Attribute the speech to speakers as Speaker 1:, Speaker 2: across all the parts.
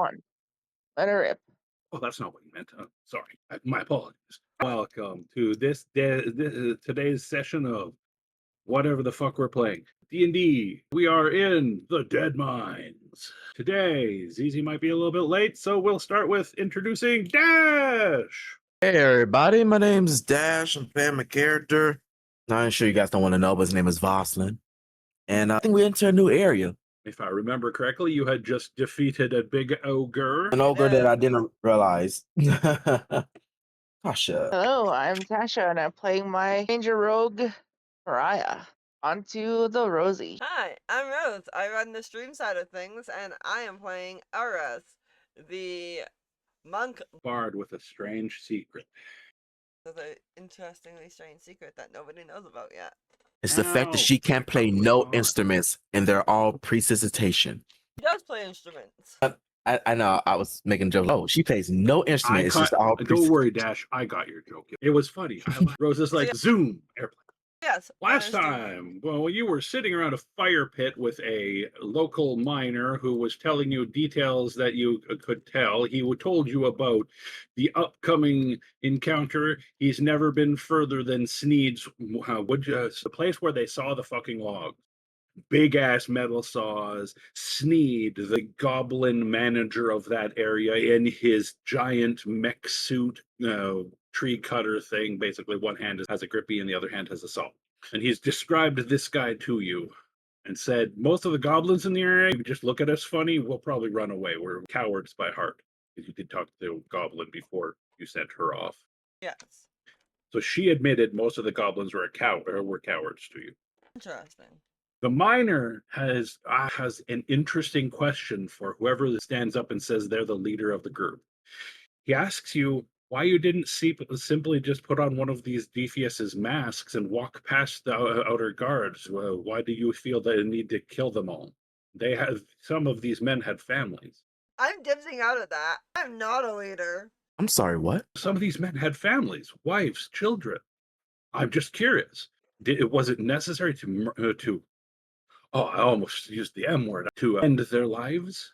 Speaker 1: One. Let her rip.
Speaker 2: Oh, that's not what you meant. Sorry. My apologies. Welcome to today's session of whatever the fuck we're playing. D&D. We are in the Deadmines. Today, ZZ might be a little bit late, so we'll start with introducing Dash.
Speaker 3: Hey everybody, my name's Dash. I'm playing my character. I'm sure you guys don't want to know, but his name is Voslin. And I think we enter a new area.
Speaker 2: If I remember correctly, you had just defeated a big ogre.
Speaker 3: An ogre that I didn't realize. Tasha.
Speaker 1: Hello, I'm Tasha, and I'm playing my Ranger Rogue, Mariah. Onto the Rosie.
Speaker 4: Hi, I'm Rose. I run the stream side of things, and I am playing Aras, the monk
Speaker 2: Bard with a strange secret.
Speaker 4: with an interestingly strange secret that nobody knows about yet.
Speaker 3: It's the fact that she can't play no instruments, and they're all precision.
Speaker 4: She does play instruments.
Speaker 3: I know, I was making jokes. Oh, she plays no instrument. It's just all
Speaker 2: Don't worry, Dash. I got your joke. It was funny. Rose is like, Zoom, airplane.
Speaker 4: Yes.
Speaker 2: Last time, well, you were sitting around a fire pit with a local miner who was telling you details that you could tell. He told you about the upcoming encounter. He's never been further than Sneed's, the place where they saw the fucking logs. Big ass metal saws. Sneed, the goblin manager of that area, in his giant mech suit, tree cutter thing. Basically, one hand has a grippy and the other hand has a saw. And he's described this guy to you and said, most of the goblins in the area, you just look at us funny, we'll probably run away. We're cowards by heart. Because you did talk to the goblin before you sent her off.
Speaker 4: Yes.
Speaker 2: So she admitted most of the goblins were cowards to you.
Speaker 4: Interesting.
Speaker 2: The miner has an interesting question for whoever stands up and says they're the leader of the group. He asks you why you didn't simply just put on one of these Defius's masks and walk past the outer guards. Why do you feel the need to kill them all? Some of these men had families.
Speaker 4: I'm dibsing out of that. I'm not a leader.
Speaker 3: I'm sorry, what?
Speaker 2: Some of these men had families, wives, children. I'm just curious. Was it necessary to oh, I almost used the M word, to end their lives?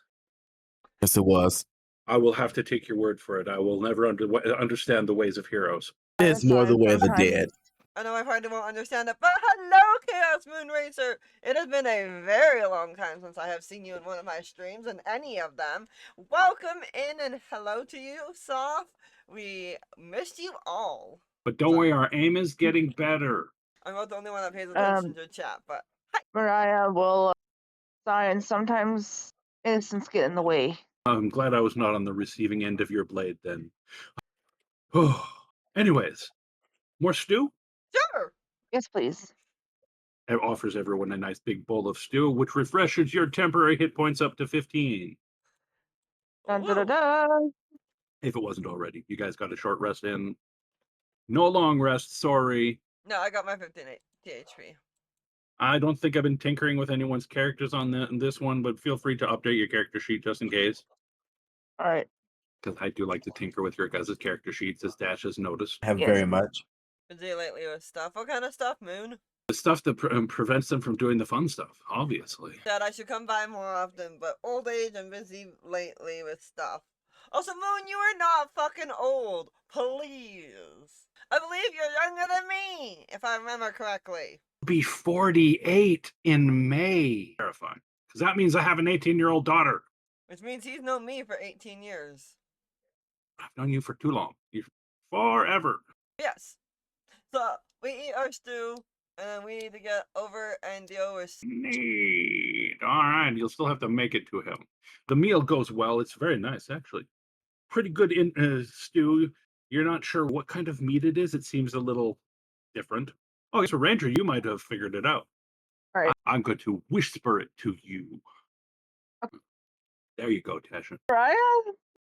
Speaker 3: Yes, it was.
Speaker 2: I will have to take your word for it. I will never understand the ways of heroes.
Speaker 3: It's more the way of the dead.
Speaker 4: I know I probably won't understand it, but hello, Chaos Moon Racer! It has been a very long time since I have seen you in one of my streams, in any of them. Welcome in and hello to you, Soph. We missed you all.
Speaker 2: But don't worry, our aim is getting better.
Speaker 4: I'm not the only one that pays attention to chat, but hi.
Speaker 1: Mariah will sigh, and sometimes innocence get in the way.
Speaker 2: I'm glad I was not on the receiving end of your blade then. Oh, anyways, more stew?
Speaker 4: Sure.
Speaker 1: Yes, please.
Speaker 2: It offers everyone a nice big bowl of stew, which refreshes your temporary hit points up to 15.
Speaker 1: Dun, dun, dun, dun.
Speaker 2: If it wasn't already. You guys got a short rest in. No long rest, sorry.
Speaker 4: No, I got my 15 THP.
Speaker 2: I don't think I've been tinkering with anyone's characters on this one, but feel free to update your character sheet just in case.
Speaker 1: All right.
Speaker 2: Because I do like to tinker with your guys' character sheets, as Dash has noticed.
Speaker 3: Have
Speaker 1: Yes.
Speaker 3: very much.
Speaker 4: Busy lately with stuff. What kind of stuff, Moon?
Speaker 2: The stuff that prevents them from doing the fun stuff, obviously.
Speaker 4: Said I should come by more often, but old age and busy lately with stuff. Also, Moon, you are not fucking old. Please. I believe you're younger than me, if I remember correctly.
Speaker 2: Be 48 in May. Terrifying. Because that means I have an 18-year-old daughter.
Speaker 4: Which means he's known me for 18 years.
Speaker 2: I've known you for too long. Forever.
Speaker 4: Yes. So, we eat our stew, and then we need to get over and deal with...
Speaker 2: Neat. All right, you'll still have to make it to him. The meal goes well. It's very nice, actually. Pretty good stew. You're not sure what kind of meat it is. It seems a little different. Oh, it's a ranger. You might have figured it out.
Speaker 1: All right.
Speaker 2: I'm going to whisper it to you. There you go, Tasha.
Speaker 1: Mariah,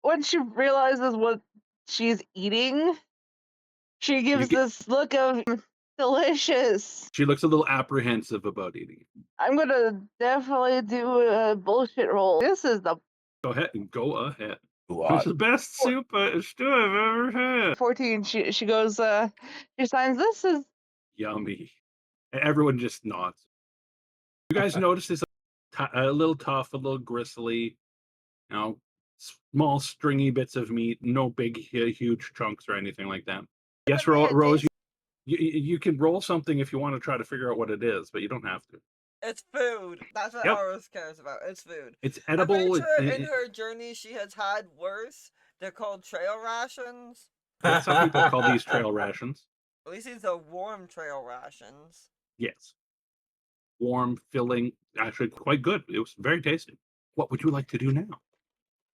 Speaker 1: when she realizes what she's eating, she gives this look of delicious.
Speaker 2: She looks a little apprehensive about eating it.
Speaker 1: I'm gonna definitely do a bullshit roll. This is the
Speaker 2: Go ahead and go ahead.
Speaker 3: What?
Speaker 2: It's the best stew I've ever had.
Speaker 1: 14. She goes. She signs. This is
Speaker 2: Yummy. And everyone just nods. You guys notice this a little tough, a little gristly. You know, small stringy bits of meat, no big huge chunks or anything like that. Yes,
Speaker 4: Doesn't mean it
Speaker 2: Rose,
Speaker 4: tastes-
Speaker 2: you can roll something if you want to try to figure out what it is, but you don't have to.
Speaker 4: It's food. That's what
Speaker 2: Yep.
Speaker 4: Auros cares about. It's food.
Speaker 2: It's
Speaker 4: I'm
Speaker 2: edible.
Speaker 4: pretty sure in her journey she has had worse. They're called trail rations.
Speaker 2: Some people call these trail rations.
Speaker 4: At least these are warm trail rations.
Speaker 2: Yes. Warm, filling, actually quite good. It was very tasty. What would you like to do now?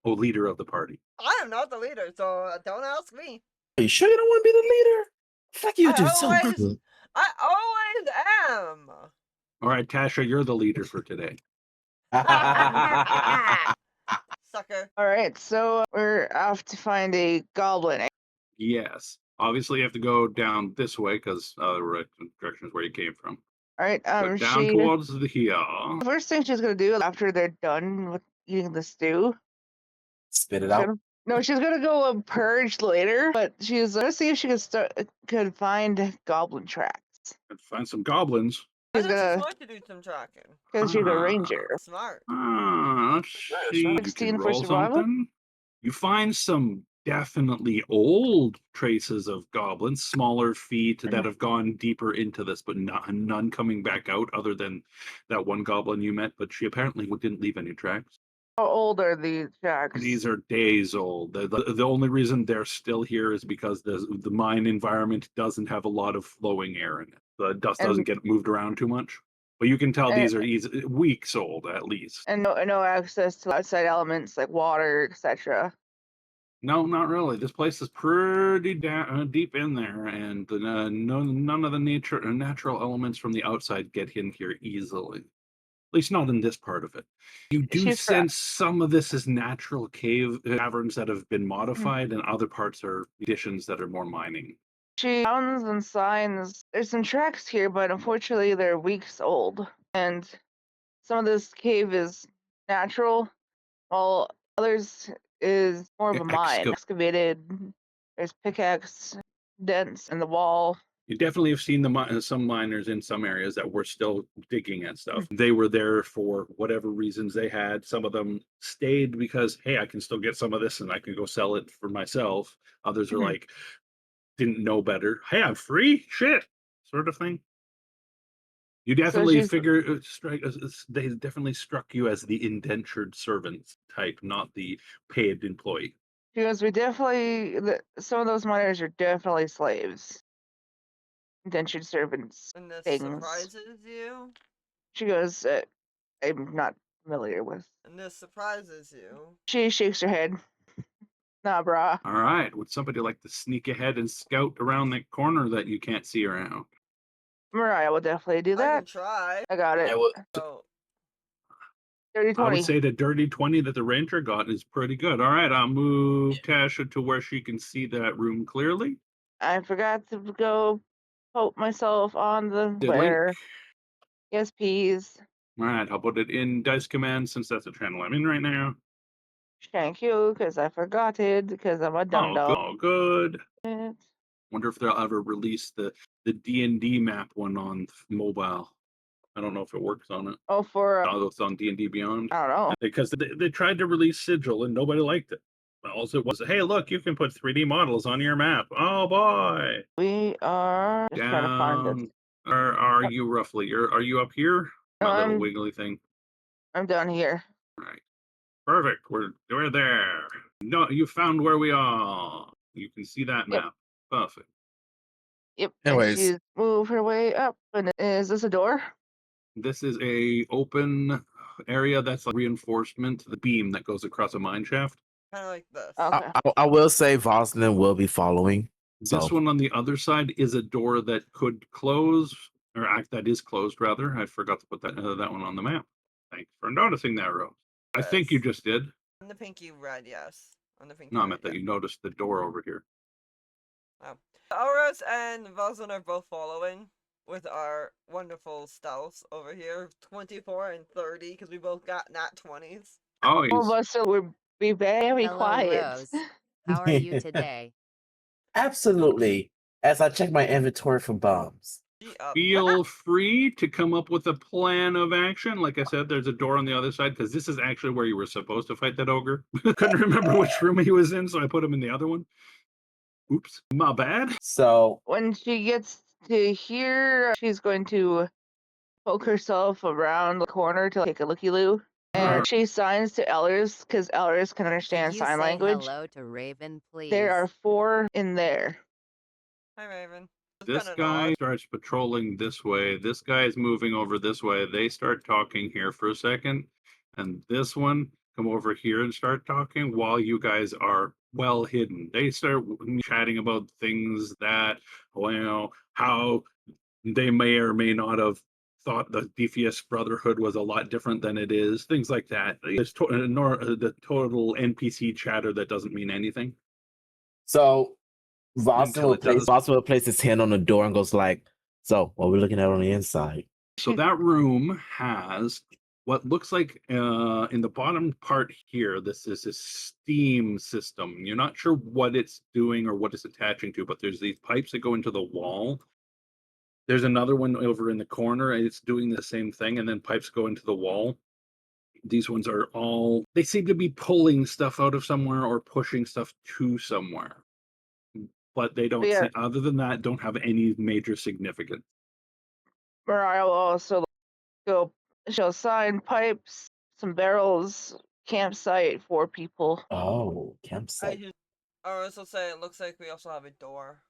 Speaker 2: Oh, leader of the party.
Speaker 4: I am not the leader, so don't ask me.
Speaker 3: Are you sure you don't want to be the leader? I feel like you do so good.
Speaker 4: I always am.
Speaker 2: All right, Tasha, you're the leader for today.
Speaker 4: Sucker.
Speaker 1: All right, so we're off to find a goblin.
Speaker 2: Yes. Obviously, you have to go down this way because the direction is where you came from.
Speaker 1: All right,
Speaker 2: So down towards the hill.
Speaker 1: the first thing she's gonna do after they're done with eating the stew.
Speaker 3: Spit it
Speaker 1: she's
Speaker 3: out.
Speaker 1: gonna- No, she's gonna go purge later, but she's gonna see if she could find goblin tracks.
Speaker 2: And find some goblins.
Speaker 4: I
Speaker 1: She's
Speaker 4: know she's
Speaker 1: gonna,
Speaker 4: smart to do some tracking.
Speaker 1: because she's a
Speaker 2: Ah.
Speaker 1: ranger.
Speaker 4: Smart.
Speaker 2: Let's see. You
Speaker 1: 16
Speaker 2: can
Speaker 1: for
Speaker 2: roll
Speaker 1: survival?
Speaker 2: something. You find some definitely old traces of goblins, smaller feet that have gone deeper into this, but none coming back out other than that one goblin you met, but she apparently didn't leave any tracks.
Speaker 1: How old are these tracks?
Speaker 2: These are days old. The only reason they're still here is because the mine environment doesn't have a lot of flowing air in it. The dust doesn't get moved around too much. But you can tell these are weeks old at least.
Speaker 1: And no access to outside elements like water, etc.
Speaker 2: No, not really. This place is pretty deep in there, and none of the natural elements from the outside get in here easily. At least not in this part of it. You do
Speaker 1: She's
Speaker 2: sense some of this is natural caverns that have been modified, and other parts are additions that are more mining.
Speaker 1: She sounds and signs. There's some tracks here, but unfortunately they're weeks old. And some of this cave is natural, while others is more of a mine. Excavated. There's pickaxe dents in the wall.
Speaker 2: You definitely have seen some miners in some areas that were still digging at stuff. They were there for whatever reasons they had. Some of them stayed because, hey, I can still get some of this and I can go sell it for myself. Others are like, didn't know better. Hey, I'm free? Shit, sort of thing. You definitely figure they definitely struck you as the indentured servant type, not the paid employee.
Speaker 1: Because some of those miners are definitely slaves. Indentured servants.
Speaker 4: And this
Speaker 1: things.
Speaker 4: surprises you?
Speaker 1: She goes, I'm not familiar with.
Speaker 4: And this surprises you?
Speaker 1: She shakes her head. Nah, brah.
Speaker 2: All right. Would somebody like to sneak ahead and scout around that corner that you can't see around?
Speaker 1: Mariah will definitely do
Speaker 4: I can
Speaker 1: that.
Speaker 4: try.
Speaker 1: I got it.
Speaker 4: So,
Speaker 1: Dirty 20.
Speaker 2: I would say the dirty 20 that the ranger got is pretty good. All right. I'll move Tasha to where she can see that room clearly.
Speaker 1: I forgot to go poke myself on the
Speaker 2: Did
Speaker 1: where.
Speaker 2: Link?
Speaker 1: Yes, please.
Speaker 2: All right. I'll put it in dice command since that's the channel I'm in right now.
Speaker 1: Thank you, because I forgot it, because I'm a dumb dog.
Speaker 2: Oh, good. Wonder if they'll ever release the D&D map one on mobile. I don't know if it works on it.
Speaker 1: Oh, for
Speaker 2: it's on D&D Beyond.
Speaker 1: I don't know.
Speaker 2: Because they tried to release Sigil and nobody liked it. Also, it was, hey, look, you can put 3D models on your map. Oh boy!
Speaker 1: We are just trying to find it.
Speaker 2: Are you roughly? Are you up here?
Speaker 1: No,
Speaker 2: My little wiggly thing.
Speaker 1: I'm down here.
Speaker 2: Right. Perfect. We're there. No, you found where we are. You can see that map. Perfect.
Speaker 1: Yep.
Speaker 3: Anyways.
Speaker 1: And she's moved her way up. And is this a door?
Speaker 2: This is a open area that's like reinforcement, the beam that goes across a mine shaft.
Speaker 4: kind of like this.
Speaker 1: Okay.
Speaker 3: I will say Voslin will be following.
Speaker 2: This one on the other side is a door that could close, or that is closed rather. I forgot to put that one on the map. Thanks for noticing that, Rose. I think you just did.
Speaker 4: On the pinky red, yes. On the pinky
Speaker 2: No, I
Speaker 4: red,
Speaker 2: meant that you noticed the door over here.
Speaker 4: Oh. Auros and Voslin are both following with our wonderful stealths over here. 24 and 30, because we both got nat 20s.
Speaker 2: Oh,
Speaker 1: All of us would be very
Speaker 5: Hello,
Speaker 1: quiet.
Speaker 5: Rose. How are you today?
Speaker 3: Absolutely. As I check my inventory for bombs.
Speaker 2: Feel free to come up with a plan of action. Like I said, there's a door on the other side because this is actually where you were supposed to fight that ogre. Couldn't remember which room he was in, so I put him in the other one. Oops, my bad.
Speaker 3: So
Speaker 1: When she gets to here, she's going to poke herself around the corner to take a looky-loo. And she signs to Ellers because Ellers can
Speaker 5: Could
Speaker 1: understand
Speaker 5: you
Speaker 1: sign
Speaker 5: say
Speaker 1: language.
Speaker 5: hello to Raven, please?
Speaker 1: There are 4 in there.
Speaker 4: Hi, Raven.
Speaker 2: This guy starts patrolling this way. This guy is moving over this way. They start talking here for a second. And this one come over here and start talking while you guys are well hidden. They start chatting about things that, well, how they may or may not have thought the Defius Brotherhood was a lot different than it is. Things like that. There's the total NPC chatter that doesn't mean anything.
Speaker 3: So Vossen
Speaker 2: Until it does.
Speaker 3: will place his hand on the door and goes like, "So, what we're looking at on the inside?"
Speaker 2: So that room has what looks like in the bottom part here, this is a steam system. You're not sure what it's doing or what it's attaching to, but there's these pipes that go into the wall. There's another one over in the corner, and it's doing the same thing, and then pipes go into the wall. These ones are all, they seem to be pulling stuff out of somewhere or pushing stuff to somewhere. But they don't,
Speaker 1: Yeah.
Speaker 2: other than that, don't have any major significance.
Speaker 1: Mariah will also go, she'll sign pipes, some barrels, campsite, 4 people.
Speaker 3: Oh, campsite.
Speaker 4: I also say it looks like we also have a door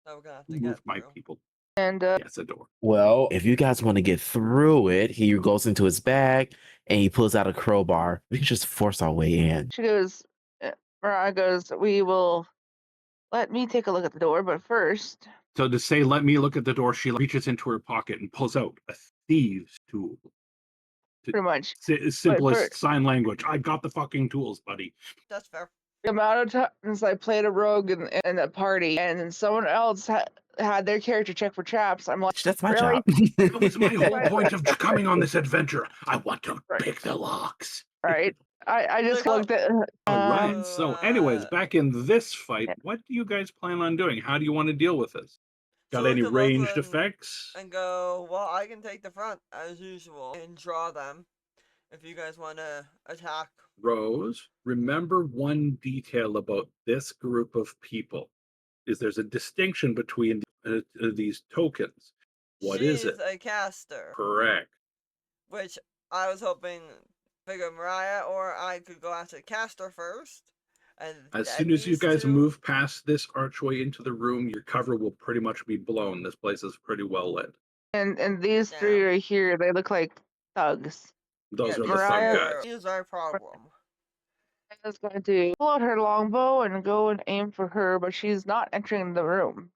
Speaker 4: that we're gonna have to
Speaker 2: Move
Speaker 4: get
Speaker 2: my
Speaker 4: through.
Speaker 2: people.
Speaker 1: And
Speaker 2: Yes, a door.
Speaker 3: Well, if you guys want to get through it, he goes into his bag and he pulls out a crowbar. We can just force our way in.
Speaker 1: she goes, Mariah goes, we will let me take a look at the door, but first.
Speaker 2: So to say, let me look at the door, she reaches into her pocket and pulls out a thieves' tool.
Speaker 1: Pretty much.
Speaker 2: Simplest sign language. I got the fucking tools, buddy.
Speaker 4: That's fair.
Speaker 1: The amount of times I played a rogue in a party and then someone else had their character check for traps, I'm like,
Speaker 3: That's my
Speaker 1: really?
Speaker 3: job.
Speaker 2: That was my whole point of coming on this adventure. I want to pick the locks.
Speaker 1: Right. I just looked at.
Speaker 2: All right. So, anyways, back in this fight,
Speaker 4: Yeah.
Speaker 2: what do you guys plan on doing? How do you want to deal with this? Got
Speaker 4: So
Speaker 2: any
Speaker 4: look at both of
Speaker 2: ranged
Speaker 4: them
Speaker 2: effects?
Speaker 4: And go, well, I can take the front as usual and draw them if you guys want to attack.
Speaker 2: Rose, remember one detail about this group of people is there's a distinction between these tokens. What is it?
Speaker 4: She's a caster.
Speaker 2: Correct.
Speaker 4: Which I was hoping figure Mariah or I could go after the caster first. And
Speaker 2: as soon as you guys move past this archway into the room, your cover will pretty much be blown. This place is pretty well lit.
Speaker 1: And these 3 right here, they look like thugs.
Speaker 2: Those are the
Speaker 1: Mariah,
Speaker 2: thug guys.
Speaker 4: Here's our problem.
Speaker 1: Mariah's going to pull out her longbow and go and aim for her, but she's not entering the room.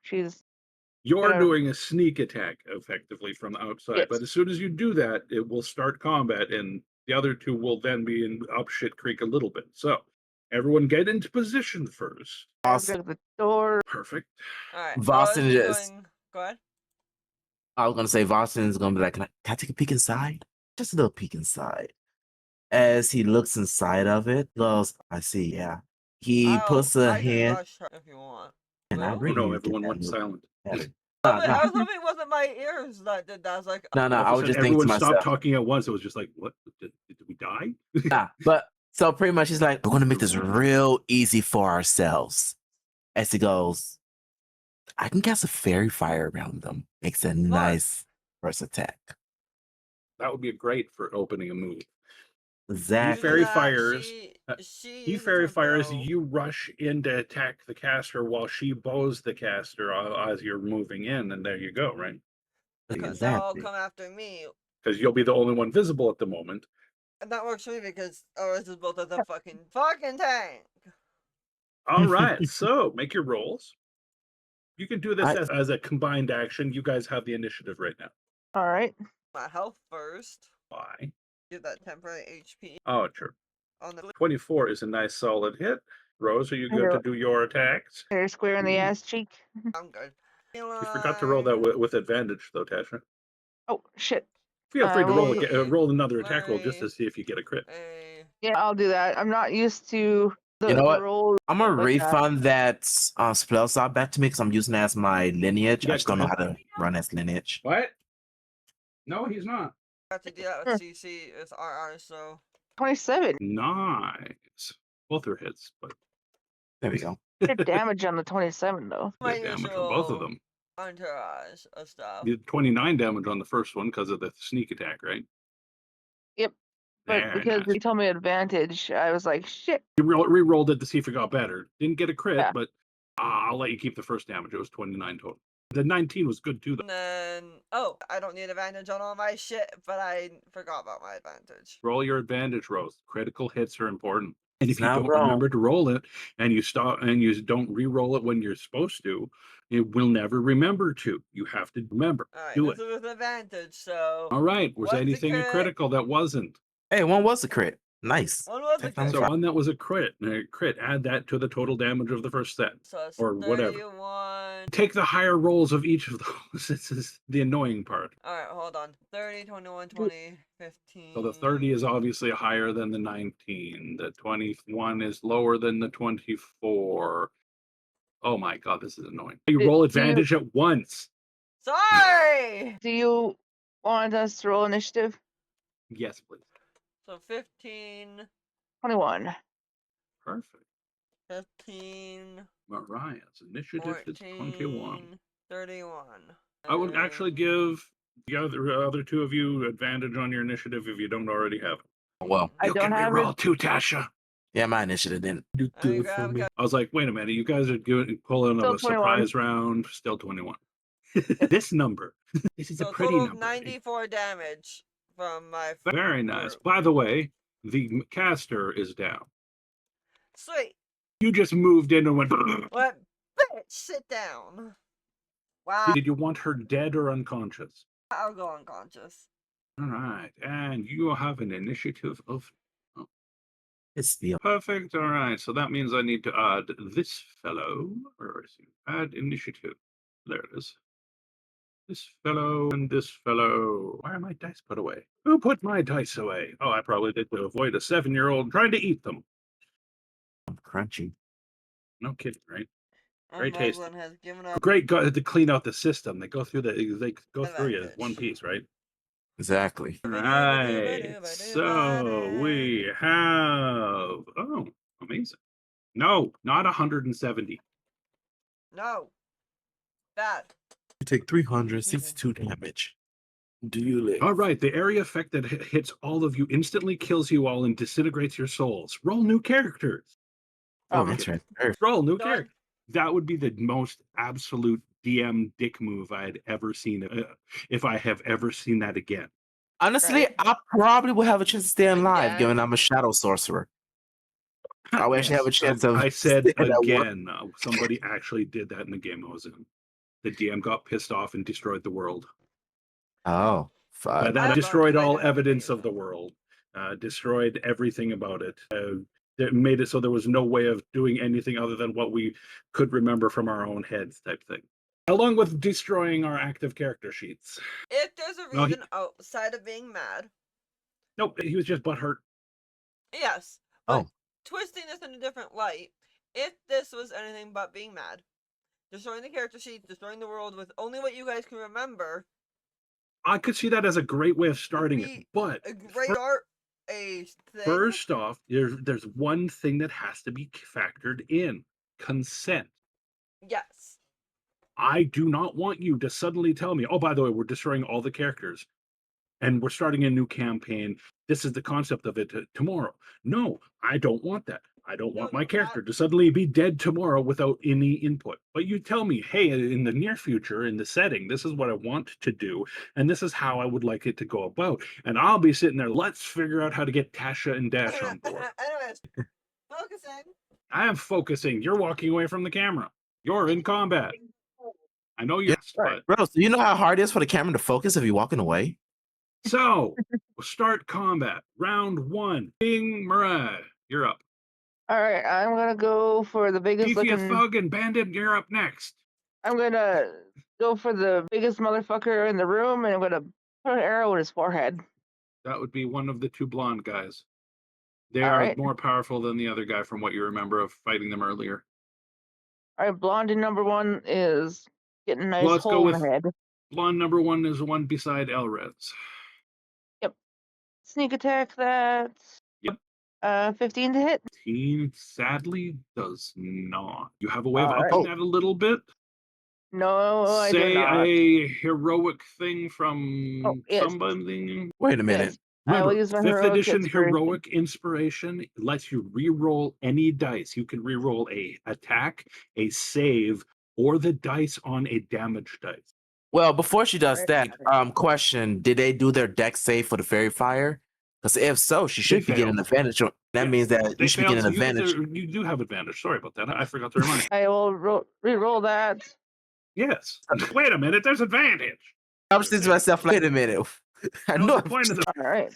Speaker 2: You're doing a sneak attack effectively from the outside,
Speaker 1: yes.
Speaker 2: But as soon as you do that, it will start combat, and the other 2 will then be in up shit creek a little bit. So everyone get into position first.
Speaker 3: Awesome.
Speaker 1: The door.
Speaker 2: Perfect.
Speaker 4: All right.
Speaker 3: Vossen is.
Speaker 4: Go ahead.
Speaker 3: I was gonna say Vossen is gonna be like, can I take a peek inside? Just a little peek inside. As he looks inside of it, goes, I see, yeah. He puts a hand.
Speaker 4: Rush her if you want.
Speaker 3: And I really
Speaker 2: no, everyone went silent.
Speaker 4: I was hoping it wasn't my ears that did that. I was like,
Speaker 3: no, I was just thinking
Speaker 2: everyone
Speaker 3: to myself.
Speaker 2: stopped talking at once. It was just like, what? Did we die?
Speaker 3: Nah, but so pretty much he's like, we're gonna make this real easy for ourselves. As he goes, I can cast a fairy fire around them. Makes a nice first attack.
Speaker 2: That would be great for opening a move.
Speaker 3: Exactly.
Speaker 2: He fairy fires. He fairy fires. You rush in to attack the caster while she bows the caster as you're moving in, and there you go, right?
Speaker 4: Because they'll all come after me.
Speaker 2: Because you'll be the only one visible at the moment.
Speaker 4: And that works for me because ours is built as a fucking tank.
Speaker 2: All right, so make your rolls. You can do this as a combined action. You guys have the initiative right now.
Speaker 1: All right.
Speaker 4: My health first.
Speaker 2: Why?
Speaker 4: Get that temporary HP.
Speaker 2: Oh, sure.
Speaker 4: On the
Speaker 2: 24 is a nice solid hit. Rose, are you good to do your attacks?
Speaker 1: They're square in the ass cheek.
Speaker 4: I'm good.
Speaker 2: You forgot to roll that with advantage, though, Tasha.
Speaker 1: Oh, shit.
Speaker 2: Feel free to roll another attack roll just to see if you get a crit.
Speaker 1: Yeah, I'll do that. I'm not used to
Speaker 3: You know what?
Speaker 1: roll
Speaker 3: I'm gonna
Speaker 1: like that.
Speaker 3: refund that spell slot back to me because I'm using it as my lineage.
Speaker 2: Yeah,
Speaker 3: I just don't know how to run as lineage.
Speaker 2: What? No, he's not.
Speaker 4: I have to do that with CC with RR, so
Speaker 1: 27.
Speaker 2: Nice. Both are hits, but
Speaker 3: There we go.
Speaker 1: Good damage on the 27 though.
Speaker 4: my
Speaker 2: good damage on both of
Speaker 4: usual
Speaker 2: them.
Speaker 4: entourage of stuff.
Speaker 2: You did 29 damage on the first one because of the sneak attack, right?
Speaker 1: Yep. But
Speaker 2: Very
Speaker 1: because
Speaker 2: nice.
Speaker 1: he told me advantage, I was like, shit.
Speaker 2: You re-rolled it to see if it got better. Didn't get a crit,
Speaker 1: Yeah.
Speaker 2: but I'll let you keep the first damage. It was 29 total. The 19 was good too, though.
Speaker 4: And then, oh, I don't need advantage on all my shit, but I forgot about my advantage.
Speaker 2: Roll your advantage, Rose. Critical hits are important. And if
Speaker 3: It's
Speaker 2: you
Speaker 3: not
Speaker 2: don't
Speaker 3: wrong.
Speaker 2: remember to roll it and you stop and you don't re-roll it when you're supposed to, it will never remember to. You have to remember.
Speaker 4: Alright,
Speaker 2: Do
Speaker 4: this
Speaker 2: it.
Speaker 4: is with advantage, so
Speaker 2: All right. Was
Speaker 4: what's the
Speaker 2: anything a
Speaker 4: crit?
Speaker 2: critical that wasn't?
Speaker 3: Hey, one was a crit. Nice.
Speaker 4: One was a
Speaker 3: Take down
Speaker 4: crit.
Speaker 3: the
Speaker 2: So one that was a crit. Add that to the total damage of the first set.
Speaker 4: So it's
Speaker 2: or whatever.
Speaker 4: 31.
Speaker 2: Take the higher rolls of each of those. This is the annoying part.
Speaker 4: Alright, hold on. 30, 21, 20, 15.
Speaker 2: So the 30 is obviously higher than the 19. The 21 is lower than the 24. Oh my god, this is annoying. You roll advantage at once.
Speaker 4: Sorry!
Speaker 1: Do you want us to roll initiative?
Speaker 2: Yes, please.
Speaker 4: So 15,
Speaker 1: 21.
Speaker 2: Perfect.
Speaker 4: 15,
Speaker 2: Mariah's initiative is 21.
Speaker 4: 14, 31.
Speaker 2: I would actually give the other two of you advantage on your initiative if you don't already have it.
Speaker 3: Well,
Speaker 1: I
Speaker 2: You
Speaker 1: don't
Speaker 2: can
Speaker 1: have
Speaker 2: reroll
Speaker 1: it.
Speaker 2: too, Tasha.
Speaker 3: yeah, my initiative didn't do
Speaker 4: I
Speaker 3: good for
Speaker 4: grab
Speaker 3: me.
Speaker 2: I was like, wait a minute, you guys are pulling
Speaker 1: Still
Speaker 2: a
Speaker 1: 21.
Speaker 2: surprise round, still 21. This number. This is
Speaker 4: So
Speaker 2: a pretty
Speaker 4: total of
Speaker 2: number.
Speaker 4: 94 damage from my
Speaker 2: Very nice.
Speaker 4: group.
Speaker 2: By the way, the caster is down.
Speaker 4: Sweet.
Speaker 2: You just moved in and went.
Speaker 4: What? Bitch, sit down. Wow.
Speaker 2: Did you want her dead or unconscious?
Speaker 4: I'll go unconscious.
Speaker 2: All right, and you have an initiative of.
Speaker 3: It's the
Speaker 2: Perfect. All right, so that means I need to add this fellow. Where is he? Add initiative. There it is. This fellow and this fellow. Why are my dice put away? Who put my dice away? Oh, I probably did to avoid a 7-year-old trying to eat them.
Speaker 3: crunchy.
Speaker 2: No kidding, right?
Speaker 4: And
Speaker 2: Very tasty.
Speaker 4: Muslin has given up
Speaker 2: Great to clean out the system. They go through you as one
Speaker 4: advantage.
Speaker 2: piece, right?
Speaker 3: Exactly.
Speaker 2: All right. So we have amazing. No, not 170.
Speaker 4: No. Bad.
Speaker 3: You take 362 damage. Do you live?
Speaker 2: All right, the area effect that hits all of you instantly kills you all and disintegrates your souls. Roll new characters.
Speaker 3: Oh,
Speaker 1: Um,
Speaker 3: that's right. Perfect.
Speaker 2: Roll new
Speaker 4: Done.
Speaker 2: character. That would be the most absolute DM dick move I had ever seen. If I have ever seen that again.
Speaker 3: Honestly,
Speaker 1: Right.
Speaker 3: I probably will have a chance to stay alive,
Speaker 4: Again?
Speaker 3: given I'm a shadow sorcerer. I will actually have a chance of.
Speaker 2: I said
Speaker 3: staying at work.
Speaker 2: again. Somebody actually did that in the game I was in. The DM got pissed off and destroyed the world.
Speaker 3: Oh,
Speaker 2: By
Speaker 3: fuck.
Speaker 2: that,
Speaker 4: I
Speaker 2: destroyed
Speaker 4: thought
Speaker 2: all
Speaker 4: they had
Speaker 2: evidence
Speaker 4: made
Speaker 2: of the
Speaker 4: it.
Speaker 2: world. Destroyed everything about it. It made it so there was no way of doing anything other than what we could remember from our own heads, type thing. Along with destroying our active character sheets.
Speaker 4: If there's a
Speaker 2: No,
Speaker 4: reason outside of being mad,
Speaker 2: Nope, he was just butthurt.
Speaker 4: yes. But
Speaker 3: Oh.
Speaker 4: twisting this in a different light, if this was anything but being mad, destroying the character sheet, destroying the world with only what you guys can remember,
Speaker 2: I could see that as a great way of starting it,
Speaker 4: be
Speaker 2: but
Speaker 4: a great art, a thing.
Speaker 2: first off, there's one thing that has to be factored in: consent.
Speaker 4: Yes.
Speaker 2: I do not want you to suddenly tell me, oh, by the way, we're destroying all the characters and we're starting a new campaign. This is the concept of it tomorrow. No, I don't want that. I don't want my character to suddenly be dead tomorrow without any input. But you tell me, hey, in the near future, in the setting, this is what I want to do, and this is how I would like it to go about. And I'll be sitting there, let's figure out how to get Tasha and Dash on board.
Speaker 4: Anyways, focusing.
Speaker 2: I am focusing. You're walking away from the camera. You're in combat. I know you
Speaker 3: Yeah,
Speaker 2: asked,
Speaker 1: right.
Speaker 2: but
Speaker 3: Bro, do you know how hard it is for the camera to focus if you're walking away?
Speaker 2: so we'll start combat. Round 1. King Mariah, you're up.
Speaker 1: All right, I'm gonna go for the biggest
Speaker 2: Beefy
Speaker 1: looking.
Speaker 2: Thug and Bandit, you're up next.
Speaker 1: I'm gonna go for the biggest motherfucker in the room, and I'm gonna put an arrow in his forehead.
Speaker 2: That would be one of the two blonde guys. They
Speaker 1: All
Speaker 2: are
Speaker 1: right.
Speaker 2: more powerful than the other guy from what you remember of fighting them earlier.
Speaker 1: All right, blonde number one is getting a nice
Speaker 2: Well, let's go
Speaker 1: hole in
Speaker 2: with
Speaker 1: the head.
Speaker 2: blonde number one is the one beside Elreds.
Speaker 1: Yep. Sneak attack that.
Speaker 2: Yep.
Speaker 1: 15 to hit.
Speaker 2: Team sadly does not. You have a way of
Speaker 1: All right.
Speaker 2: upping that a little bit.
Speaker 1: No, I do
Speaker 2: Say
Speaker 1: not.
Speaker 2: a heroic thing
Speaker 1: Oh,
Speaker 2: from
Speaker 1: yes.
Speaker 2: somebody.
Speaker 3: Wait a minute.
Speaker 1: Yes. I will
Speaker 2: Remember,
Speaker 1: use my
Speaker 2: 5th
Speaker 1: heroic
Speaker 2: edition
Speaker 1: inspiration.
Speaker 2: heroic inspiration lets you re-roll any dice. You can re-roll a attack, a save, or the dice on a damage dice.
Speaker 3: Well, before she does
Speaker 1: Alright.
Speaker 3: that, question: did they do their deck save for the fairy fire? Because if so, she should be getting an
Speaker 2: failed.
Speaker 3: advantage. That
Speaker 2: Yeah,
Speaker 3: means that
Speaker 2: They
Speaker 3: you should be
Speaker 2: failed,
Speaker 3: getting
Speaker 2: so
Speaker 3: an advantage.
Speaker 2: you do have advantage. Sorry about that. I forgot to remind you.
Speaker 1: I will re-roll that.
Speaker 2: Yes. Wait a minute. There's advantage.
Speaker 3: I was thinking to myself, like, wait a minute. I
Speaker 2: What's
Speaker 3: know
Speaker 2: the point of the
Speaker 1: All right.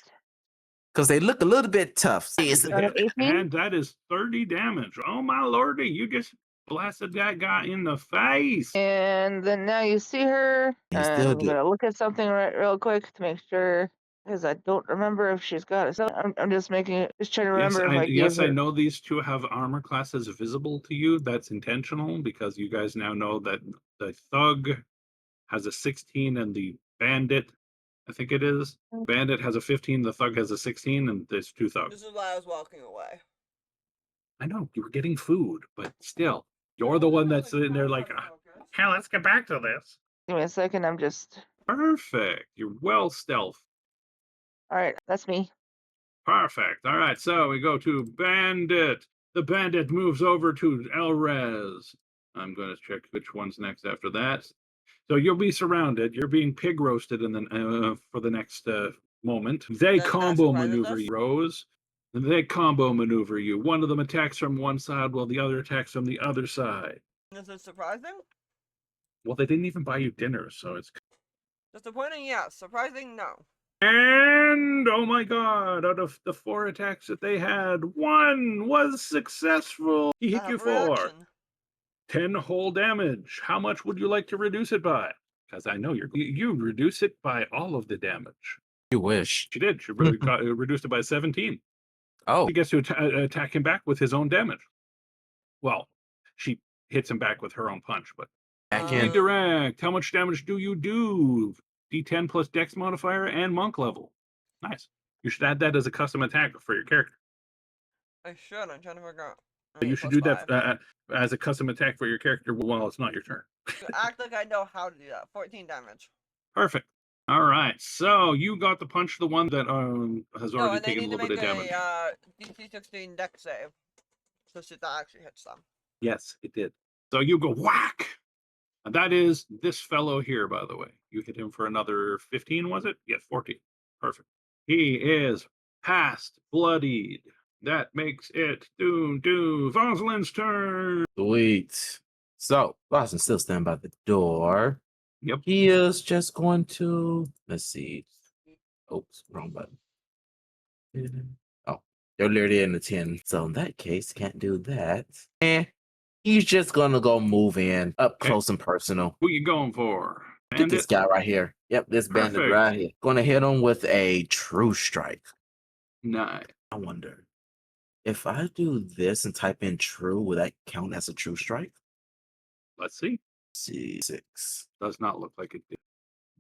Speaker 3: because they look a little bit tough. It's-
Speaker 1: Got an 18?
Speaker 2: and that is 30 damage. Oh my lordy, you just blasted that guy in the face.
Speaker 1: And then now you see her.
Speaker 3: You
Speaker 1: And
Speaker 3: still
Speaker 1: I'm
Speaker 3: do.
Speaker 1: gonna look at something real quick to make sure, because I don't remember if she's got it. So I'm just just trying to remember if I gave
Speaker 2: I
Speaker 1: her.
Speaker 2: know these two have armor classes visible to you. That's intentional because you guys now know that the thug has a 16 and the bandit, I think it is. Bandit has a 15, the thug has a 16, and there's two thugs.
Speaker 4: This is why I was walking away.
Speaker 2: I know you were getting food, but still, you're the one that's sitting there like, hell, let's get back to this.
Speaker 1: Give me a second. I'm just.
Speaker 2: Perfect. You're well stealth.
Speaker 1: All right. That's me.
Speaker 2: Perfect. All right, so we go to Bandit. The Bandit moves over to Elrez. I'm going to check which one's next after that. So you'll be surrounded. You're being pig roasted for the next moment. They
Speaker 4: That
Speaker 2: combo
Speaker 4: surprises
Speaker 2: maneuver
Speaker 4: us?
Speaker 2: you, Rose. They combo maneuver you. One of them attacks from one side while the other attacks from the other side.
Speaker 4: Is it surprising?
Speaker 2: Well, they didn't even buy you dinner, so it's.
Speaker 4: Disappointing, yes. Surprising, no.
Speaker 2: And oh my god, out of the 4 attacks that they had, 1 was successful. He
Speaker 4: I
Speaker 2: hit you
Speaker 4: have a
Speaker 2: for
Speaker 4: reaction.
Speaker 2: 10 whole damage. How much would you like to reduce it by? Because I know you reduce it by all of the damage.
Speaker 3: You wish.
Speaker 2: She did. She reduced it by 17.
Speaker 3: Oh,
Speaker 2: She gets to attack him back with his own damage. Well, she hits him back with her own punch, but
Speaker 3: back in.
Speaker 2: redirect. How much damage do you do? D10 plus Dex modifier and monk level. Nice. You should add that as a custom attack for your character.
Speaker 4: I should. I'm trying to figure out.
Speaker 2: You should do that as a custom attack for your character while it's not your turn.
Speaker 4: To act like I know how to do that. 14 damage.
Speaker 2: Perfect. All right. So you got to punch the one that has
Speaker 4: No,
Speaker 2: already
Speaker 4: and they
Speaker 2: taken a
Speaker 4: need to
Speaker 2: little bit
Speaker 4: make
Speaker 2: of damage.
Speaker 4: a DC 16 deck save. So shit that actually hits them.
Speaker 2: Yes, it did. So you go whack. And that is this fellow here, by the way. You hit him for another 15, was it? Yeah, 14. Perfect. He is past bloodied. That makes it Voselin's turn.
Speaker 3: Sweet. So, Lawson still stand by the door.
Speaker 2: Yep.
Speaker 3: He is just going to, let's see. Oops, wrong button. Oh, they're already in the 10. So in that case, can't do that. And he's just gonna go move in up close and personal.
Speaker 2: Who you going for?
Speaker 3: Get this guy right here. Yep, this bandit
Speaker 2: Perfect.
Speaker 3: right here. Gonna hit him with a true strike.
Speaker 2: Nice.
Speaker 3: I wonder if I do this and type in true, will that count as a true strike?
Speaker 2: Let's see.
Speaker 3: See, 6.
Speaker 2: Does not look like it did.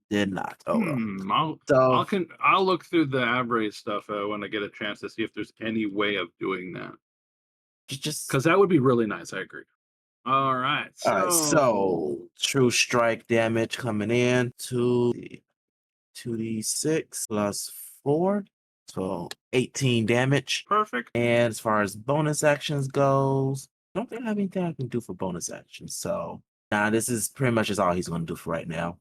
Speaker 3: Did not. Oh well.
Speaker 2: I'll look through the average stuff when I get a chance to see if there's any way of doing that.
Speaker 3: Just
Speaker 2: Because that would be really nice. I agree. All right.
Speaker 3: so true strike damage coming in to 2d6 plus 4. So 18 damage.
Speaker 2: Perfect.
Speaker 3: And as far as bonus actions goes, I don't think I have anything I can do for bonus actions. So this is pretty much all he's going to do for right now.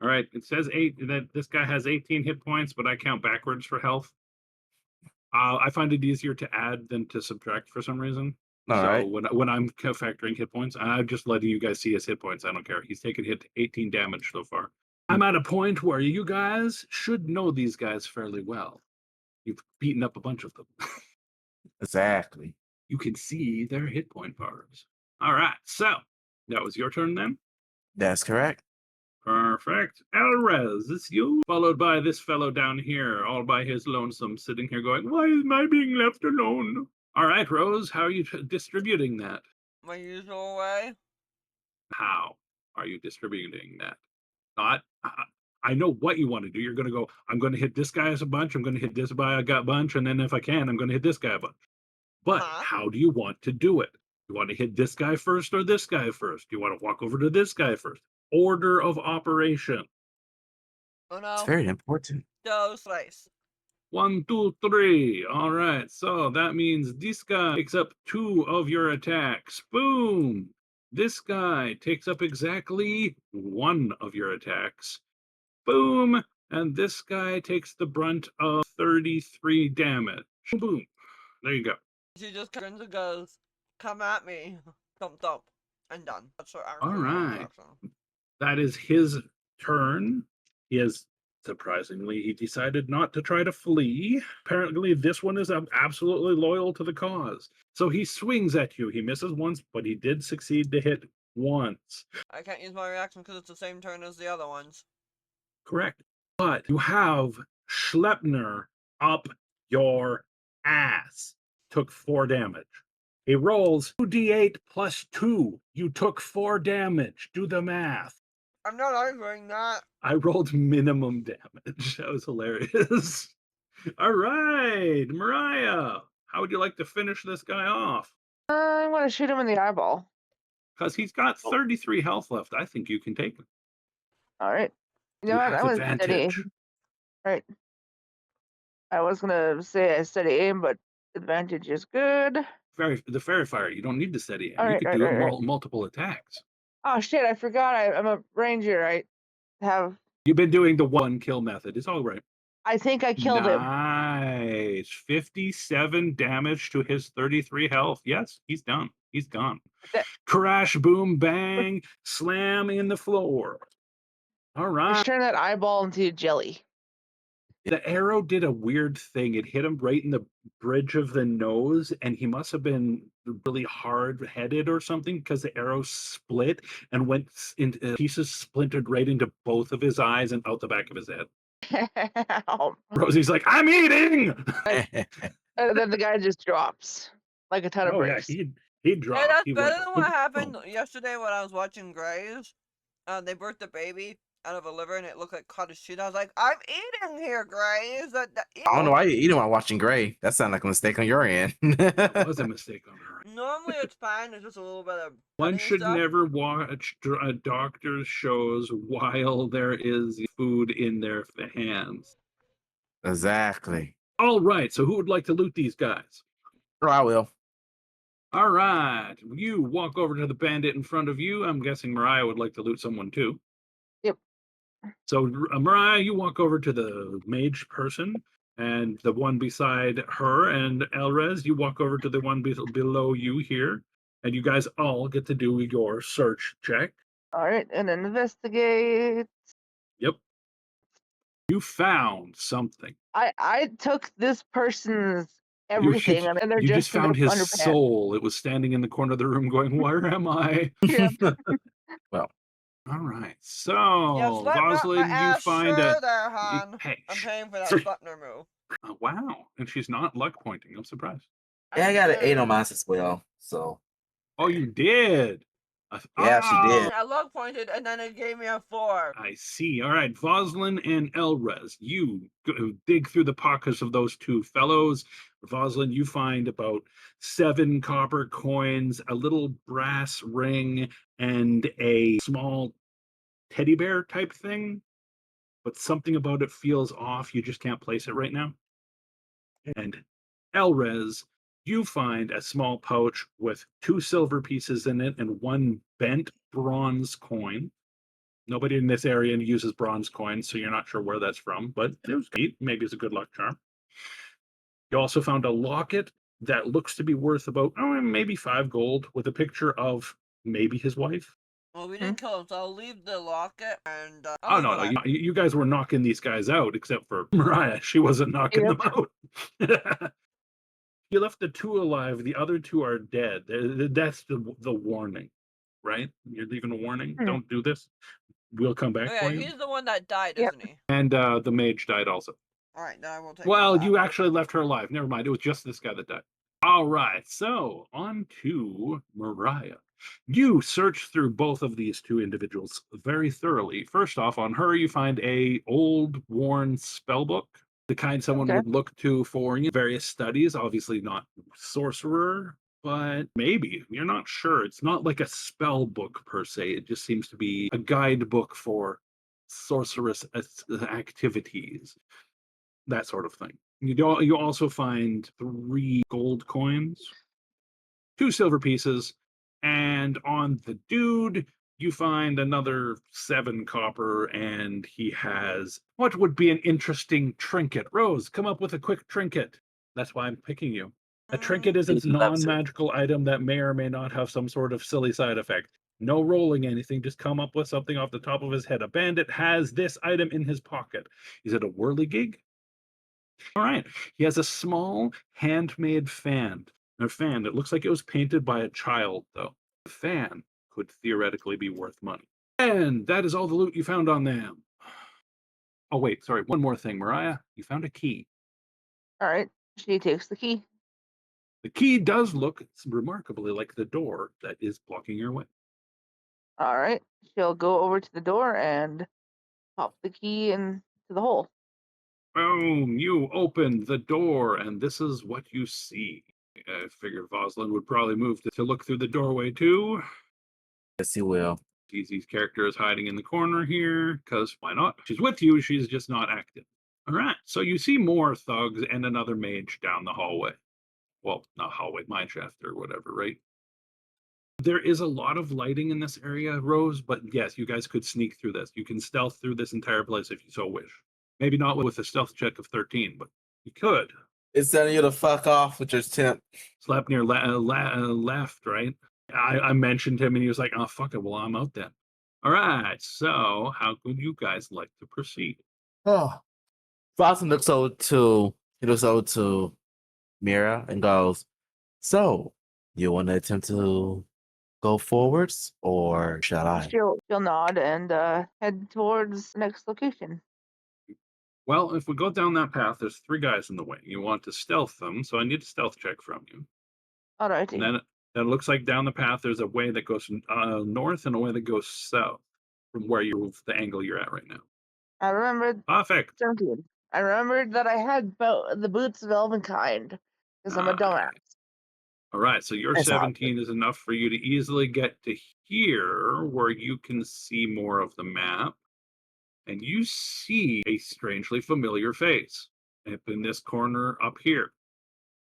Speaker 2: All right. It says 8 that this guy has 18 hit points, but I count backwards for health. I find it easier to add than to subtract for some reason.
Speaker 3: All right.
Speaker 2: When I'm factoring hit points, I'm just letting you guys see his hit points. I don't care. He's taken 18 damage so far. I'm at a point where you guys should know these guys fairly well. You've beaten up a bunch of them.
Speaker 3: Exactly.
Speaker 2: You can see their hit point bars. All right. So that was your turn then?
Speaker 3: That's correct.
Speaker 2: Perfect. Elrez, it's you. Followed by this fellow down here, all by his lonesome, sitting here going, why am I being left alone? All right, Rose, how are you distributing that?
Speaker 4: My usual way.
Speaker 2: How are you distributing that? Not, I know what you want to do. You're going to go, I'm going to hit this guy as a bunch. I'm going to hit this guy a bunch. And then if I can, I'm going to hit this guy a bunch. But
Speaker 4: Huh?
Speaker 2: how do you want to do it? You want to hit this guy first or this guy first? Do you want to walk over to this guy first? Order of operation.
Speaker 4: Oh
Speaker 3: It's
Speaker 4: no.
Speaker 3: very important.
Speaker 4: Go slice.
Speaker 2: 1, 2, 3. All right. So that means this guy takes up 2 of your attacks. Boom. This guy takes up exactly 1 of your attacks. Boom. And this guy takes the brunt of 33 damage. Boom. There you go.
Speaker 4: She just turns and goes, come at me. Thump thump. And done. That's her action.
Speaker 2: All right. That is his turn. He is, surprisingly, he decided not to try to flee. Apparently, this one is absolutely loyal to the cause. So he swings at you. He misses once, but he did succeed to hit once.
Speaker 4: I can't use my reaction because it's the same turn as the other ones.
Speaker 2: Correct. But you have Schleppner up your ass. Took 4 damage. He rolls 2d8 plus 2. You took 4 damage. Do the math.
Speaker 4: I'm not arguing that.
Speaker 2: I rolled minimum damage. That was hilarious. All right, Mariah, how would you like to finish this guy off?
Speaker 1: I want to shoot him in the eyeball.
Speaker 2: Because he's got 33 health left. I think you can take him.
Speaker 1: All right. You
Speaker 2: You
Speaker 1: know what?
Speaker 2: have
Speaker 1: I was steady.
Speaker 2: advantage.
Speaker 1: Right. I was gonna say a steady aim, but advantage is good.
Speaker 2: The fairy fire, you don't need to steady aim.
Speaker 1: All
Speaker 2: You
Speaker 1: right,
Speaker 2: could
Speaker 1: right,
Speaker 2: do
Speaker 1: right, right.
Speaker 2: multiple attacks.
Speaker 1: Oh shit! I forgot. I'm a ranger. I have.
Speaker 2: You've been doing the 1 kill method. It's all right.
Speaker 1: I think I killed him.
Speaker 2: Nice. 57 damage to his 33 health. Yes, he's done. He's gone.
Speaker 1: That-
Speaker 2: Crash, boom, bang, slam in the floor. All right.
Speaker 1: Just turn that eyeball into jelly.
Speaker 2: The arrow did a weird thing. It hit him right in the bridge of the nose, and he must have been really hard-headed or something because the arrow split and went into pieces, splintered right into both of his eyes and out the back of his head. Rosie's like, I'm eating!
Speaker 1: And then the guy just drops like a ton of
Speaker 2: Oh, yeah,
Speaker 1: bricks.
Speaker 2: he dropped.
Speaker 4: Hey, that's
Speaker 2: He
Speaker 4: better
Speaker 2: went,
Speaker 4: than what happened yesterday when I was watching Grays. They birthed a baby out of a liver and it looked like cottage cheese. I was like, I'm eating here, Grays.
Speaker 3: I don't know why you're eating while watching Gray. That sounded like a mistake on your end.
Speaker 2: That was a mistake on her end.
Speaker 4: Normally it's fine. It's just a little bit of
Speaker 2: One
Speaker 4: funny
Speaker 2: should
Speaker 4: stuff.
Speaker 2: never watch doctor's shows while there is food in their hands.
Speaker 3: Exactly.
Speaker 2: All right, so who would like to loot these guys?
Speaker 3: Sure, I will.
Speaker 2: All right, you walk over to the bandit in front of you. I'm guessing Mariah would like to loot someone too.
Speaker 1: Yep.
Speaker 2: So, Mariah, you walk over to the mage person and the one beside her, and Elrez, you walk over to the one below you here, and you guys all get to do your search check.
Speaker 1: All right, and investigate.
Speaker 2: Yep. You found something.
Speaker 1: I took this person's everything, and they're
Speaker 2: You just
Speaker 1: in
Speaker 2: found
Speaker 1: their
Speaker 2: his
Speaker 1: underpants.
Speaker 2: soul. It was standing in the corner of the room going, where am I?
Speaker 1: Yeah.
Speaker 3: Well,
Speaker 2: all right. So,
Speaker 4: Yeah, slap my
Speaker 2: Rosalind, you
Speaker 4: ass
Speaker 2: find
Speaker 4: sure
Speaker 2: a...
Speaker 4: there, hon.
Speaker 2: Hey,
Speaker 4: I'm
Speaker 2: shh.
Speaker 4: paying for that Slapner move.
Speaker 2: Wow. And she's not luck pointing. I'm surprised.
Speaker 3: yeah, I got an 8 on mine as well. So,
Speaker 2: Oh, you did?
Speaker 3: Yeah, she did.
Speaker 4: I love pointed and then it gave me a 4.
Speaker 2: I see. All right. Voslin and Elrez, you dig through the pockets of those two fellows. Voslin, you find about 7 copper coins, a little brass ring, and a small teddy bear type thing. But something about it feels off. You just can't place it right now. And Elrez, you find a small pouch with 2 silver pieces in it and 1 bent bronze coin. Nobody in this area uses bronze coins, so you're not sure where that's from, but it was neat. Maybe it's a good luck charm. You also found a locket that looks to be worth about maybe 5 gold with a picture of maybe his wife.
Speaker 4: Well, we didn't kill him, so I'll leave the locket and.
Speaker 2: Oh, no. You guys were knocking these guys out, except for Mariah. She wasn't knocking them out. You left the 2 alive. The other 2 are dead. That's the warning, right? You're leaving a warning. Don't do this. we'll come back
Speaker 4: Oh yeah,
Speaker 2: for you.
Speaker 4: he's the one that died,
Speaker 1: Yep.
Speaker 4: isn't he?
Speaker 2: And the mage died also.
Speaker 4: All right, then I will take.
Speaker 2: Well,
Speaker 4: all that.
Speaker 2: you actually left her alive. Never mind. It was just this guy that died. All right. So on to Mariah. You search through both of these two individuals very thoroughly. First off, on her, you find a old, worn spell book, the kind someone
Speaker 1: Okay.
Speaker 2: would look to for various studies. Obviously, not sorcerer, but maybe you're not sure. It's not like a spell book per se. It just seems to be a guidebook for sorceress activities, that sort of thing. You also find 3 gold coins, 2 silver pieces, and on the dude you find another 7 copper, and he has what would be an interesting trinket. Rose, come up with a quick trinket. That's why I'm picking you. A trinket is a
Speaker 3: He loves it.
Speaker 2: non-magical item that may or may not have some sort of silly side effect. No rolling anything, just come up with something off the top of his head. A bandit has this item in his pocket. Is it a whirligig? All right. He has a small handmade fan. A fan that looks like it was painted by a child, though. The fan could theoretically be worth money. And that is all the loot you found on them. Oh, wait, sorry. One more thing, Mariah. You found a key.
Speaker 1: All right. She takes the key.
Speaker 2: The key does look remarkably like the door that is blocking your way.
Speaker 1: All right. She'll go over to the door and pop the key into the hole.
Speaker 2: Boom! You open the door, and this is what you see. I figured Voslin would probably move to look through the doorway, too.
Speaker 3: Yes, he will.
Speaker 2: Easy's character is hiding in the corner here, because why not? She's with you, she's just not active. All right, so you see more thugs and another mage down the hallway. Well, not hallway, mine shaft or whatever, right? There is a lot of lighting in this area, Rose, but yes, you guys could sneak through this. You can stealth through this entire place if you so wish. Maybe not with a stealth check of 13, but you could.
Speaker 3: It's telling you to fuck off with your temp.
Speaker 2: Slap near left, right? I mentioned him and he was like, oh, fuck it, well, I'm out then. All right, so how would you guys like to proceed?
Speaker 3: Oh. Boston looks over to Mira and goes, "So, you want to attempt to go forwards, or shall I?"
Speaker 1: She'll nod and head towards the next location.
Speaker 2: Well, if we go down that path, there's 3 guys in the way. You want to stealth them, so I need a stealth check from you.
Speaker 1: All
Speaker 2: And
Speaker 1: righty.
Speaker 2: then it looks like down the path, there's a way that goes north and a way that goes south from where the angle you're at right now.
Speaker 1: I remembered
Speaker 2: Perfect.
Speaker 1: 17. I remembered that I had the boots of Elvenkind because I'm a dumbass.
Speaker 2: All right, so your
Speaker 3: That's all
Speaker 2: 17 is enough for you to easily get to here where you can see more of the map. And you see a strangely familiar face up in this corner up here.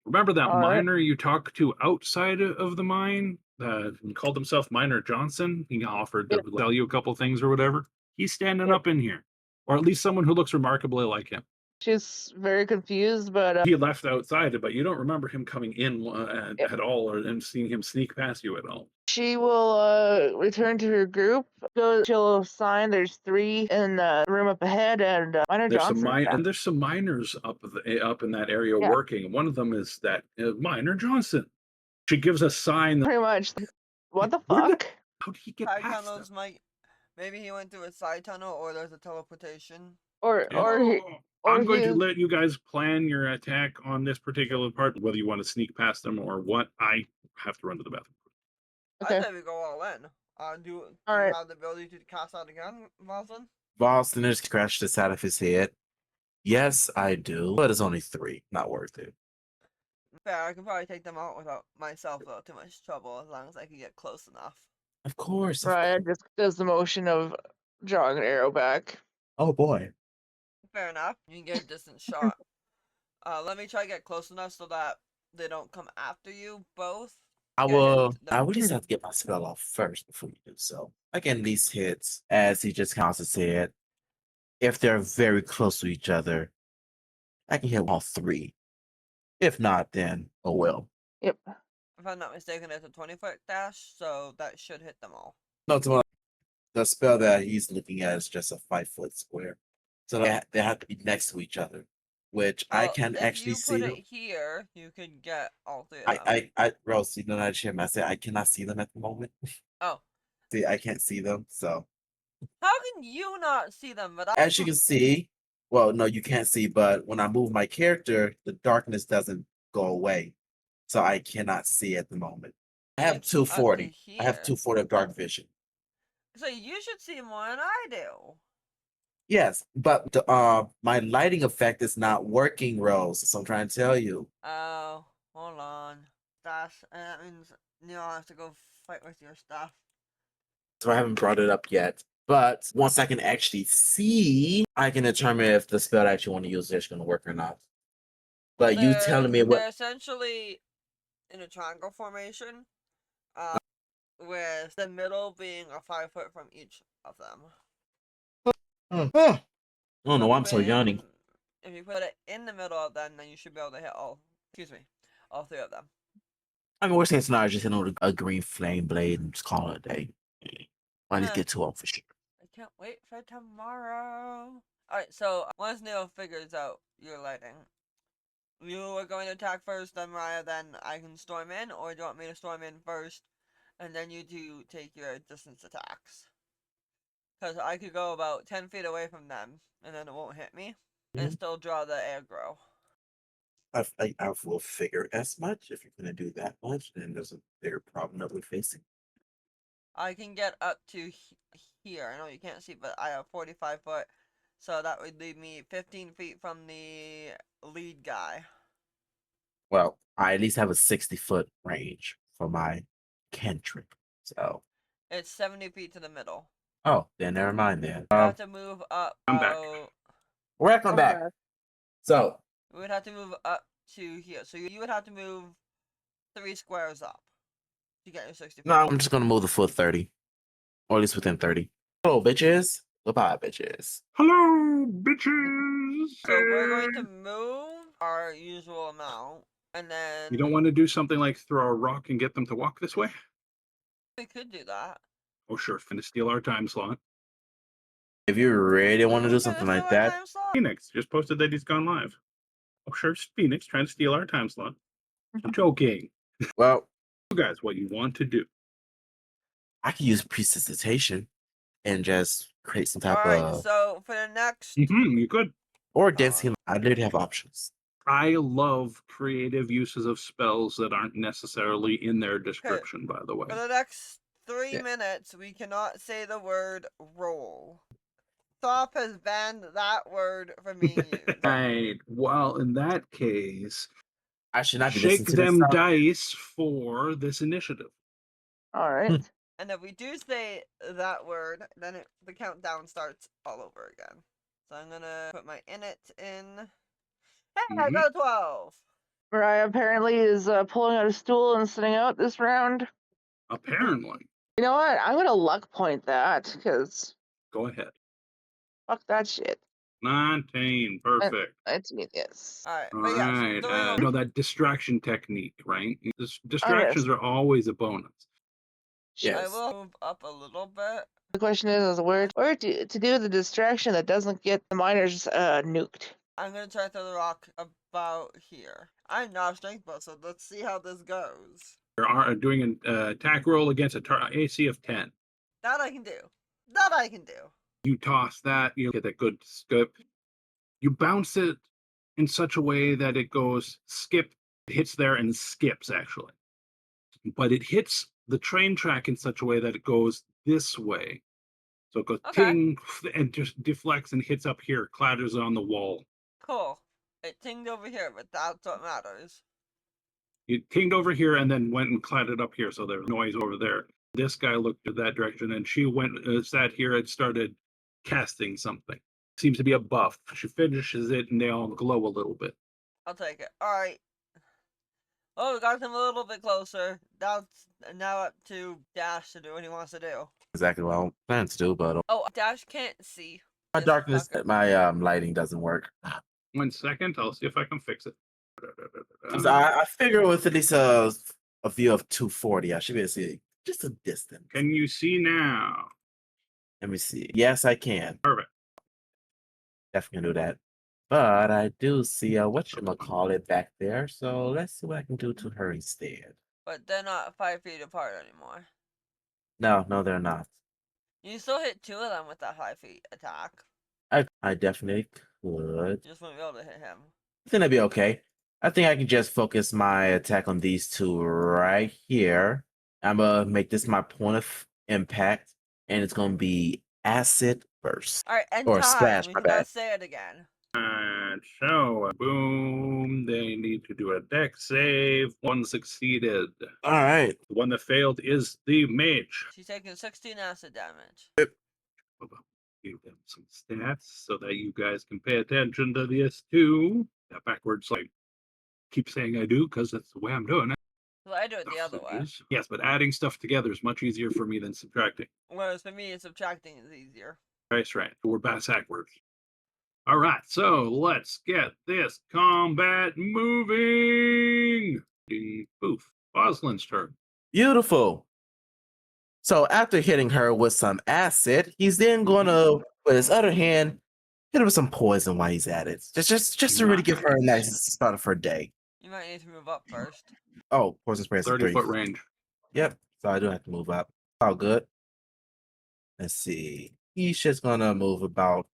Speaker 2: Remember that
Speaker 1: All right.
Speaker 2: miner you talked to outside of the mine? He called himself Miner Johnson. He offered to sell you a couple things or whatever. He's standing
Speaker 1: Yep.
Speaker 2: up in here, or at least someone who looks remarkably like him.
Speaker 1: She's very confused, but
Speaker 2: He left outside, but you don't remember him coming in
Speaker 1: Yep.
Speaker 2: at all, or and seeing him sneak past you at all.
Speaker 1: she will return to her group. She'll sign. There's 3 in the room up ahead, and Miner Johnson.
Speaker 2: There's some miners up in that area
Speaker 1: Yeah.
Speaker 2: working. One of them is that Miner Johnson. She gives a sign.
Speaker 1: Pretty much. What the
Speaker 2: Where
Speaker 1: fuck?
Speaker 2: How did he get
Speaker 4: Side
Speaker 2: past
Speaker 4: tunnels
Speaker 2: them?
Speaker 4: maybe he went through a side tunnel, or there's a teleportation.
Speaker 1: Or
Speaker 2: I'm going to
Speaker 1: he.
Speaker 2: let you guys plan your attack on this particular part, whether you want to sneak past them or what. I have to run to the bathroom.
Speaker 1: Okay.
Speaker 4: I say we go all in. Do
Speaker 1: All
Speaker 4: you
Speaker 1: right.
Speaker 4: have the ability to cast out again, Voslin?
Speaker 3: Boston just scratched the side of his head. Yes, I do, but it's only 3. Not worth it.
Speaker 4: Fair, I can probably take them out without myself too much trouble, as long as I can get close enough.
Speaker 3: Of course.
Speaker 1: Ryan just does the motion of drawing an arrow back.
Speaker 3: Oh boy.
Speaker 4: Fair enough. You can get a distant shot. Let me try to get close enough so that they don't come after you both.
Speaker 3: I
Speaker 4: Yeah,
Speaker 3: will.
Speaker 4: yeah,
Speaker 3: I would just have to get my spell off first before you do so. I can at least hit as he just counts his head. If they're very close to each other, I can hit all 3. If not, then oh well.
Speaker 1: Yep.
Speaker 4: If I'm not mistaken, it's a 20-foot dash, so that should hit them all.
Speaker 3: No, the spell that he's looking at is just a 5-foot square, so they have to be next to each other, which I can actually see.
Speaker 4: If you put it here, you could get all 3 of them.
Speaker 3: Rose, you know that shit. I said I cannot see them at the moment.
Speaker 4: Oh.
Speaker 3: See, I can't see them, so
Speaker 4: How can you not see them? But
Speaker 3: As you can see, well, no, you can't see, but when I move my character, the darkness doesn't go away. So I cannot see at the moment. I have
Speaker 4: it's up to
Speaker 3: 240. I have
Speaker 4: here.
Speaker 3: 240 of dark vision.
Speaker 4: So you should see more than I do.
Speaker 3: Yes, but my lighting effect is not working, Rose. So I'm trying to tell you.
Speaker 4: Oh, hold on. That means I'll have to go fight with your stuff.
Speaker 3: So I haven't brought it up yet. But once I can actually see, I can determine if the spell I actually want to use is going to work or not. But you telling me
Speaker 4: They're
Speaker 3: what?
Speaker 4: essentially in a triangle formation, with the middle being a 5 foot from each of them.
Speaker 3: Oh, I don't know why I'm so
Speaker 4: When-
Speaker 3: yawning.
Speaker 4: If you put it in the middle of them, then you should be able to hit all three of them.
Speaker 3: I mean, worst case scenario, just hit on a green flame blade and just call it a day. I need to
Speaker 4: Eh.
Speaker 3: get 2 for sure.
Speaker 4: I can't wait for tomorrow. Alright, so once Neil figures out your lighting, you are going to attack first, then Mariah, then I can storm in, or do you want me to storm in first, and then you two take your distance attacks? Because I could go about 10 feet away from them, and then it won't hit me, and still draw the aggro.
Speaker 3: I will figure as much. If you're going to do that much, then there's a bigger problem that we're facing.
Speaker 4: I can get up to here. I know you can't see, but I have 45 foot, so that would leave me 15 feet from the lead guy.
Speaker 3: Well, I at least have a 60-foot range for my cantrip. So,
Speaker 4: It's 70 feet to the middle.
Speaker 3: oh, then never mind then.
Speaker 4: You have to move up.
Speaker 2: I'm back.
Speaker 3: We're back. I'm back. So,
Speaker 4: We would have to move up to here. So you would have to move 3 squares up to get your 60 feet.
Speaker 3: no, I'm just going to move the foot 30, or at least within 30. Hello, bitches. Goodbye, bitches.
Speaker 2: Hello, bitches.
Speaker 4: So we're going to move our usual amount, and then
Speaker 2: You don't want to do something like throw a rock and get them to walk this way?
Speaker 4: we could do that.
Speaker 2: Oh, sure. Finna steal our time slot.
Speaker 3: If you really want to do something like that,
Speaker 2: Phoenix just posted that he's gone live. Oh, sure. It's Phoenix trying to steal our time slot. I'm joking.
Speaker 3: well,
Speaker 2: You guys, what you want to do.
Speaker 3: I could use prestidigitation and just create some type
Speaker 4: Alright,
Speaker 3: of
Speaker 4: so for the next
Speaker 2: You could.
Speaker 3: or density. I literally have options.
Speaker 2: I love creative uses of spells that aren't necessarily in their description, by the way.
Speaker 4: for the next 3
Speaker 3: Yeah.
Speaker 4: minutes, we cannot say the word roll. Thop has banned that word from being used.
Speaker 2: Right. Well, in that case,
Speaker 3: I should not be
Speaker 2: shake
Speaker 3: listening to this
Speaker 2: them
Speaker 3: song.
Speaker 2: dice for this initiative.
Speaker 1: All right.
Speaker 4: And if we do say that word, then the countdown starts all over again. So I'm gonna put my init in. Hey, I got a 12!
Speaker 1: Mariah apparently is pulling out a stool and sitting out this round.
Speaker 2: Apparently.
Speaker 1: You know what? I'm gonna luck point that because
Speaker 2: Go ahead.
Speaker 1: fuck that shit.
Speaker 2: 19. Perfect.
Speaker 1: Let's do this.
Speaker 4: Alright,
Speaker 2: All
Speaker 4: but yes,
Speaker 2: right.
Speaker 4: doing
Speaker 2: You know that distraction technique, right?
Speaker 1: Oh,
Speaker 2: Distractions are always a bonus.
Speaker 4: I
Speaker 3: Yes.
Speaker 4: will move up a little bit.
Speaker 1: The question is where to do the distraction that doesn't get the miners nuked.
Speaker 4: I'm gonna try to throw the rock about here. I'm not a strength buff, so let's see how this goes.
Speaker 2: You're doing an attack roll against a AC of 10.
Speaker 4: That I can do. That I can do.
Speaker 2: You toss that, you get that good skip. You bounce it in such a way that it goes skip, hits there and skips actually. But it hits the train track in such a way that it goes this way. So it goes
Speaker 4: Okay.
Speaker 2: ting and just deflects and hits up here, clatters on the wall.
Speaker 4: Cool. It tinged over here, but that's what matters.
Speaker 2: It tinged over here and then went and clattered up here, so there was noise over there. This guy looked at that direction and she went, sat here and started casting something. Seems to be a buff. She finishes it and they all glow a little bit.
Speaker 4: I'll take it. Alright. Oh, we got him a little bit closer. That's now up to Dash to do what he wants to do.
Speaker 3: Exactly what I plan to do, but
Speaker 4: Oh, Dash can't see.
Speaker 3: my
Speaker 4: this
Speaker 3: darkness,
Speaker 4: fucker.
Speaker 3: my lighting doesn't work.
Speaker 2: 1 second, I'll see if I can fix it.
Speaker 3: 'Cause I figure with at least a view of 240, I should be able to see just a distance.
Speaker 2: Can you see now?
Speaker 3: Let me see. Yes, I can.
Speaker 2: Perfect.
Speaker 3: Definitely can do that. But I do see whatchamacallit back there. So let's see what I can do to her instead.
Speaker 4: But they're not 5 feet apart anymore.
Speaker 3: No, they're not.
Speaker 4: You still hit 2 of them with that 5 feet attack.
Speaker 3: I definitely could.
Speaker 4: You just wouldn't be able to hit him.
Speaker 3: I think that'd be okay. I think I can just focus my attack on these two right here. I'm gonna make this my point of impact, and it's gonna be acid burst
Speaker 4: Alright, end
Speaker 3: or
Speaker 4: time.
Speaker 3: splash.
Speaker 4: We
Speaker 3: My
Speaker 4: can now
Speaker 3: bad.
Speaker 4: say it again.
Speaker 2: And so, boom, they need to do a deck save. One succeeded.
Speaker 3: All right.
Speaker 2: The one that failed is the mage.
Speaker 4: She's taking 16 acid damage.
Speaker 2: Give them some stats so that you guys can pay attention to this too. That backwards, like, keep saying I do because that's the way I'm doing it.
Speaker 4: Well, I do it the other way.
Speaker 2: Yes, but adding stuff together is much easier for me than subtracting.
Speaker 4: Whereas for me, subtracting is easier.
Speaker 2: That's right. We're backwards. All right, so let's get this combat moving. Poof. Boslin's turn.
Speaker 3: Beautiful. So after hitting her with some acid, he's then gonna, with his other hand, hit her with some poison while he's at it. Just to really give her a nice start of her day.
Speaker 4: You might need to move up first.
Speaker 3: Oh, poison spray is
Speaker 2: 30-foot range.
Speaker 3: Yep. So I do have to move up. All good. Let's see. He's just gonna move about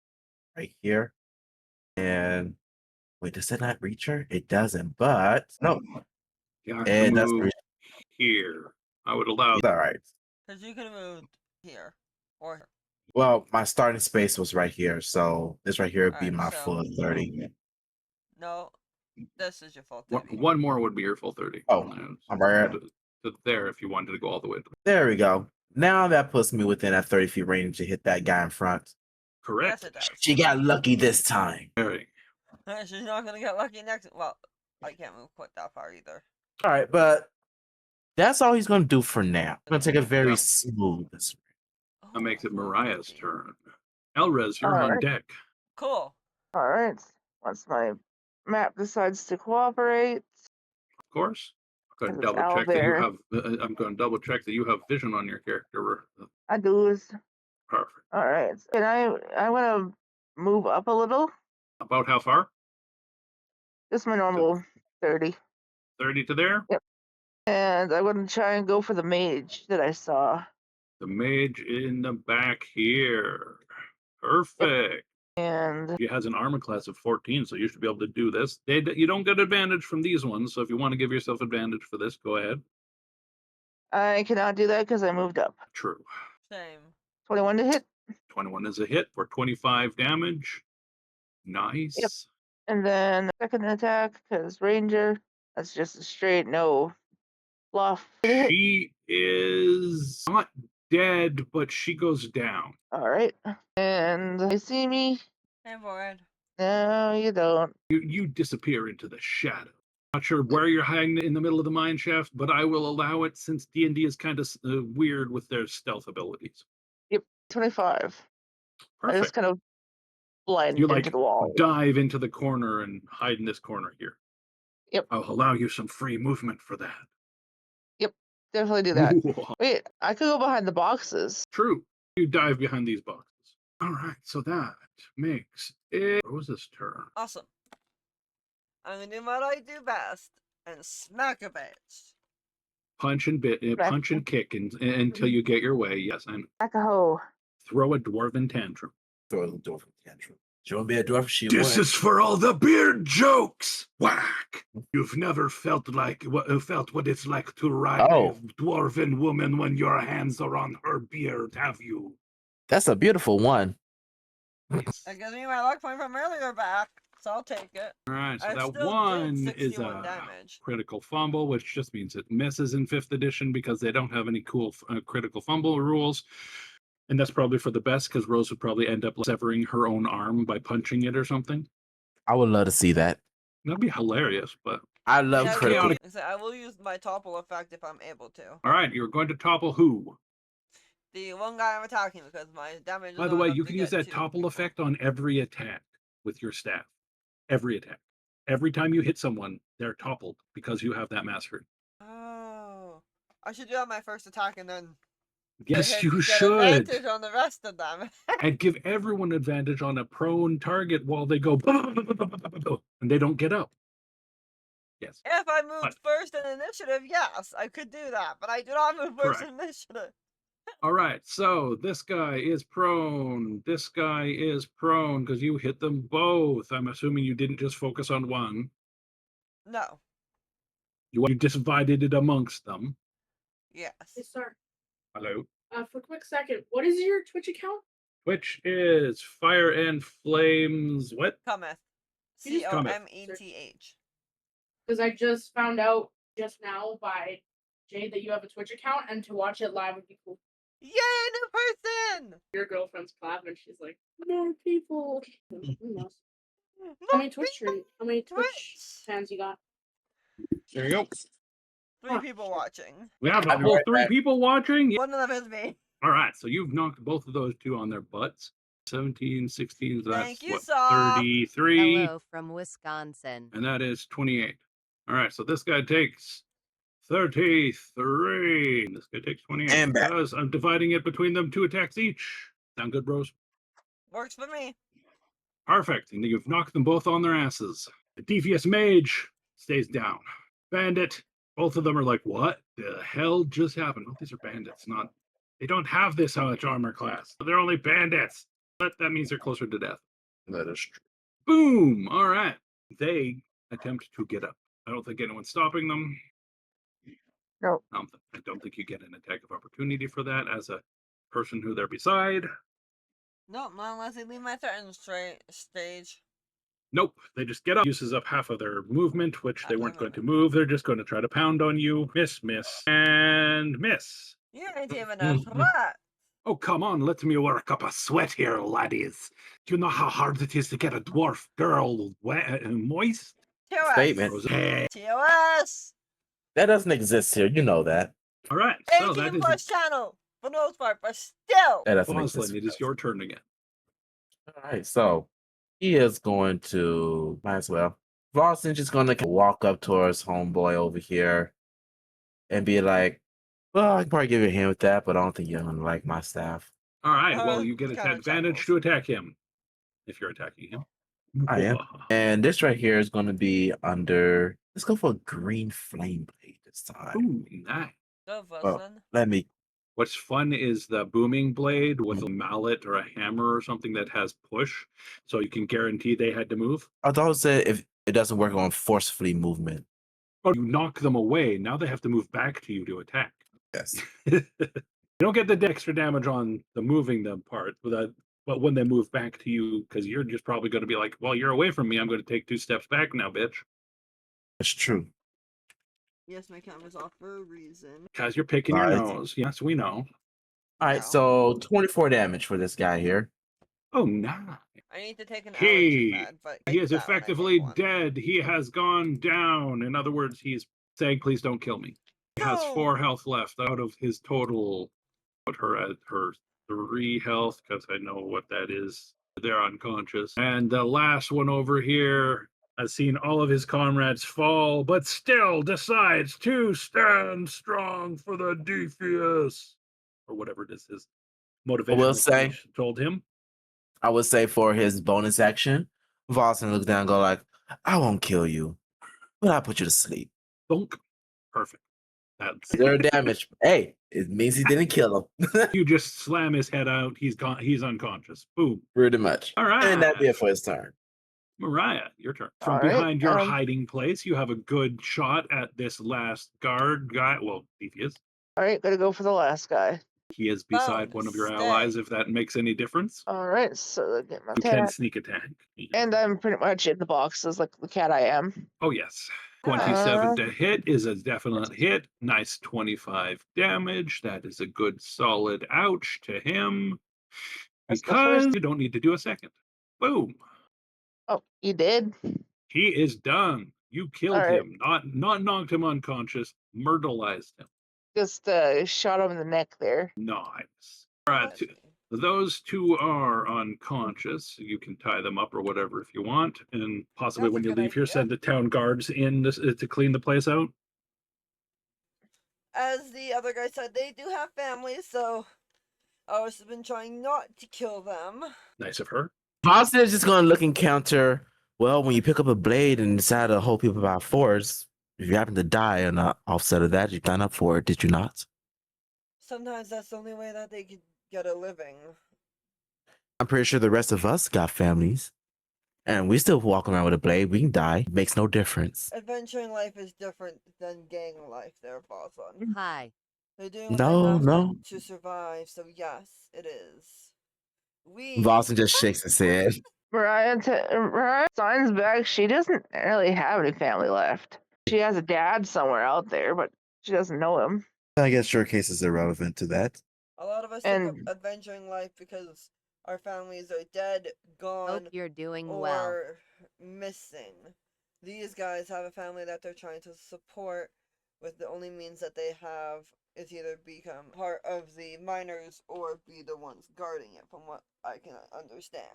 Speaker 3: right here. And wait, does it not reach her? It doesn't, but no.
Speaker 2: Yeah,
Speaker 3: It doesn't
Speaker 2: move
Speaker 3: reach.
Speaker 2: here. I would allow.
Speaker 3: All right.
Speaker 4: Because you can move here. Or here.
Speaker 3: Well, my starting space was right here, so this right here would be
Speaker 4: Alright,
Speaker 3: my
Speaker 4: so-
Speaker 3: full 30.
Speaker 4: No. This is your full 30.
Speaker 2: One more would be your full 30.
Speaker 3: Oh, I'm right at-
Speaker 2: to there if you wanted to go all the way.
Speaker 3: There we go. Now that puts me within that 30 feet range to hit that guy in front.
Speaker 2: Correct.
Speaker 4: Yes, it does.
Speaker 3: She got lucky this time.
Speaker 2: Very.
Speaker 4: She's not going to get lucky next. Well, I can't move quite that far either.
Speaker 3: All right, but that's all he's going to do for now. I'm going to take it very
Speaker 2: Yeah.
Speaker 3: smooth.
Speaker 2: That makes it
Speaker 4: Oh,
Speaker 2: Mariah's
Speaker 4: okay.
Speaker 2: turn. Elrez, you're on
Speaker 1: Alright.
Speaker 2: deck.
Speaker 4: Cool.
Speaker 1: All right. Once my map decides to cooperate,
Speaker 2: Of course. I'm going to
Speaker 1: This is
Speaker 2: double check that you
Speaker 1: Owlbear.
Speaker 2: have. I'm going to double check that you have vision on your character.
Speaker 1: I do is
Speaker 2: Perfect.
Speaker 1: all right. And I want to move up a little.
Speaker 2: About how far?
Speaker 1: Just my normal 30.
Speaker 2: 30 to there.
Speaker 1: And I want to try and go for the mage that I saw.
Speaker 2: The mage in the back here. Perfect.
Speaker 1: And
Speaker 2: He has an armor class of 14, so you should be able to do this. You don't get advantage from these ones, so if you want to give yourself advantage for this, go ahead.
Speaker 1: I cannot do that because I moved up.
Speaker 2: True.
Speaker 4: Same.
Speaker 1: 21 to hit.
Speaker 2: 21 is a hit for 25 damage. Nice.
Speaker 1: And then second attack because ranger. That's just a straight no bluff. Hit.
Speaker 2: She is not dead, but she goes down.
Speaker 1: All right. And you see me?
Speaker 4: And forward.
Speaker 1: No, you don't.
Speaker 2: You disappear into the shadow. Not sure where you're hiding in the middle of the mine shaft, but I will allow it since D&D is kind of weird with their stealth abilities.
Speaker 1: 25. I
Speaker 2: Perfect.
Speaker 1: just kind of blend
Speaker 2: You
Speaker 1: into
Speaker 2: like
Speaker 1: the wall.
Speaker 2: dive into the corner and hide in this corner here.
Speaker 1: Yep.
Speaker 2: I'll allow you some free movement for that.
Speaker 1: Definitely do that.
Speaker 2: Ooh,
Speaker 1: Wait, I could go behind the boxes.
Speaker 2: true. You dive behind these boxes. All right, so that makes it Rose's turn.
Speaker 4: Awesome. I'm going to do what I do best and smack a bitch.
Speaker 2: Punch and kick until you get your way. Yes, and
Speaker 1: Back a hoe.
Speaker 2: throw a dwarven tantrum.
Speaker 3: Throw a little dwarf tantrum. She won't be a dwarf. She
Speaker 2: This
Speaker 3: won't.
Speaker 2: is for all the beard jokes. Whack! You've never felt what it's like to ride
Speaker 3: Oh.
Speaker 2: a dwarven woman when your hands are on her beard, have you?
Speaker 3: That's a beautiful one.
Speaker 4: That gives me my luck point from earlier back, so I'll take it.
Speaker 2: All right, so
Speaker 4: I
Speaker 2: that
Speaker 4: still
Speaker 2: one
Speaker 4: did
Speaker 2: is
Speaker 4: 61
Speaker 2: a
Speaker 4: damage.
Speaker 2: critical fumble, which just means it misses in 5th edition because they don't have any cool critical fumble rules. And that's probably for the best because Rose would probably end up severing her own arm by punching it or something.
Speaker 3: I would love to see that.
Speaker 2: That'd be hilarious, but
Speaker 3: I love
Speaker 4: Yeah,
Speaker 3: critical.
Speaker 4: I will use my topple effect if I'm able to.
Speaker 2: all right, you're going to topple who?
Speaker 4: The one guy I'm attacking because my damage.
Speaker 2: By
Speaker 4: is
Speaker 2: the way,
Speaker 4: enough
Speaker 2: you
Speaker 4: to
Speaker 2: can use
Speaker 4: get
Speaker 2: that
Speaker 4: 2
Speaker 2: topple
Speaker 4: people.
Speaker 2: effect on every attack with your staff. Every attack. Every time you hit someone, they're toppled because you have that mastery.
Speaker 4: Oh, I should do that on my first attack and then.
Speaker 2: Yes, you
Speaker 4: get
Speaker 2: should.
Speaker 4: advantage on the rest of them.
Speaker 2: And give everyone advantage on a prone target while they go and they don't get up. Yes.
Speaker 4: If I moved
Speaker 2: But-
Speaker 4: first in initiative, yes, I could do that, but I do not move first
Speaker 2: Correct.
Speaker 4: in initiative.
Speaker 2: All right, so this guy is prone. This guy is prone because you hit them both. I'm assuming you didn't just focus on one.
Speaker 4: No.
Speaker 2: You divided it amongst them.
Speaker 4: Yes.
Speaker 5: Hey, sir.
Speaker 2: Hello.
Speaker 5: For a quick second, what is your Twitch account?
Speaker 2: Which is Fire and Flames. What?
Speaker 4: Cometh.
Speaker 5: You just
Speaker 4: COMETH.
Speaker 5: Because I just found out just now by Jade that you have a Twitch account, and to watch it live would be cool.
Speaker 4: Yay, new person!
Speaker 5: Your girlfriend's clapping. She's like, more people. Who knows?
Speaker 4: More
Speaker 5: How many Twitch
Speaker 4: Twitch.
Speaker 5: fans you got?
Speaker 2: There you go.
Speaker 4: 3 people watching.
Speaker 2: We have
Speaker 3: I'll be
Speaker 2: all
Speaker 3: right
Speaker 2: 3
Speaker 3: back.
Speaker 2: people watching.
Speaker 4: One of them is me.
Speaker 2: All right, so you've knocked both of those 2 on their butts. 17, 16, so that's
Speaker 4: Thank you,
Speaker 2: what,
Speaker 4: Saw.
Speaker 2: 33.
Speaker 6: Hello from Wisconsin.
Speaker 2: And that is 28. All right, so this guy takes 33. This guy takes 28.
Speaker 3: And back.
Speaker 2: Because I'm dividing it between them 2 attacks each. Sound good, bros?
Speaker 4: Works for me.
Speaker 2: Perfect. And you've knocked them both on their asses. The devious mage stays down. Bandit, both of them are like, what the hell just happened? Oh, these are bandits, not. They don't have this much armor class. They're only bandits. But that means they're closer to death.
Speaker 3: That is true.
Speaker 2: Boom! All right. They attempt to get up. I don't think anyone's stopping them.
Speaker 1: No.
Speaker 2: I don't think you get an attack of opportunity for that as a person who they're beside.
Speaker 4: Nope, not unless they leave my threatened stage.
Speaker 2: Nope, they just get up, uses up half of their movement, which they
Speaker 4: Half
Speaker 2: weren't
Speaker 4: their
Speaker 2: going to move. They're just going to try to pound on you. Miss, and miss.
Speaker 4: You ain't even a threat.
Speaker 2: Oh, come on, let me work up a sweat here, laddies. Do you know how hard it is to get a dwarf girl wet and moist?
Speaker 4: TOS.
Speaker 3: Statement.
Speaker 2: Hey.
Speaker 4: TOS.
Speaker 3: That doesn't exist here. You know that.
Speaker 2: All right, so
Speaker 4: 18
Speaker 2: that is
Speaker 4: plus channel. For the most part, but still.
Speaker 3: That doesn't exist.
Speaker 2: Boslin. It is your turn again.
Speaker 3: All right, so he is going to, might as well. Boston's just going to walk up towards homeboy over here and be like, well, I can probably give you a hand with that, but I don't think you're going to like my staff.
Speaker 2: All right, well, you get
Speaker 4: He
Speaker 2: an
Speaker 4: kinda
Speaker 2: advantage
Speaker 4: chuckles.
Speaker 2: to attack him if you're attacking him.
Speaker 3: I am. And this right here is going to be under, let's go for a green flame blade this time.
Speaker 2: Ooh, nice.
Speaker 4: Go,
Speaker 3: Well,
Speaker 4: Wilson.
Speaker 3: let me,
Speaker 2: What's fun is the booming blade with a mallet or a hammer or something that has push, so you can guarantee they had to move.
Speaker 3: I thought it said if it doesn't work on forcefully movement.
Speaker 2: Or you knock them away, now they have to move back to you to attack.
Speaker 3: Yes.
Speaker 2: You don't get the extra damage on the moving them part, but when they move back to you, because you're just probably going to be like, well, you're away from me, I'm going to take 2 steps back now, bitch.
Speaker 3: That's true.
Speaker 4: Yes, my camera's off for a reason.
Speaker 2: Because you're picking your
Speaker 3: Right.
Speaker 2: nose. Yes, we know.
Speaker 3: All right, so 24 damage for this guy here.
Speaker 2: Oh, nah.
Speaker 4: I need to take an
Speaker 2: He,
Speaker 4: allergy med, but
Speaker 2: he is
Speaker 4: that one I
Speaker 2: effectively
Speaker 4: take one.
Speaker 2: dead. He has gone down. In other words, he's saying, please don't kill me. He has
Speaker 4: No.
Speaker 2: 4 health left out of his total. Put her at her 3 health, because I know what that is. They're unconscious. And the last one over here has seen all of his comrades fall, but still decides to stand strong for the Defius. Or whatever it is his motivational
Speaker 3: say-
Speaker 2: speech told him.
Speaker 3: I would say for his bonus action, Vossen looks down and go like, I won't kill you, but I'll put you to sleep.
Speaker 2: Thunk. Perfect. That's
Speaker 3: 0 damage. Hey, it means he didn't kill him.
Speaker 2: you just slam his head out. He's gone. He's unconscious. Boom.
Speaker 3: Pretty much.
Speaker 2: All right.
Speaker 3: And that'd be it for his turn.
Speaker 2: Mariah, your turn. From
Speaker 1: All right,
Speaker 2: behind your
Speaker 1: um,
Speaker 2: hiding place, you have a good shot at this last guard guy. Well, Defius.
Speaker 1: All right, gotta go for the last guy.
Speaker 2: He is beside one of your
Speaker 4: Stay.
Speaker 2: allies, if that makes any difference.
Speaker 1: All right, so I get my
Speaker 2: You can
Speaker 1: attack,
Speaker 2: sneak attack.
Speaker 1: and I'm pretty much in the boxes like the cat I am.
Speaker 2: Oh, yes. 27
Speaker 1: Uh,
Speaker 2: to hit is a definite hit. Nice 25 damage. That is a good solid ouch to him.
Speaker 1: That's the
Speaker 2: Because
Speaker 1: first-
Speaker 2: you don't need to do a second. Boom.
Speaker 1: Oh, you did?
Speaker 2: He is done. You killed
Speaker 1: All right.
Speaker 2: him. Not knocked him unconscious. Myrtleized him.
Speaker 1: Just shot him in the neck there.
Speaker 2: Nice. All right. Those 2 are unconscious. You can tie them up or whatever if you want. And possibly
Speaker 4: That's a
Speaker 2: when you
Speaker 4: good
Speaker 2: leave here,
Speaker 4: idea.
Speaker 2: send the town guards in to clean the place out.
Speaker 4: As the other guy said, they do have families, so I was been trying not to kill them.
Speaker 2: Nice of her.
Speaker 3: Vossen is just going to look and counter. Well, when you pick up a blade and decide to hold people by force, if you happen to die on the offset of that, you sign up for it, did you not?
Speaker 4: sometimes that's the only way that they could get a living.
Speaker 3: I'm pretty sure the rest of us got families. And we still walk around with a blade. We can die. Makes no difference.
Speaker 4: Adventuring life is different than gang life there, Boston.
Speaker 6: Hi.
Speaker 4: They're doing what
Speaker 3: No,
Speaker 4: they have
Speaker 3: no.
Speaker 4: to survive, so yes, it is.
Speaker 3: Boston just shakes his head.
Speaker 1: Mariah signs back. She doesn't really have any family left. She has a dad somewhere out there, but she doesn't know him.
Speaker 3: I guess short case is irrelevant to that.
Speaker 4: A lot of us think of
Speaker 1: And
Speaker 4: adventuring life because our families are dead, gone,
Speaker 6: Hope you're doing
Speaker 4: or
Speaker 6: well.
Speaker 4: missing. These guys have a family that they're trying to support with the only means that they have is either become part of the miners or be the ones guarding it, from what I can understand.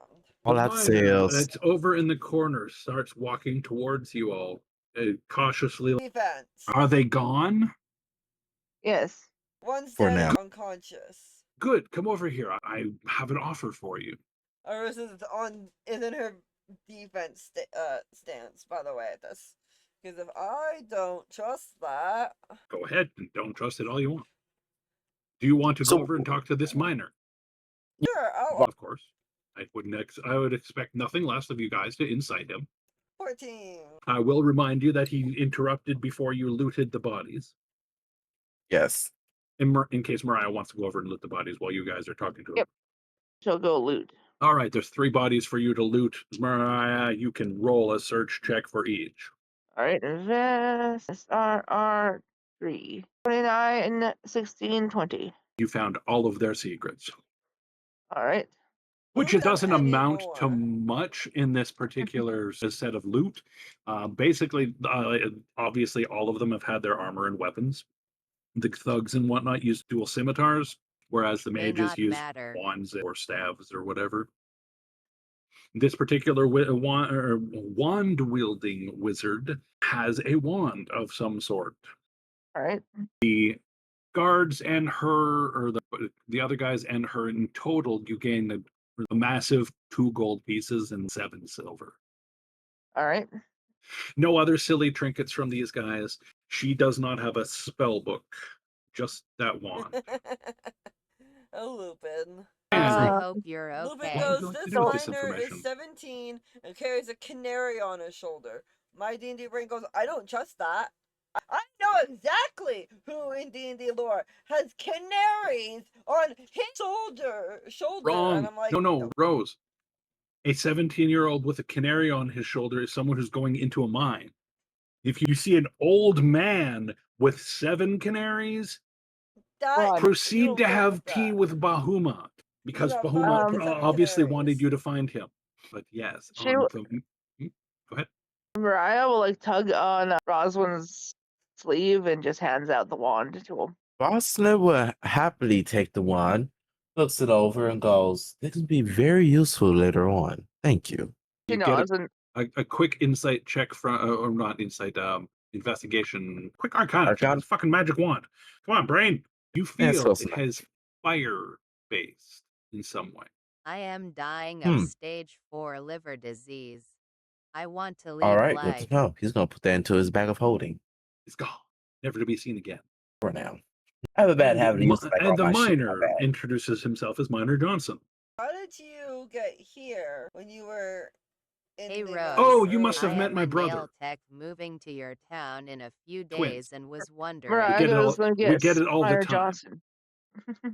Speaker 3: All
Speaker 2: The
Speaker 3: that
Speaker 2: miner
Speaker 3: sales.
Speaker 2: that's over in the corner starts walking towards you all, cautiously.
Speaker 4: Defense.
Speaker 2: Are they gone?
Speaker 1: yes,
Speaker 4: One's
Speaker 3: For
Speaker 4: dead
Speaker 3: now.
Speaker 4: and unconscious.
Speaker 2: Good. Come over here. I have an offer for you.
Speaker 4: Arisa is in her defense stance, by the way, this. Because if I don't trust that...
Speaker 2: Go ahead and don't trust it all you want. Do you want to go over and talk to this miner?
Speaker 4: Sure,
Speaker 2: Of course. I would expect nothing less of you guys to incite him.
Speaker 4: 14.
Speaker 2: I will remind you that he interrupted before you looted the bodies.
Speaker 3: Yes.
Speaker 2: In case Mariah wants to go over and loot the bodies while you guys are talking to him.
Speaker 1: Yep. She'll go loot.
Speaker 2: All right, there's 3 bodies for you to loot. Mariah, you can roll a search check for each.
Speaker 1: All right, invest SRR 3. 29, 16, 20.
Speaker 2: You found all of their secrets,
Speaker 1: All right.
Speaker 2: which
Speaker 4: Who
Speaker 2: it doesn't
Speaker 4: knows
Speaker 2: amount to
Speaker 4: anymore?
Speaker 2: much in this particular set of loot. Basically, obviously, all of them have had their armor and weapons. The thugs and whatnot use dual scimitars, whereas the
Speaker 6: May
Speaker 2: mages
Speaker 6: not
Speaker 2: use
Speaker 6: matter.
Speaker 2: wands or staves or whatever. This particular wand-wielding wizard has a wand of some sort.
Speaker 1: All right.
Speaker 2: The guards and her, or the other guys and her, in total, you gain a massive 2 gold pieces and 7 silver.
Speaker 1: All right.
Speaker 2: No other silly trinkets from these guys. She does not have a spell book, just that wand.
Speaker 4: Oh, Lupin.
Speaker 6: I
Speaker 2: And
Speaker 6: hope you're
Speaker 4: Lupin
Speaker 6: okay.
Speaker 2: What would
Speaker 4: goes,
Speaker 2: you like to
Speaker 4: this
Speaker 2: do with this
Speaker 4: miner is
Speaker 2: information?
Speaker 4: 17 and carries a canary on his shoulder. My D&D brain goes, I don't trust that. I know exactly who in D&D lore has canaries on his shoulder.
Speaker 2: Wrong.
Speaker 4: And I'm like,
Speaker 2: No, Rose. A 17-year-old with a canary on his shoulder is someone who's going into a mine. If you see an old man with 7 canaries,
Speaker 4: that,
Speaker 1: Run.
Speaker 4: you
Speaker 2: proceed
Speaker 4: don't
Speaker 2: to
Speaker 4: fuck
Speaker 2: have
Speaker 4: with
Speaker 2: tea
Speaker 4: that.
Speaker 2: with Bahuma, because
Speaker 4: You got
Speaker 2: Bahuma
Speaker 4: 5 7
Speaker 2: obviously
Speaker 4: canaries.
Speaker 2: wanted you to find him. But yes,
Speaker 1: She,
Speaker 2: go ahead.
Speaker 1: Mariah will like tug on Roswin's sleeve and just hands out the wand to him.
Speaker 3: Boston will happily take the wand, looks it over, and goes, "This can be very useful later on. Thank you."
Speaker 1: She
Speaker 2: You get
Speaker 1: nods and
Speaker 2: a quick insight check from, or not insight, investigation, quick arcana check.
Speaker 3: Arcana?
Speaker 2: It's fucking magic wand. Come on, brain. You
Speaker 3: Yeah, it's
Speaker 2: feel
Speaker 3: close
Speaker 2: it
Speaker 3: enough.
Speaker 2: has fire based in some way.
Speaker 6: I am dying of
Speaker 3: Hmm.
Speaker 6: stage 4 liver disease. I want to
Speaker 3: All
Speaker 6: leave
Speaker 3: right, good
Speaker 6: life.
Speaker 3: to know. He's going to put that into his bag of holding
Speaker 2: It's gone, never to be seen again.
Speaker 3: for now. I have a bad habit of using like all
Speaker 2: And the
Speaker 3: my shit. My
Speaker 2: miner
Speaker 3: bad.
Speaker 2: introduces himself as Miner Johnson.
Speaker 4: How did you get here when you were in
Speaker 6: Hey
Speaker 4: the
Speaker 6: Rose,
Speaker 2: Oh, you must have
Speaker 6: I
Speaker 2: met
Speaker 6: am
Speaker 2: my
Speaker 6: a
Speaker 2: brother.
Speaker 6: nail tech moving to your town in a few
Speaker 2: Twins.
Speaker 6: days and was wondering,
Speaker 1: Mariah
Speaker 2: get it all-
Speaker 1: goes, let me
Speaker 2: we
Speaker 1: guess.
Speaker 2: get it all the
Speaker 1: Minor
Speaker 2: time.
Speaker 1: Johnson.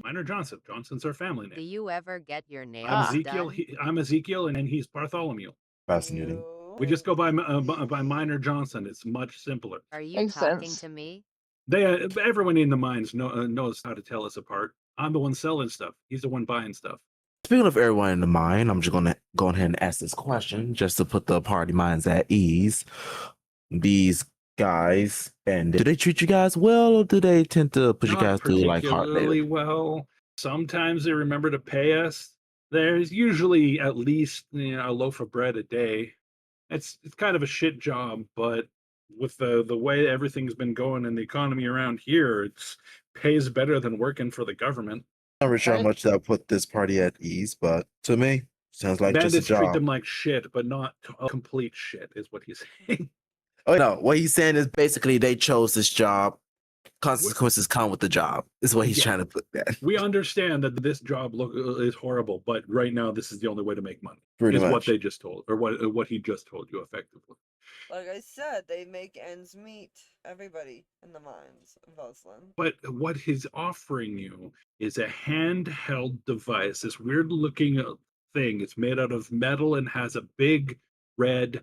Speaker 2: Miner Johnson. Johnson's our family
Speaker 6: do
Speaker 2: name.
Speaker 6: you ever get your
Speaker 2: I'm
Speaker 6: nails
Speaker 2: Ezekiel.
Speaker 6: done?
Speaker 2: I'm Ezekiel, and he's Bartholomew.
Speaker 3: Fascinating.
Speaker 2: We just go by Miner Johnson. It's much simpler.
Speaker 6: Are you
Speaker 1: Makes
Speaker 6: talking
Speaker 1: sense.
Speaker 6: to me?
Speaker 2: Everyone in the mines knows how to tell us apart. I'm the one selling stuff. He's the one buying stuff.
Speaker 3: Speaking of everyone in the mind, I'm just going to go ahead and ask this question just to put the party minds at ease. These guys, and do they treat you guys well, or do they tend to put you
Speaker 2: Not
Speaker 3: guys through like hard
Speaker 2: particularly
Speaker 3: labor?
Speaker 2: well. Sometimes they remember to pay us. There's usually at least a loaf of bread a day. It's kind of a shit job, but with the way everything's been going in the economy around here, it's pays better than working for the government.
Speaker 3: I'm not sure how
Speaker 1: Right.
Speaker 3: much that put this party at ease, but to me, sounds like just a
Speaker 2: Bandits treat
Speaker 3: job.
Speaker 2: them like shit, but not complete shit, is what he's saying.
Speaker 3: Oh no, what he's saying is basically they chose this job consequences come with the job. Is what he's
Speaker 2: Yeah.
Speaker 3: trying to put that.
Speaker 2: We understand that this job is horrible, but right now this is the only way to make money.
Speaker 3: Pretty
Speaker 2: is what
Speaker 3: much.
Speaker 2: they just told, or what he just told you, effectively.
Speaker 4: Like I said, they make ends meet. Everybody in the mines of Oslan.
Speaker 2: But what he's offering you is a handheld device, this weird-looking thing. It's made out of metal and has a big red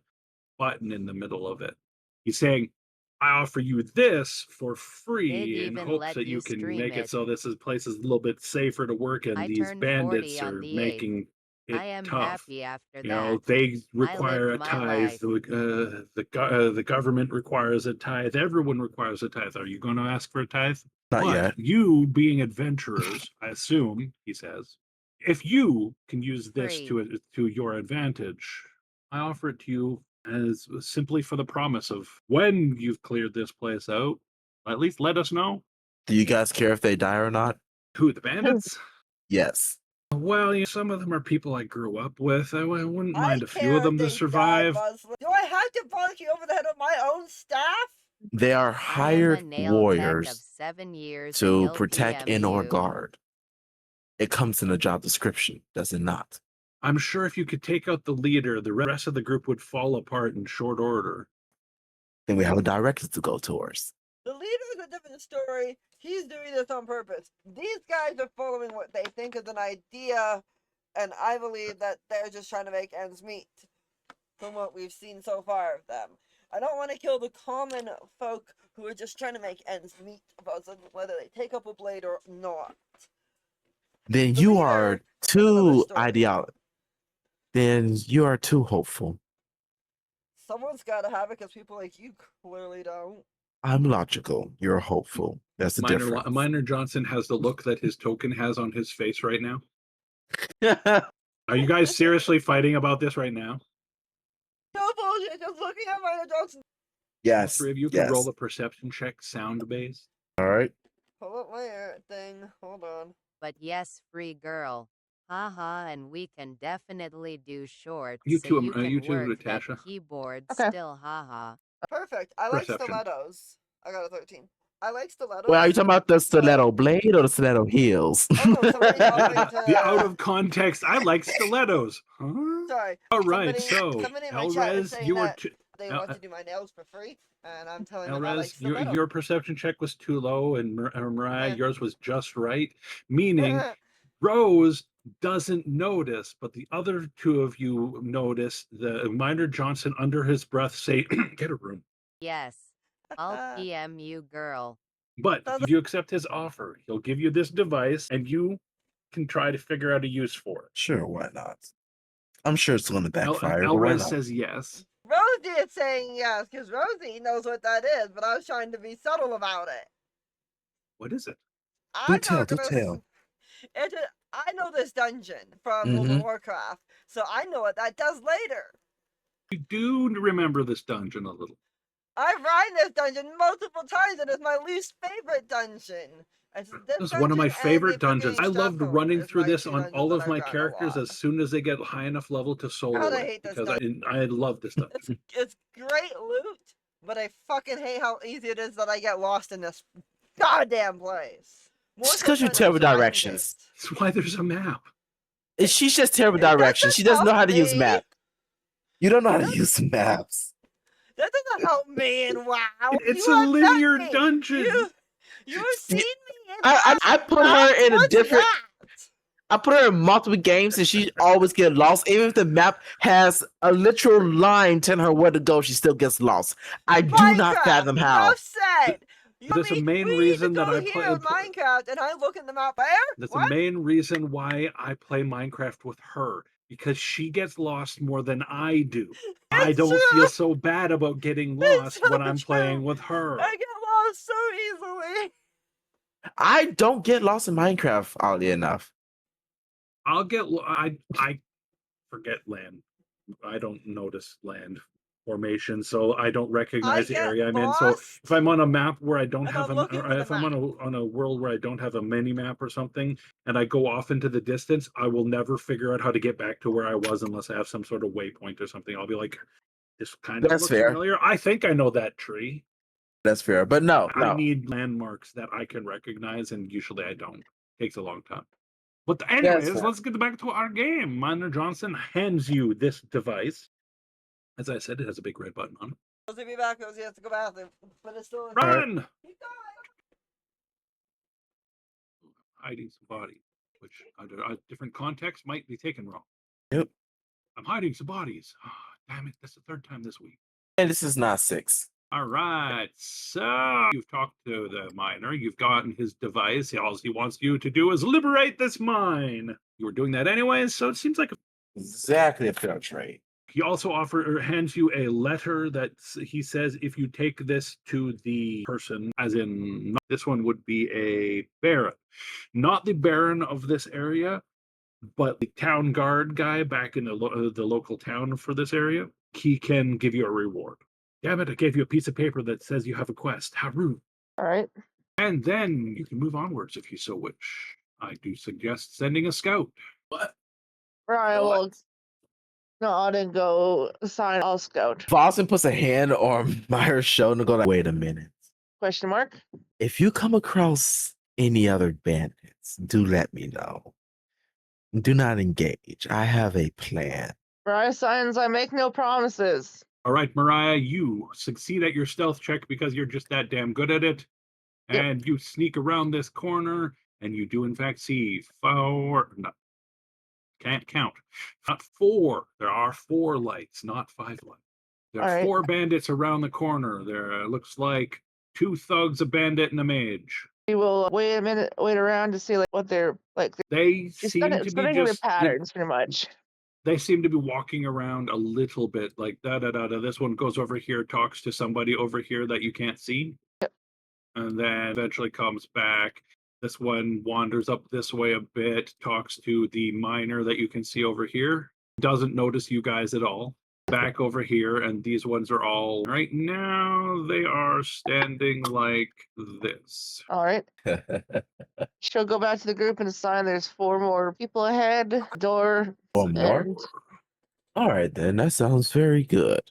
Speaker 2: button in the middle of it. He's saying, I offer you this for free in
Speaker 6: even
Speaker 2: hopes
Speaker 6: let
Speaker 2: that
Speaker 6: you
Speaker 2: you can
Speaker 6: stream
Speaker 2: make it
Speaker 6: it.
Speaker 2: so this place is a little bit safer to work in.
Speaker 6: I
Speaker 2: These
Speaker 6: turned 40
Speaker 2: bandits
Speaker 6: on
Speaker 2: are
Speaker 6: the 8th.
Speaker 2: making it
Speaker 6: I am
Speaker 2: tough.
Speaker 6: happy after
Speaker 2: You know,
Speaker 6: that.
Speaker 2: they
Speaker 6: I
Speaker 2: require a
Speaker 6: lived my
Speaker 2: tithe.
Speaker 6: life.
Speaker 2: The government requires a tithe. Everyone requires a tithe. Are you going to ask for a tithe?
Speaker 3: Not
Speaker 2: But
Speaker 3: yet.
Speaker 2: you, being adventurers, I assume, he says, if you can use this
Speaker 6: Free.
Speaker 2: to your advantage, I offer it to you as simply for the promise of when you've cleared this place out, at least let us know.
Speaker 3: Do you guys care if they die or not?
Speaker 2: Who, the bandits?
Speaker 3: Yes.
Speaker 2: Well, some of them are people I grew up with. I wouldn't mind a few
Speaker 4: care
Speaker 2: of them
Speaker 4: if
Speaker 2: to
Speaker 4: they
Speaker 2: survive.
Speaker 4: Die, Muslim. Do I have to bonk you over the head with my own staff?
Speaker 3: They are
Speaker 6: I am a
Speaker 3: hired
Speaker 6: nail tech of
Speaker 3: warriors
Speaker 6: 7 years
Speaker 3: to
Speaker 6: in
Speaker 3: protect and or
Speaker 6: LPMU.
Speaker 3: guard. It comes in the job description, does it not?
Speaker 2: I'm sure if you could take out the leader, the rest of the group would fall apart in short order.
Speaker 3: Then we have a director to go towards.
Speaker 4: The leader is a different story. He's doing this on purpose. These guys are following what they think is an idea, and I believe that they're just trying to make ends meet from what we've seen so far of them. I don't want to kill the common folk who are just trying to make ends meet about whether they take up a blade or not.
Speaker 3: Then
Speaker 4: The
Speaker 3: you
Speaker 4: leader
Speaker 3: are
Speaker 4: is
Speaker 3: too
Speaker 4: another story.
Speaker 3: ideal. Then you are too hopeful.
Speaker 4: Someone's got to have it because people like you clearly don't.
Speaker 3: I'm logical. You're hopeful. That's the difference.
Speaker 2: Minor Johnson has the look that his token has on his face right now. Are you guys seriously fighting about this right now?
Speaker 4: No bullshit, just looking at Minor Johnson.
Speaker 3: Yes.
Speaker 2: Three of you can roll the perception check, sound based.
Speaker 3: All right.
Speaker 4: Pull up my thing. Hold on.
Speaker 6: But yes, free girl. Haha, and we can definitely do shorts
Speaker 2: You
Speaker 6: so
Speaker 2: too,
Speaker 6: you can
Speaker 2: you too,
Speaker 6: work that
Speaker 2: Natasha.
Speaker 6: keyboard
Speaker 1: Okay.
Speaker 6: still, haha.
Speaker 4: Perfect. I like
Speaker 2: Perception.
Speaker 4: stilettos. I got a 13. I like stilettos.
Speaker 3: Well, are you talking about the stiletto blade or the stiletto heels?
Speaker 4: Oh no, somebody's offering to.
Speaker 2: The out of context, I like stilettos. Huh?
Speaker 4: Sorry.
Speaker 2: All right,
Speaker 4: somebody in my chat is
Speaker 2: Elrez,
Speaker 4: saying
Speaker 2: you were
Speaker 4: that they want to do my nails for free, and I'm telling them I like
Speaker 2: Elrez,
Speaker 4: stilettos.
Speaker 2: your perception check was too low, and Mariah, yours was just right. Meaning, Rose doesn't notice, but the other two of you notice the Minor Johnson under his breath say, "Get a room."
Speaker 6: Yes, I'll PM you, girl.
Speaker 2: But if you accept his offer, he'll give you this device, and you can try to figure out a use for it.
Speaker 3: Sure, why not? I'm sure it's going to backfire. but why
Speaker 2: Elrez
Speaker 3: not?
Speaker 2: says yes.
Speaker 4: Rosie is saying yes because Rosie knows what that is, but I was trying to be subtle about it.
Speaker 2: What is it?
Speaker 3: Do tell.
Speaker 4: I know this dungeon from World of Warcraft, so I know what that does later.
Speaker 2: You do remember this dungeon a little.
Speaker 4: I've run this dungeon multiple times, and it's my least favorite dungeon.
Speaker 2: This is one of my favorite dungeons. I loved running through this on all of my characters as soon as they get high enough level to solo
Speaker 4: God, I
Speaker 2: it,
Speaker 4: hate this
Speaker 2: because
Speaker 4: dungeon.
Speaker 2: I love this dungeon.
Speaker 4: It's great loot, but I fucking hate how easy it is that I get lost in this goddamn place.
Speaker 3: Just because you're terrible directions.
Speaker 2: That's why there's a map.
Speaker 3: She's just terrible directions. She doesn't know how to use map. You don't know how to use maps.
Speaker 4: That doesn't help me in WoW.
Speaker 2: It's a linear dungeon.
Speaker 4: You've seen me in
Speaker 3: I put her in a different.
Speaker 4: that?
Speaker 3: I put her in multiple games and she always get lost. Even if the map has a literal line telling her where to go, she still gets lost. I do not fathom how.
Speaker 4: Enough said.
Speaker 2: That's the main reason that I play
Speaker 4: Minecraft, and I look in the map. Where?
Speaker 2: That's the main reason why I play Minecraft with her, because she gets lost more than I do. I don't feel so bad about getting lost when I'm playing with her.
Speaker 4: I get lost so easily.
Speaker 3: I don't get lost in Minecraft, oddly enough.
Speaker 2: I forget land. I don't notice land formation, so I don't recognize the area I'm in. So if I'm on a map where I don't have if I'm on a world where I don't have a mini map or something, and I go off into the distance, I will never figure out how to get back to where I was unless I have some sort of waypoint or something. I'll be like, this kind of looks familiar. I think I know that tree.
Speaker 3: That's fair. But no.
Speaker 2: I need landmarks that I can recognize, and usually I don't. Takes a long time. But anyways,
Speaker 3: fair.
Speaker 2: let's get back to our game. Miner Johnson hands you this device. As I said, it has a big red button on it.
Speaker 4: He'll be back because he has to go bathroom. But it's still
Speaker 2: Run!
Speaker 4: Keep going.
Speaker 2: Hiding some bodies, which under a different context might be taken wrong.
Speaker 3: Yep.
Speaker 2: I'm hiding some bodies. Oh, damn it, that's the third time this week.
Speaker 3: And this is not 6.
Speaker 2: All right, so you've talked to the miner, you've gotten his device. All he wants you to do is liberate this mine. You were doing that anyways, so it seems like
Speaker 3: Exactly a fair trade.
Speaker 2: he also hands you a letter that he says if you take this to the person, as in this one would be a baron, not the baron of this area, but the town guard guy back in the local town for this area. He can give you a reward. Damn it, I gave you a piece of paper that says you have a quest. How rude.
Speaker 1: All right.
Speaker 2: And then you can move onwards if you so wish. I do suggest sending a scout.
Speaker 3: What?
Speaker 1: Right.
Speaker 3: What?
Speaker 1: Well, nod and go assign all scout.
Speaker 3: Boston puts a hand on Myra's shoulder and go like, wait a minute.
Speaker 1: Question mark.
Speaker 3: If you come across any other bandits, do let me know. Do not engage. I have a plan.
Speaker 1: Mariah signs, I make no promises.
Speaker 2: All right, Mariah, you succeed at your stealth check because you're just that damn good at it.
Speaker 1: Yep.
Speaker 2: And you sneak around this corner, and you do in fact see 4. No, can't count. Not 4. There are 4 lights, not 5 lights. There are
Speaker 1: All right.
Speaker 2: 4 bandits around the corner. There looks like 2 thugs, a bandit, and a mage.
Speaker 1: We will wait a minute, wait around to see like what they're like.
Speaker 2: They
Speaker 1: It's
Speaker 2: seem to be
Speaker 1: studying their
Speaker 2: just
Speaker 1: patterns, pretty much.
Speaker 2: they seem to be walking around a little bit like da da da da. This one goes over here, talks to somebody over here that you can't see.
Speaker 1: Yep.
Speaker 2: And then eventually comes back. This one wanders up this way a bit, talks to the miner that you can see over here. Doesn't notice you guys at all. Back over here, and these ones are all right now. They are standing like this.
Speaker 1: All right. She'll go back to the group and assign there's 4 more people ahead. Door.
Speaker 3: 4 more?
Speaker 1: And
Speaker 3: All right, then. That sounds very good.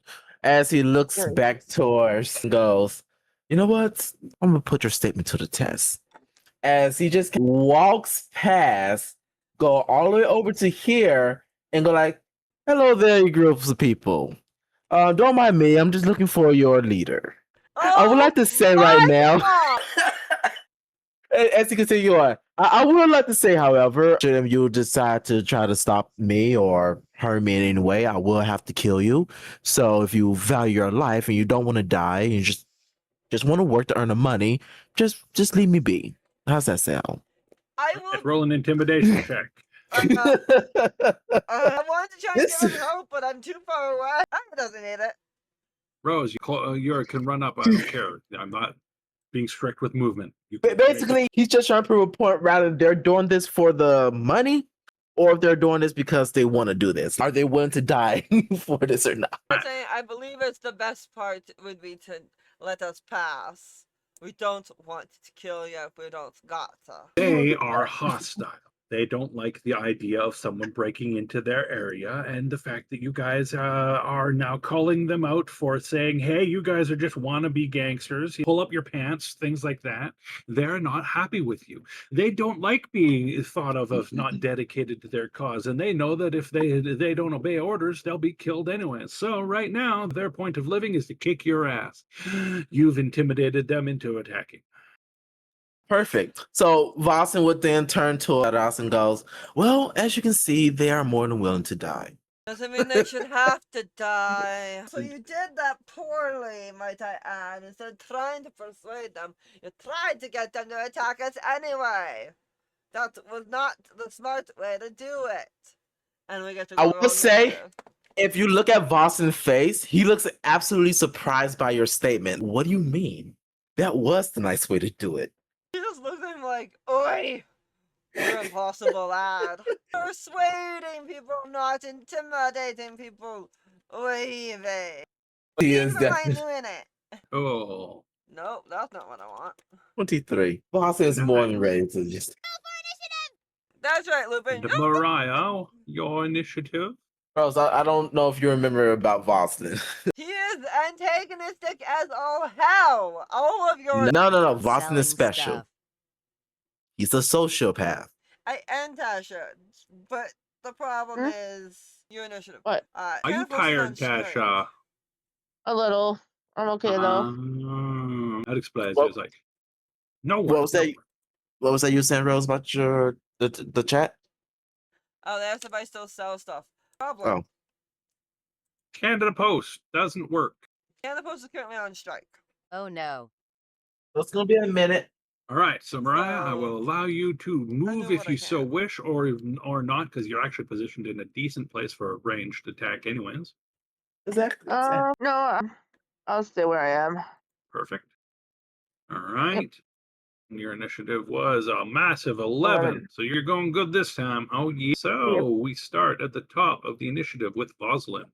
Speaker 3: As he looks
Speaker 1: Very
Speaker 3: back towards and goes, you know what? I'm going to put your statement to the test. As he just walks past, go all the way over to here, and go like, hello there, you groups of people. Don't mind me. I'm just looking for your leader. I would like to say right now, as you continue on, I would like to say, however, should you decide to try to stop me or hurt me in any way, I will have to kill you. So if you value your life and you don't want to die and you just want to work to earn the money, just leave me be. How's that sound?
Speaker 4: I will.
Speaker 2: Roll an intimidation check.
Speaker 4: I wanted to try and give him hope, but I'm too far away. He doesn't need it.
Speaker 2: Rose, you can run up. I don't care. I'm not being strict with movement.
Speaker 3: Basically, he's just trying to prove a point rather they're doing this for the money or if they're doing this because they want to do this. Are they willing to die for this or not?
Speaker 4: I'm saying I believe it's the best part would be to let us pass. We don't want to kill you if we don't got to.
Speaker 2: They are hostile. They don't like the idea of someone breaking into their area, and the fact that you guys are now calling them out for saying, hey, you guys are just wannabe gangsters, pull up your pants, things like that. They're not happy with you. They don't like being thought of as not dedicated to their cause, and they know that if they don't obey orders, they'll be killed anyway. So right now, their point of living is to kick your ass. You've intimidated them into attacking.
Speaker 3: Perfect. So Vossen would then turn to us and goes, well, as you can see, they are more than willing to die.
Speaker 4: Doesn't mean they should have to die. So you did that poorly, might I add. Instead of trying to persuade them, you tried to get them to attack us anyway. That was not the smart way to do it. And we get to go
Speaker 3: I will
Speaker 4: on
Speaker 3: say,
Speaker 4: there.
Speaker 3: if you look at Vossen's face, he looks absolutely surprised by your statement. What do you mean? That was the nice way to do it.
Speaker 4: He just looks at him like, oi! You're impossible, lad. Persuading people, not intimidating people. Oy vey.
Speaker 3: He is
Speaker 4: Even
Speaker 3: definitely
Speaker 4: doing it.
Speaker 2: Oh.
Speaker 4: Nope, that's not what I want.
Speaker 3: 23. Vossen is more than ready to just.
Speaker 4: That's right, Lupin.
Speaker 2: And Mariah, your initiative?
Speaker 3: Rose, I don't know if you remember about Vossen.
Speaker 4: He is is antagonistic as all hell. All of your
Speaker 3: No. Vossen
Speaker 6: Selling
Speaker 3: is special.
Speaker 6: stuff.
Speaker 3: He's a sociopath.
Speaker 4: and Tasha, but the problem
Speaker 1: Hmm?
Speaker 4: is your initiative.
Speaker 1: What?
Speaker 2: Are you
Speaker 4: Tanaphos is on
Speaker 2: tired,
Speaker 4: strike.
Speaker 2: Tasha?
Speaker 1: A little. I'm okay though.
Speaker 2: That explains.
Speaker 3: Well-
Speaker 2: It's like no
Speaker 3: What
Speaker 2: one.
Speaker 3: was that? What was that you saying, Rose, about the chat?
Speaker 4: Oh, they asked if I still sell stuff. Problem.
Speaker 3: Oh.
Speaker 2: Canada Post doesn't work.
Speaker 4: Tanaphos is currently on strike.
Speaker 6: Oh no.
Speaker 3: It's gonna be a minute.
Speaker 2: All right, so Mariah, I
Speaker 4: So,
Speaker 2: will allow you to move
Speaker 4: do
Speaker 2: if
Speaker 4: what I
Speaker 2: you so
Speaker 4: can.
Speaker 2: wish, or not, because you're actually positioned in a decent place for a ranged attack, anyways.
Speaker 3: Exactly.
Speaker 1: No, I'll stay where I am.
Speaker 2: Perfect. All right. Your initiative was a massive 11, so you're going good this time. Oh yeah. So we start at the top of the initiative with Voslin,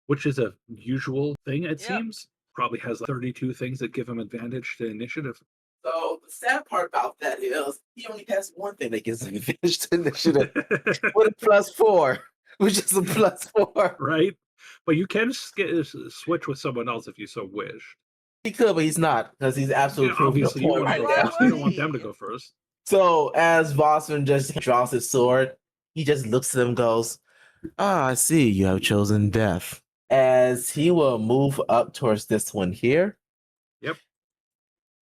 Speaker 2: which is a usual thing, it seems. Probably has 32 things that give him advantage to initiative.
Speaker 3: So the sad part about that is he only has one thing that gives him advantage to initiative with a +4, which is a +4.
Speaker 2: Right? But you can switch with someone else if you so wish.
Speaker 3: He could, but he's not because he's absolutely proving the
Speaker 2: Obviously, you
Speaker 3: point
Speaker 2: want to
Speaker 3: right
Speaker 2: go
Speaker 3: now.
Speaker 2: first. You don't want them to go first.
Speaker 3: So as Vossman just draws his sword, he just looks at him and goes, I see you have chosen death. As he will move up towards this one here.
Speaker 2: Yep.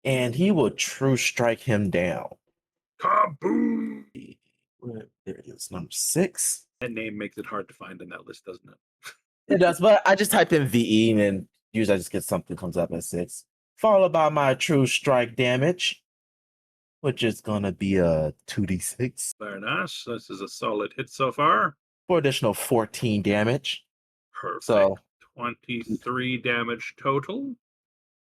Speaker 3: And he will true strike him down.
Speaker 2: Kaboom!
Speaker 3: There it is, number 6.
Speaker 2: That name makes it hard to find in that list, doesn't it?
Speaker 3: It does, but I just type in VE and then usually I just get something comes up at 6. Followed by my true strike damage, which is gonna be a 2d6.
Speaker 2: Very nice. This is a solid hit so far.
Speaker 3: For additional 14 damage.
Speaker 2: Perfect.
Speaker 3: So
Speaker 2: 23 damage total.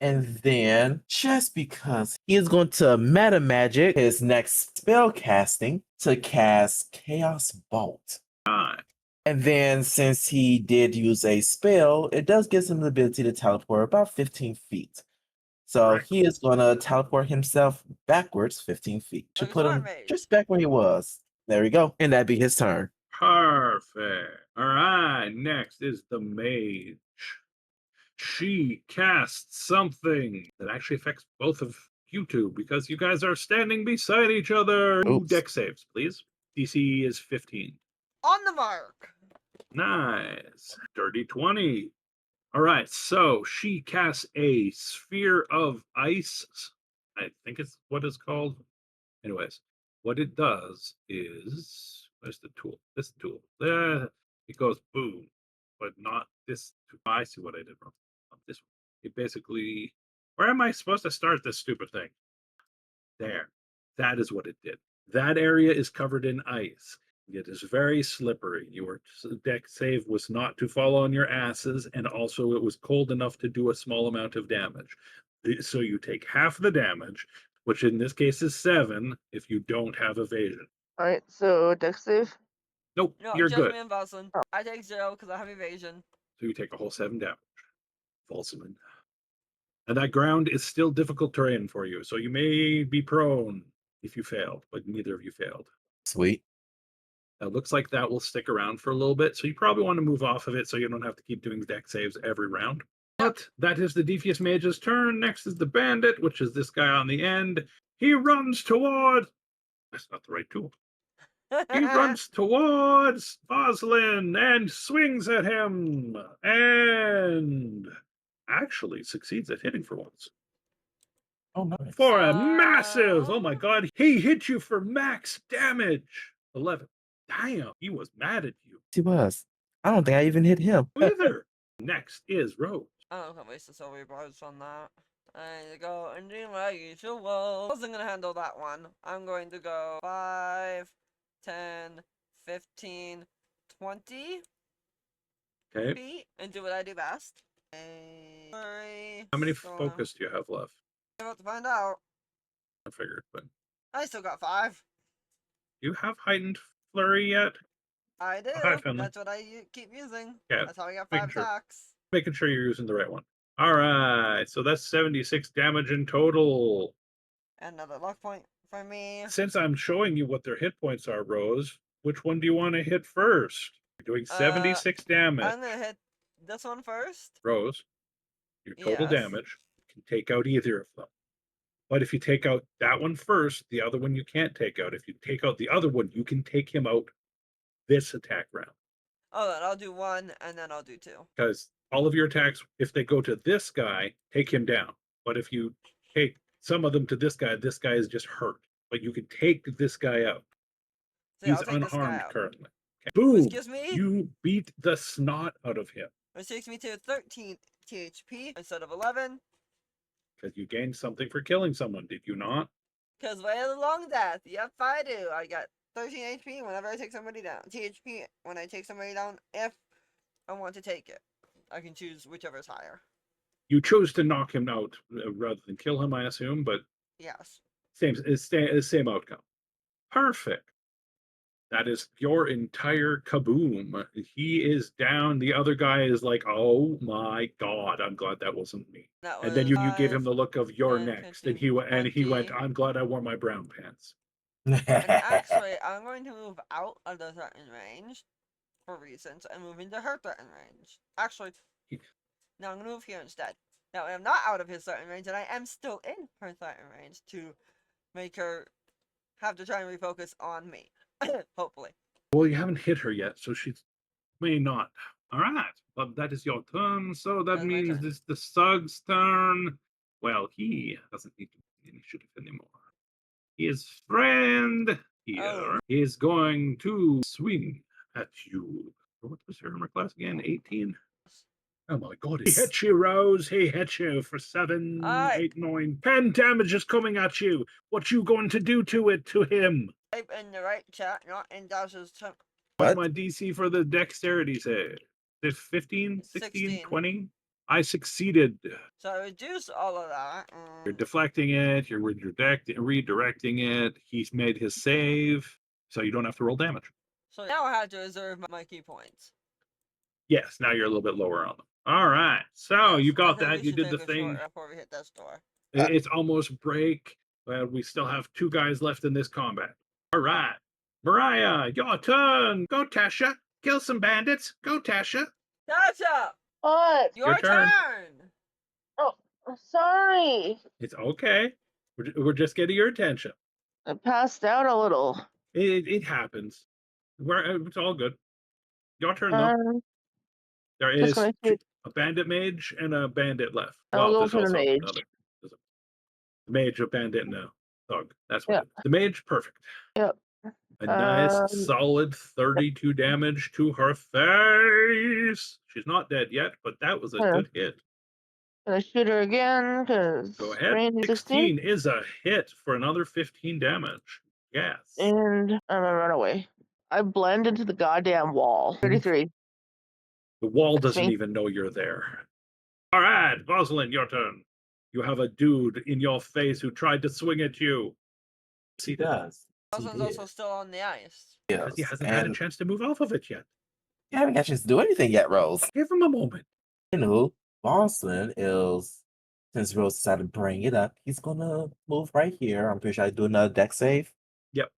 Speaker 3: and then, just because he is going to meta magic his next spell casting to cast Chaos Bolt.
Speaker 2: Right.
Speaker 3: And then, since he did use a spell, it does give him the ability to teleport about 15 feet. So
Speaker 2: Correct.
Speaker 3: he is going to teleport himself backwards 15 feet to
Speaker 4: Like a
Speaker 3: put
Speaker 4: smart
Speaker 3: him
Speaker 4: mage.
Speaker 3: just back where he was. There we go. And that'd be his turn.
Speaker 2: Perfect. All right. Next is the mage. She casts something that actually affects both of you two because you guys are standing beside each other.
Speaker 3: Oops.
Speaker 2: Deck saves, please. DC is 15.
Speaker 4: On the mark.
Speaker 2: Nice. Dirty 20. All right. So she casts a sphere of ice. I think it's what it's called. Anyways, what it does is, where's the tool? This tool. It goes boom, but not this. I see what I did wrong. Not this one. It basically, where am I supposed to start this stupid thing? There. That is what it did. That area is covered in ice. It is very slippery. Your deck save was not to fall on your asses, and also it was cold enough to do a small amount of damage. So you take half the damage, which in this case is 7 if you don't have evasion.
Speaker 1: Alright, so dex save.
Speaker 2: Nope,
Speaker 4: No,
Speaker 2: you're
Speaker 4: just
Speaker 2: good.
Speaker 4: me and Voslin. I take 0 because I have evasion.
Speaker 2: So you take a whole 7 damage. Falseman. And that ground is still difficult terrain for you, so you may be prone if you failed, but neither of you failed.
Speaker 3: Sweet.
Speaker 2: It looks like that will stick around for a little bit, so you probably want to move off of it so you don't have to keep doing deck saves every round. But that is the Defius Mage's turn. Next is the Bandit, which is this guy on the end. He runs toward... That's not the right tool. He runs towards Voslin and swings at him, and actually succeeds at hitting for once.
Speaker 3: Oh, nice.
Speaker 2: For a massive, oh my god, he hit you for max damage. 11. Damn, he was mad at you.
Speaker 3: He was. I don't think I even hit him.
Speaker 2: Either. Next is Rose.
Speaker 4: I don't waste the silver bars on that. I need to go and do my usual. I wasn't gonna handle that one. I'm going to go 5, 10, 15, 20
Speaker 2: Okay.
Speaker 4: feet and do what I do best. Sorry.
Speaker 2: How many focus do you have left?
Speaker 4: I'm about to find out.
Speaker 2: I figured, but
Speaker 4: I still got 5.
Speaker 2: do you have heightened flurry yet?
Speaker 4: I do.
Speaker 2: Hi, Finley.
Speaker 4: That's what I keep using.
Speaker 2: Yeah,
Speaker 4: That's how I got
Speaker 2: making
Speaker 4: 5
Speaker 2: sure.
Speaker 4: attacks.
Speaker 2: Making sure you're using the right one. All right, so that's 76 damage in total.
Speaker 4: Another luck point for me.
Speaker 2: Since I'm showing you what their hit points are, Rose, which one do you want to hit first? You're doing 76 damage.
Speaker 4: I'm gonna hit this one first.
Speaker 2: Rose, your total
Speaker 4: Yes.
Speaker 2: damage. You can take out either of them. But if you take out that one first, the other one you can't take out. If you take out the other one, you can take him out this attack round.
Speaker 4: Oh, then I'll do 1 and then I'll do 2.
Speaker 2: Because all of your attacks, if they go to this guy, take him down. But if you take some of them to this guy is just hurt. But you can take this guy out.
Speaker 4: So yeah,
Speaker 2: He's
Speaker 4: I'll take this guy
Speaker 2: unharmed
Speaker 4: out.
Speaker 2: currently. Okay.
Speaker 4: Which
Speaker 2: Boom!
Speaker 4: gives me,
Speaker 2: You beat the snot out of him.
Speaker 4: which takes me to 13 THP instead of 11.
Speaker 2: Because you gained something for killing someone, did you not?
Speaker 4: Because way of the long death. Yep, I do. I got 13 HP whenever I take somebody down. THP when I take somebody down if I want to take it. I can choose whichever is higher.
Speaker 2: You chose to knock him out rather than kill him, I assume, but
Speaker 4: Yes.
Speaker 2: same outcome. Perfect. That is your entire kaboom. He is down. The other guy is like, oh my god, I'm glad that wasn't me.
Speaker 4: That
Speaker 2: And then
Speaker 4: was
Speaker 2: you give him
Speaker 4: 5,
Speaker 2: the look of you're
Speaker 4: 10,
Speaker 2: next.
Speaker 4: 15,
Speaker 2: And he went,
Speaker 4: 20.
Speaker 2: I'm glad I wore my brown pants.
Speaker 4: And actually, I'm going to move out of the threatened range for reasons and move into her threatened range. Actually, no, I'm going to move here instead. Now, I'm not out of his threatened range, and I am still in her threatened range to make her have to try and refocus on me. Hopefully.
Speaker 2: Well, you haven't hit her yet, so she may not. All right, but that is your turn. So that
Speaker 4: That's my
Speaker 2: means
Speaker 4: turn.
Speaker 2: it's the Sug's turn. Well, he doesn't need to be initiative anymore. His friend here is going to swing at you. What was her armor class again? 18? Oh my god. He hits you, Rose. He hits you for 7, 8, 9, 10 damage is coming at you. What you going to do to him?
Speaker 4: Type in the right chat, not in Dash's chat.
Speaker 2: What's my DC for the dexterity save? Is it 15, 16,
Speaker 4: 16.
Speaker 2: 20? I succeeded.
Speaker 4: So I reduce all of that.
Speaker 2: You're deflecting it, you're redirecting it. He's made his save, so you don't have to roll damage.
Speaker 4: So now I have to reserve my key points.
Speaker 2: Yes, now you're a little bit lower on them. All right, so
Speaker 4: Yes,
Speaker 2: you got
Speaker 4: I think
Speaker 2: that.
Speaker 4: we
Speaker 2: You
Speaker 4: should
Speaker 2: did the
Speaker 4: take a
Speaker 2: thing.
Speaker 4: short before we hit this door.
Speaker 2: It's almost break, but we still have 2 guys left in this combat. All right, Mariah, your turn. Go, Tasha. Kill some bandits. Go, Tasha.
Speaker 4: Tasha!
Speaker 1: What?
Speaker 4: Your turn!
Speaker 1: Oh, sorry.
Speaker 2: It's okay. We're just getting your attention.
Speaker 1: I passed out a little.
Speaker 2: It happens. It's all good. Your turn, though. There
Speaker 1: just
Speaker 2: is
Speaker 1: gonna take.
Speaker 2: a bandit mage and a bandit left.
Speaker 1: I'll go
Speaker 2: There's
Speaker 1: for the
Speaker 2: also
Speaker 1: mage.
Speaker 2: there's a mage, a bandit, and a thug. That's what
Speaker 1: Yeah.
Speaker 2: it is. The mage, perfect.
Speaker 1: Yep.
Speaker 2: A nice, solid 32 damage to her face. She's not dead yet, but that was a good hit.
Speaker 1: Gonna shoot her again, because
Speaker 2: Go ahead.
Speaker 1: range
Speaker 2: 16 is a hit for another 15 damage. Yes.
Speaker 1: And I'm gonna run away. I blend into the goddamn wall. 33.
Speaker 2: The wall
Speaker 1: That's
Speaker 2: doesn't
Speaker 1: me.
Speaker 2: even know you're there. All right, Rosalind, your turn. You have a dude in your face who tried to swing at you.
Speaker 3: Yes, he does.
Speaker 4: Rosalind's also still on the ice.
Speaker 2: Because he hasn't had a chance to move off of it yet.
Speaker 3: You haven't got a chance to do anything yet, Rose.
Speaker 2: Give him a moment.
Speaker 3: You know, Boston is, since Rose decided to bring it up, he's gonna move right here. I'm pretty sure I do another deck save.
Speaker 2: Yep.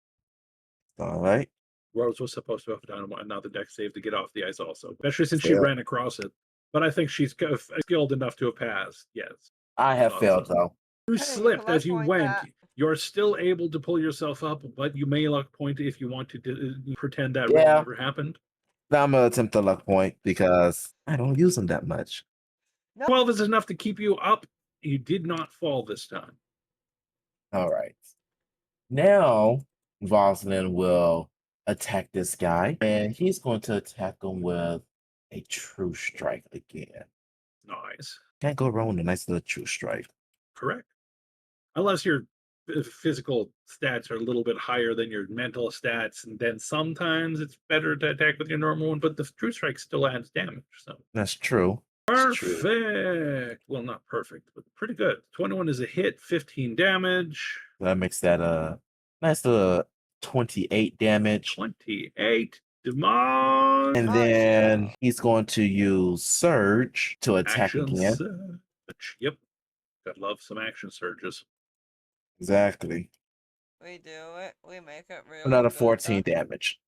Speaker 3: All right.
Speaker 2: Rose was supposed to have done another deck save to get off the ice also, especially since she ran across it. But I think she's skilled enough to have passed. Yes.
Speaker 3: I have failed, though.
Speaker 2: You
Speaker 4: Hey,
Speaker 2: slipped as you went.
Speaker 4: that.
Speaker 2: You're still able to pull yourself up, but you may luck point if you want to pretend that roll
Speaker 3: Yeah.
Speaker 2: never happened.
Speaker 3: Now I'm gonna attempt the luck point because I don't use them that much.
Speaker 2: 12 is enough to keep you up. You did not fall this time.
Speaker 3: All right. Now, Rosalind will attack this guy, and he's going to attack him with a true strike again.
Speaker 2: Nice.
Speaker 3: Can't go wrong with a nice little true strike.
Speaker 2: Correct. Unless your physical stats are a little bit higher than your mental stats, and then sometimes it's better to attack with your normal one, but the true strike still adds damage. So
Speaker 3: That's true. That's true.
Speaker 2: perfect. Well, not perfect, but pretty good. 21 is a hit, 15 damage.
Speaker 3: That makes that a nice little 28 damage.
Speaker 2: 28 demand.
Speaker 3: And then he's going to use Surge to attack
Speaker 2: Action
Speaker 3: again.
Speaker 2: surge. Yep. Gotta love some action surges.
Speaker 3: Exactly.
Speaker 4: We do it. We make it real.
Speaker 3: Another
Speaker 4: good
Speaker 3: 14
Speaker 4: stuff.
Speaker 3: damage.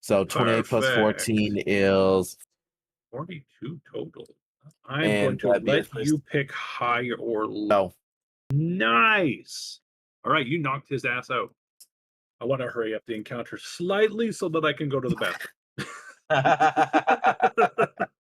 Speaker 3: So 28 plus
Speaker 2: Perfect.
Speaker 3: 14 is
Speaker 2: 42 total. I'm going
Speaker 3: And
Speaker 2: to
Speaker 3: that'd be
Speaker 2: let
Speaker 3: it for
Speaker 2: you pick high or low.
Speaker 3: no.
Speaker 2: Nice. All right, you knocked his ass out. I want to hurry up the encounter slightly so that I can go to the bathroom.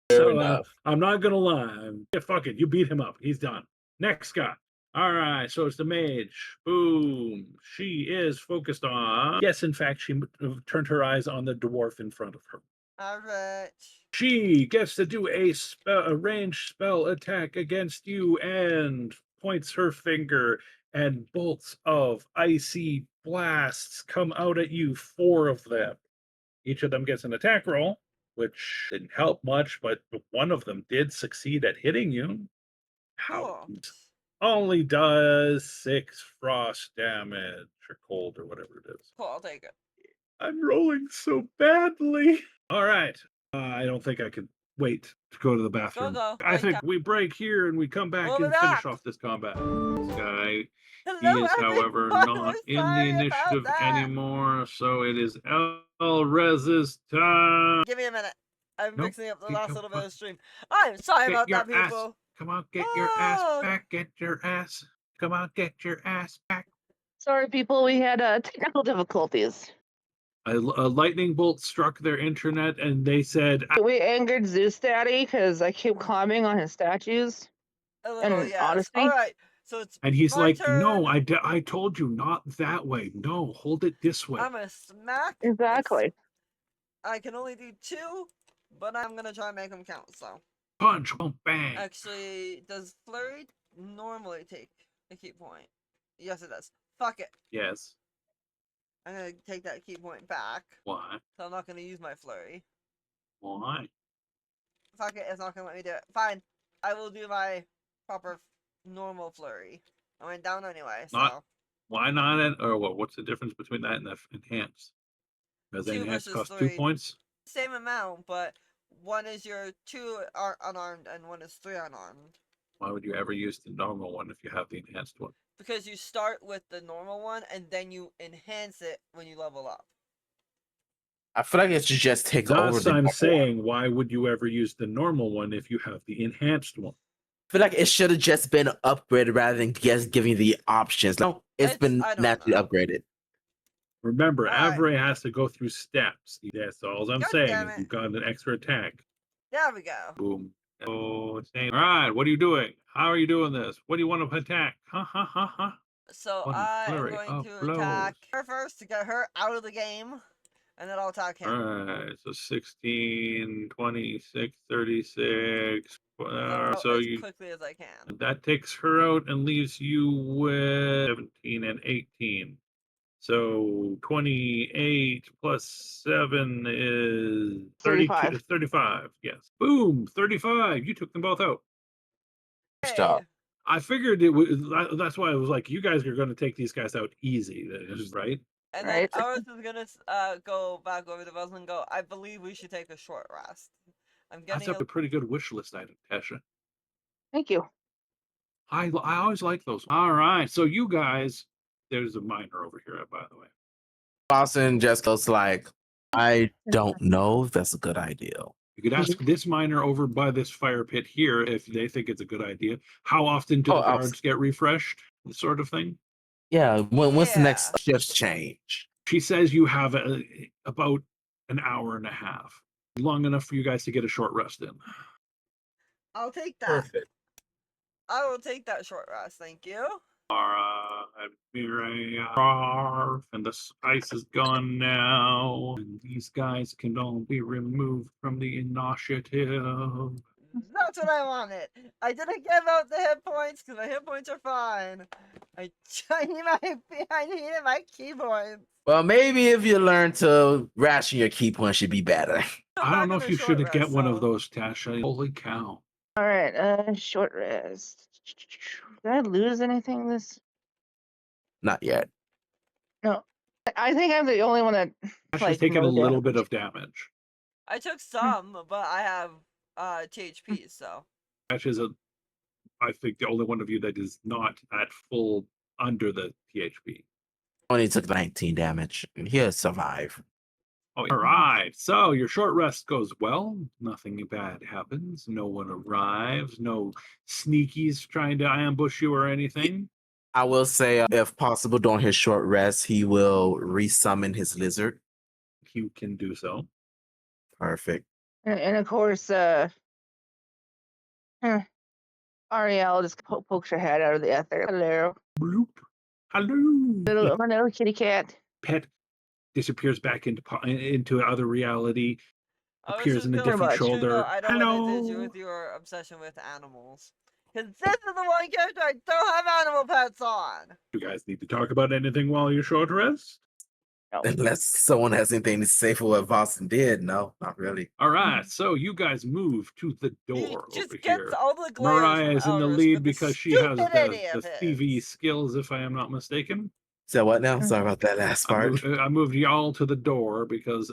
Speaker 3: Fair
Speaker 2: So
Speaker 3: enough.
Speaker 2: I'm not gonna lie. Yeah, fuck it. You beat him up. He's done. Next guy. All right. So it's the mage. Boom. She is focused on. Yes, in fact, she turned her eyes on the dwarf in front of her.
Speaker 4: Alright.
Speaker 2: She gets to do a ranged spell attack against you and points her finger, and bolts of icy blasts come out at you, 4 of them. Each of them gets an attack roll, which didn't help much, but one of them did succeed at hitting you.
Speaker 4: Cool.
Speaker 2: Only does 6 frost damage, or cold, or whatever it is.
Speaker 4: Cool, I'll take it.
Speaker 2: I'm rolling so badly. All right. I don't think I could wait to go to the bathroom.
Speaker 4: go.
Speaker 2: I think
Speaker 4: Nighttime.
Speaker 2: we break here and we come back
Speaker 4: We'll be
Speaker 2: and finish
Speaker 4: back.
Speaker 2: off this combat. This guy,
Speaker 4: Hello,
Speaker 2: he is, however,
Speaker 4: everyone.
Speaker 2: not
Speaker 4: We're
Speaker 2: in the
Speaker 4: sorry about
Speaker 2: initiative
Speaker 4: that.
Speaker 2: anymore, so it is Elrez's time.
Speaker 4: Give me a minute. I'm
Speaker 2: Nope,
Speaker 4: fixing up the
Speaker 2: you
Speaker 4: last
Speaker 2: don't
Speaker 4: little bit
Speaker 2: want-
Speaker 4: of stream. I'm sorry
Speaker 2: Get
Speaker 4: about
Speaker 2: your
Speaker 4: that,
Speaker 2: ass.
Speaker 4: people.
Speaker 2: Come on, get your ass
Speaker 4: Oh.
Speaker 2: back. Get your ass. Come on, get your ass back.
Speaker 1: Sorry, people, we had technical difficulties.
Speaker 2: A lightning bolt struck their internet, and they said,
Speaker 1: We angered Zeus Daddy because I keep climbing on his statues.
Speaker 4: A little,
Speaker 1: And
Speaker 4: yes.
Speaker 1: honestly,
Speaker 4: Alright, so it's
Speaker 2: and he's
Speaker 4: my
Speaker 2: like,
Speaker 4: turn.
Speaker 2: no, I told you not that way. No, hold it this way.
Speaker 4: I'm gonna smack.
Speaker 1: exactly.
Speaker 4: I can only do 2, but I'm gonna try and make them count, so.
Speaker 2: Punch, boom, bang.
Speaker 4: Actually, does Flurry normally take a key point? Yes, it does. Fuck it.
Speaker 2: Yes.
Speaker 4: I'm gonna take that key point back.
Speaker 2: Why?
Speaker 4: So I'm not gonna use my Flurry.
Speaker 2: Why?
Speaker 4: Fuck it, it's not gonna let me do it. Fine. I will do my proper normal Flurry. I went down anyway, so.
Speaker 2: Not. Why not? Or what? What's the difference between that and the enhanced? Because the
Speaker 4: 2
Speaker 2: enhanced
Speaker 4: versus
Speaker 2: costs 2
Speaker 4: 3.
Speaker 2: points.
Speaker 4: Same amount, but one is your 2 are unarmed and one is 3 unarmed.
Speaker 2: Why would you ever use the normal one if you have the enhanced one?
Speaker 4: Because you start with the normal one and then you enhance it when you level up.
Speaker 3: I feel like it should just take over
Speaker 2: Thus,
Speaker 3: the
Speaker 2: I'm
Speaker 3: normal
Speaker 2: saying,
Speaker 3: one.
Speaker 2: why would you ever use the normal one if you have the enhanced one?
Speaker 3: I feel like it should have just been upgraded rather than just giving the options. No, it's been
Speaker 4: I don't
Speaker 3: naturally
Speaker 4: know.
Speaker 3: upgraded.
Speaker 2: Remember,
Speaker 4: Alright.
Speaker 2: Avray has to go through steps. That's all I'm
Speaker 4: God
Speaker 2: saying.
Speaker 4: damn
Speaker 2: Is
Speaker 4: it.
Speaker 2: you've got an extra attack.
Speaker 4: There we go.
Speaker 2: Boom. Oh, all right. What are you doing? How are you doing this? What do you want to attack? Ha ha ha ha.
Speaker 4: So
Speaker 2: One
Speaker 4: I am
Speaker 2: flurry
Speaker 4: going
Speaker 2: of
Speaker 4: to
Speaker 2: blows.
Speaker 4: attack her first to get her out of the game. And then I'll attack
Speaker 2: All
Speaker 4: him.
Speaker 2: right. So 16, 26, 36. So
Speaker 4: as
Speaker 2: you
Speaker 4: quickly as I can.
Speaker 2: that takes her out and leaves you with 17 and 18. So 28 plus 7 is 32,
Speaker 1: 35.
Speaker 2: 35. Yes. Boom, 35. You took them both out.
Speaker 3: Good job.
Speaker 2: I figured it was. That's why I was like, you guys are going to take these guys out easy, right?
Speaker 4: And
Speaker 1: Right.
Speaker 4: then ours is gonna go back over to Buzz and go, I believe we should take a short rest. I'm
Speaker 2: That's
Speaker 4: getting
Speaker 2: a pretty good wish list item, Tasha.
Speaker 1: Thank you.
Speaker 2: I always like those. All right, so you guys, there's a miner over here, by the way.
Speaker 3: Boston just goes like, I don't know if that's a good idea.
Speaker 2: You could ask this miner over by this fire pit here if they think it's a good idea. How often do the guards get refreshed? This sort of thing.
Speaker 3: Yeah, when's the next
Speaker 4: Yeah.
Speaker 3: shift change?
Speaker 2: She says you have about an hour and a half, long enough for you guys to get a short rest in.
Speaker 4: I'll take that.
Speaker 3: Perfect.
Speaker 4: I will take that short rest, thank you.
Speaker 2: And the ice is gone now. And these guys can all be removed from the initiative.
Speaker 4: That's what I wanted. I didn't give out the hit points because my hit points are fine. I needed my key points.
Speaker 3: Well, maybe if you learn to ration your key points, should be better.
Speaker 2: I don't know if you should
Speaker 4: short
Speaker 2: get
Speaker 4: rest,
Speaker 2: one
Speaker 4: so-
Speaker 2: of those, Tasha. Holy cow.
Speaker 1: All right. Short rest. Did I lose anything this?
Speaker 3: Not yet.
Speaker 1: No. I think I'm the only one that
Speaker 2: Tasha's taken a
Speaker 1: no
Speaker 2: little bit
Speaker 1: damage.
Speaker 2: of damage.
Speaker 4: I took some, but I have THP, so.
Speaker 2: Tasha's I think the only one of you that is not at full under the THP.
Speaker 3: Only took 19 damage. He'll survive.
Speaker 2: Oh, all right. So your short rest goes well. Nothing bad happens. No one arrives. No sneakies trying to ambush you or anything.
Speaker 3: I will say, if possible, during his short rest, he will resummon his lizard.
Speaker 2: You can do so.
Speaker 3: Perfect.
Speaker 1: And of course, Ariel just pokes her head out of the ether. Hello,
Speaker 2: Bloop. Hello.
Speaker 1: my little kitty cat.
Speaker 2: Pet disappears back into other reality.
Speaker 4: I was
Speaker 2: Appears
Speaker 4: just
Speaker 2: in a
Speaker 4: gonna
Speaker 2: different
Speaker 4: let you know
Speaker 2: shoulder.
Speaker 4: I don't want to do
Speaker 2: Hello.
Speaker 4: with your obsession with animals. Because this is the one character I don't have animal pets on.
Speaker 2: You guys need to talk about anything while you're short rest?
Speaker 3: Unless someone has anything to say for what Boston did. No, not really.
Speaker 2: All right, so you guys move to the
Speaker 4: He
Speaker 2: door
Speaker 4: just
Speaker 2: over
Speaker 4: gets
Speaker 2: here.
Speaker 4: all the glares
Speaker 2: Mariah
Speaker 4: from
Speaker 2: is in the
Speaker 4: Elris
Speaker 2: lead
Speaker 4: with the
Speaker 2: because she has
Speaker 4: stupidity
Speaker 2: the
Speaker 4: of
Speaker 2: thievy
Speaker 4: his.
Speaker 2: skills, if I am not mistaken.
Speaker 3: So what now? Sorry about that last part.
Speaker 2: I moved y'all to the door because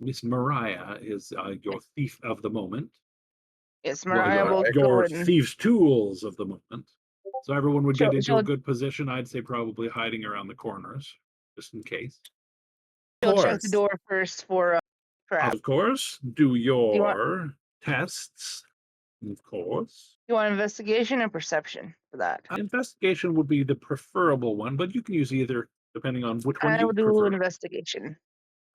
Speaker 2: Miss Mariah is your thief of the moment.
Speaker 1: Yes,
Speaker 2: Well,
Speaker 1: Mariah will go
Speaker 2: your
Speaker 1: and
Speaker 2: thieves' tools of the moment. So everyone would get into
Speaker 1: she'll
Speaker 2: a good position. I'd say probably hiding around the corners, just in case.
Speaker 1: she'll check the
Speaker 3: Course.
Speaker 1: door first for crap.
Speaker 2: Of course, do
Speaker 1: Do you want
Speaker 2: your tests. Of course.
Speaker 1: investigation and perception for that?
Speaker 2: Investigation would be the preferable one, but you can use either depending on which one
Speaker 1: I will
Speaker 2: you
Speaker 1: do
Speaker 2: prefer.
Speaker 1: investigation.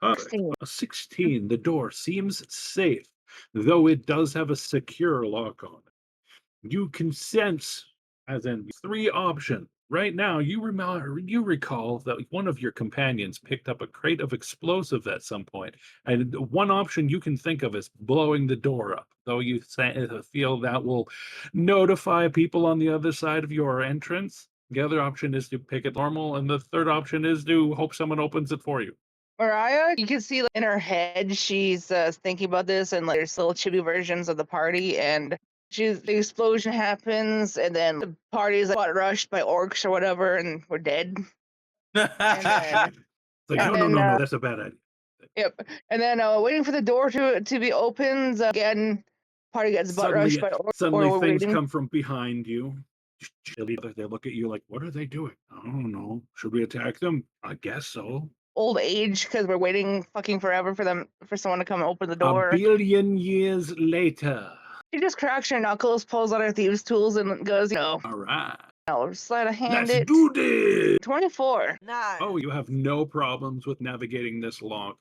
Speaker 2: Perfect.
Speaker 1: 16.
Speaker 2: A 16. The door seems safe, though it does have a secure lock on it. You can sense, as in three options. Right now, you recall that one of your companions picked up a crate of explosives at some point, and one option you can think of is blowing the door up. Though you feel that will notify people on the other side of your entrance. The other option is to pick it normal, and the third option is to hope someone opens it for you.
Speaker 1: Mariah, you can see like, in her head she's thinking about this, and like there's little chibi versions of the party, and the explosion happens, and then the party's like, got rushed by orcs or whatever, and we're dead. And then
Speaker 2: It's like,
Speaker 1: and
Speaker 2: no, no,
Speaker 1: then
Speaker 2: no, no, that's a bad idea.
Speaker 1: yep, and then waiting for the door to be opened again. Party gets butt rushed by orcs,
Speaker 2: Suddenly
Speaker 1: or we're
Speaker 2: things
Speaker 1: waiting.
Speaker 2: come from behind you. They look at you like, what are they doing? I don't know. Should we attack them? I guess so.
Speaker 1: Old age because we're waiting fucking forever for someone to come open the
Speaker 2: A
Speaker 1: door.
Speaker 2: billion years later.
Speaker 1: She just cracks her knuckles, pulls out her thieves' tools, and goes,
Speaker 2: All right.
Speaker 1: I'll sleight of hand
Speaker 2: Let's
Speaker 1: it.
Speaker 2: do this.
Speaker 1: 24.
Speaker 4: Nah.
Speaker 2: Oh, you have no problems with navigating this lock.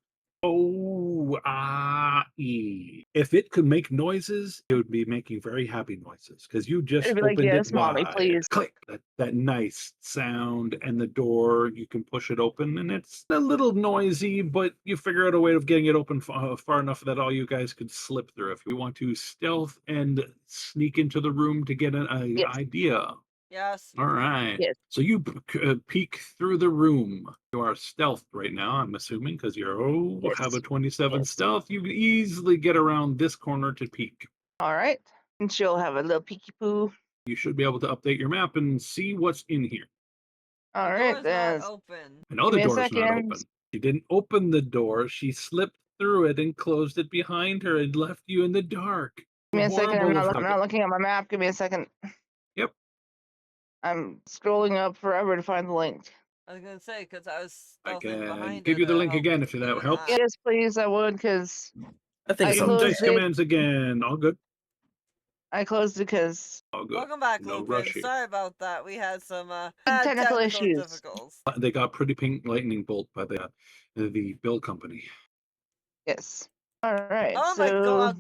Speaker 2: O-I-E. If it could make noises, it would be making very happy noises because you just
Speaker 1: It'd be like,
Speaker 2: opened it
Speaker 1: yes, mommy,
Speaker 2: wide.
Speaker 1: please.
Speaker 2: Click, that nice sound, and the door, you can push it open, and it's a little noisy, but you figure out a way of getting it open far enough that all you guys could slip through. If you want to stealth and sneak into the room to get an
Speaker 1: Yes,
Speaker 2: idea.
Speaker 4: Yes.
Speaker 2: All right.
Speaker 1: yes,
Speaker 2: So you peek through the room. You are stealthed right now, I'm assuming, because you have a
Speaker 1: yes,
Speaker 2: 27
Speaker 1: yes.
Speaker 2: stealth. You can easily get around this corner to peek.
Speaker 1: All right. And she'll have a little peeky poo.
Speaker 2: You should be able to update your map and see what's in here.
Speaker 1: All
Speaker 4: The
Speaker 1: right,
Speaker 4: door is not open.
Speaker 2: I know
Speaker 1: give
Speaker 2: the
Speaker 1: me a
Speaker 2: door's not
Speaker 1: second.
Speaker 2: open. She didn't open the door. She slipped through it and closed it behind her and left you in the dark.
Speaker 1: Give me a second.
Speaker 2: Horrible of
Speaker 1: I'm
Speaker 2: her.
Speaker 1: not looking at my map. Give me a second.
Speaker 2: Yep.
Speaker 1: I'm scrolling up forever to find the link.
Speaker 4: I was gonna say, because I was
Speaker 2: I
Speaker 4: stealthing
Speaker 2: can
Speaker 4: behind
Speaker 2: give
Speaker 4: her
Speaker 2: you the
Speaker 4: to
Speaker 2: link
Speaker 4: help
Speaker 2: again if
Speaker 4: you
Speaker 2: that
Speaker 4: in
Speaker 2: helps.
Speaker 4: that.
Speaker 1: Yes, please, I would, because
Speaker 3: I think
Speaker 1: I
Speaker 3: so.
Speaker 1: closed
Speaker 2: Dice
Speaker 1: it.
Speaker 2: commands again. All good.
Speaker 1: I closed it because
Speaker 2: All good.
Speaker 4: Welcome back,
Speaker 2: No
Speaker 4: Lupin.
Speaker 2: rush here.
Speaker 4: Sorry about that. We had some
Speaker 1: technical issues.
Speaker 4: difficulties.
Speaker 2: They got pretty pink lightning bolt by the bill company.
Speaker 1: Yes. All right.
Speaker 4: Oh my
Speaker 1: So
Speaker 4: god.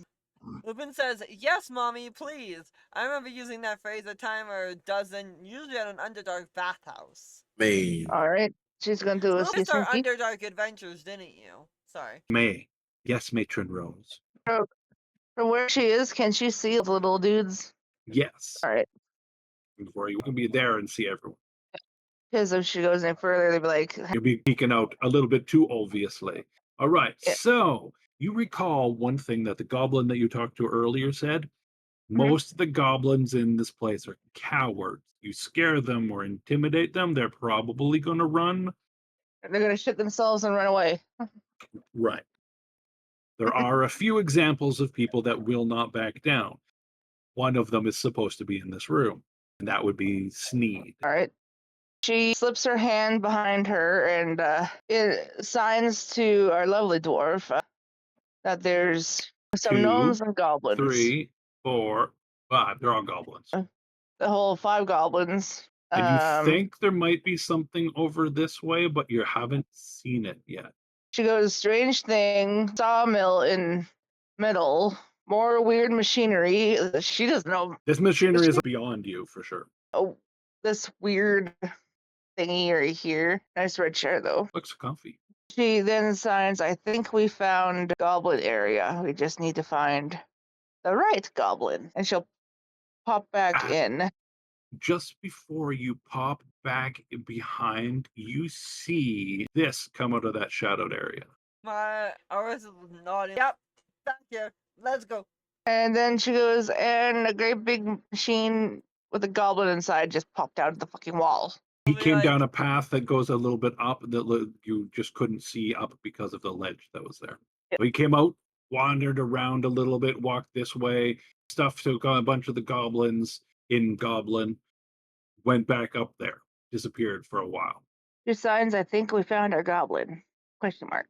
Speaker 4: Lupin says, yes, mommy, please. I remember using that phrase a time or a dozen, usually at an Underdark bathhouse.
Speaker 3: Me.
Speaker 1: all right. She's gonna do a
Speaker 4: You missed our
Speaker 1: sneaky.
Speaker 4: Underdark adventures, didn't you? Sorry.
Speaker 2: May. Yes, Matron Rose.
Speaker 1: From where she is, can she see the little dudes?
Speaker 2: Yes.
Speaker 1: All right.
Speaker 2: Before you can be there and see everyone.
Speaker 1: Because if she goes any further, they'd be like,
Speaker 2: You'll be peeking out a little bit too obviously. All right.
Speaker 1: Yeah.
Speaker 2: So you recall one thing that the goblin that you talked to earlier said? Most of the goblins in this place are cowards. You scare them or intimidate them, they're probably going to run.
Speaker 1: they're gonna shit themselves and run away.
Speaker 2: Right. There are a few examples of people that will not back down. One of them is supposed to be in this room, and that would be Sneed.
Speaker 1: All right. She slips her hand behind her and it signs to our lovely dwarf that there's some
Speaker 2: 2,
Speaker 1: gnomes and goblins.
Speaker 2: 3, 4, 5. They're all goblins.
Speaker 1: The whole 5 goblins.
Speaker 2: And you think there might be something over this way, but you haven't seen it yet.
Speaker 1: She goes, strange thing, sawmill in middle, more weird machinery. She doesn't know.
Speaker 2: This machinery is beyond you for sure.
Speaker 1: Oh, this weird thingy right here. Nice red chair though.
Speaker 2: Looks comfy.
Speaker 1: She then signs, I think we found goblin area. We just need to find the right goblin. And she'll pop back in.
Speaker 2: Just before you pop back behind, you see this come out of that shadowed area.
Speaker 4: My Aura's nodding. Yep, back here. Let's go.
Speaker 1: And then she goes, and a great big machine with a goblin inside just popped out of the fucking wall.
Speaker 2: He
Speaker 4: I'll be
Speaker 2: came
Speaker 4: like,
Speaker 2: down a path that goes a little bit up that you just couldn't see up because of the ledge that was there.
Speaker 1: Yep.
Speaker 2: So he came out, wandered around a little bit, walked this way, stuffed a bunch of the goblins in Goblin, went back up there, disappeared for a while.
Speaker 1: She signs, I think we found our goblin. Question mark.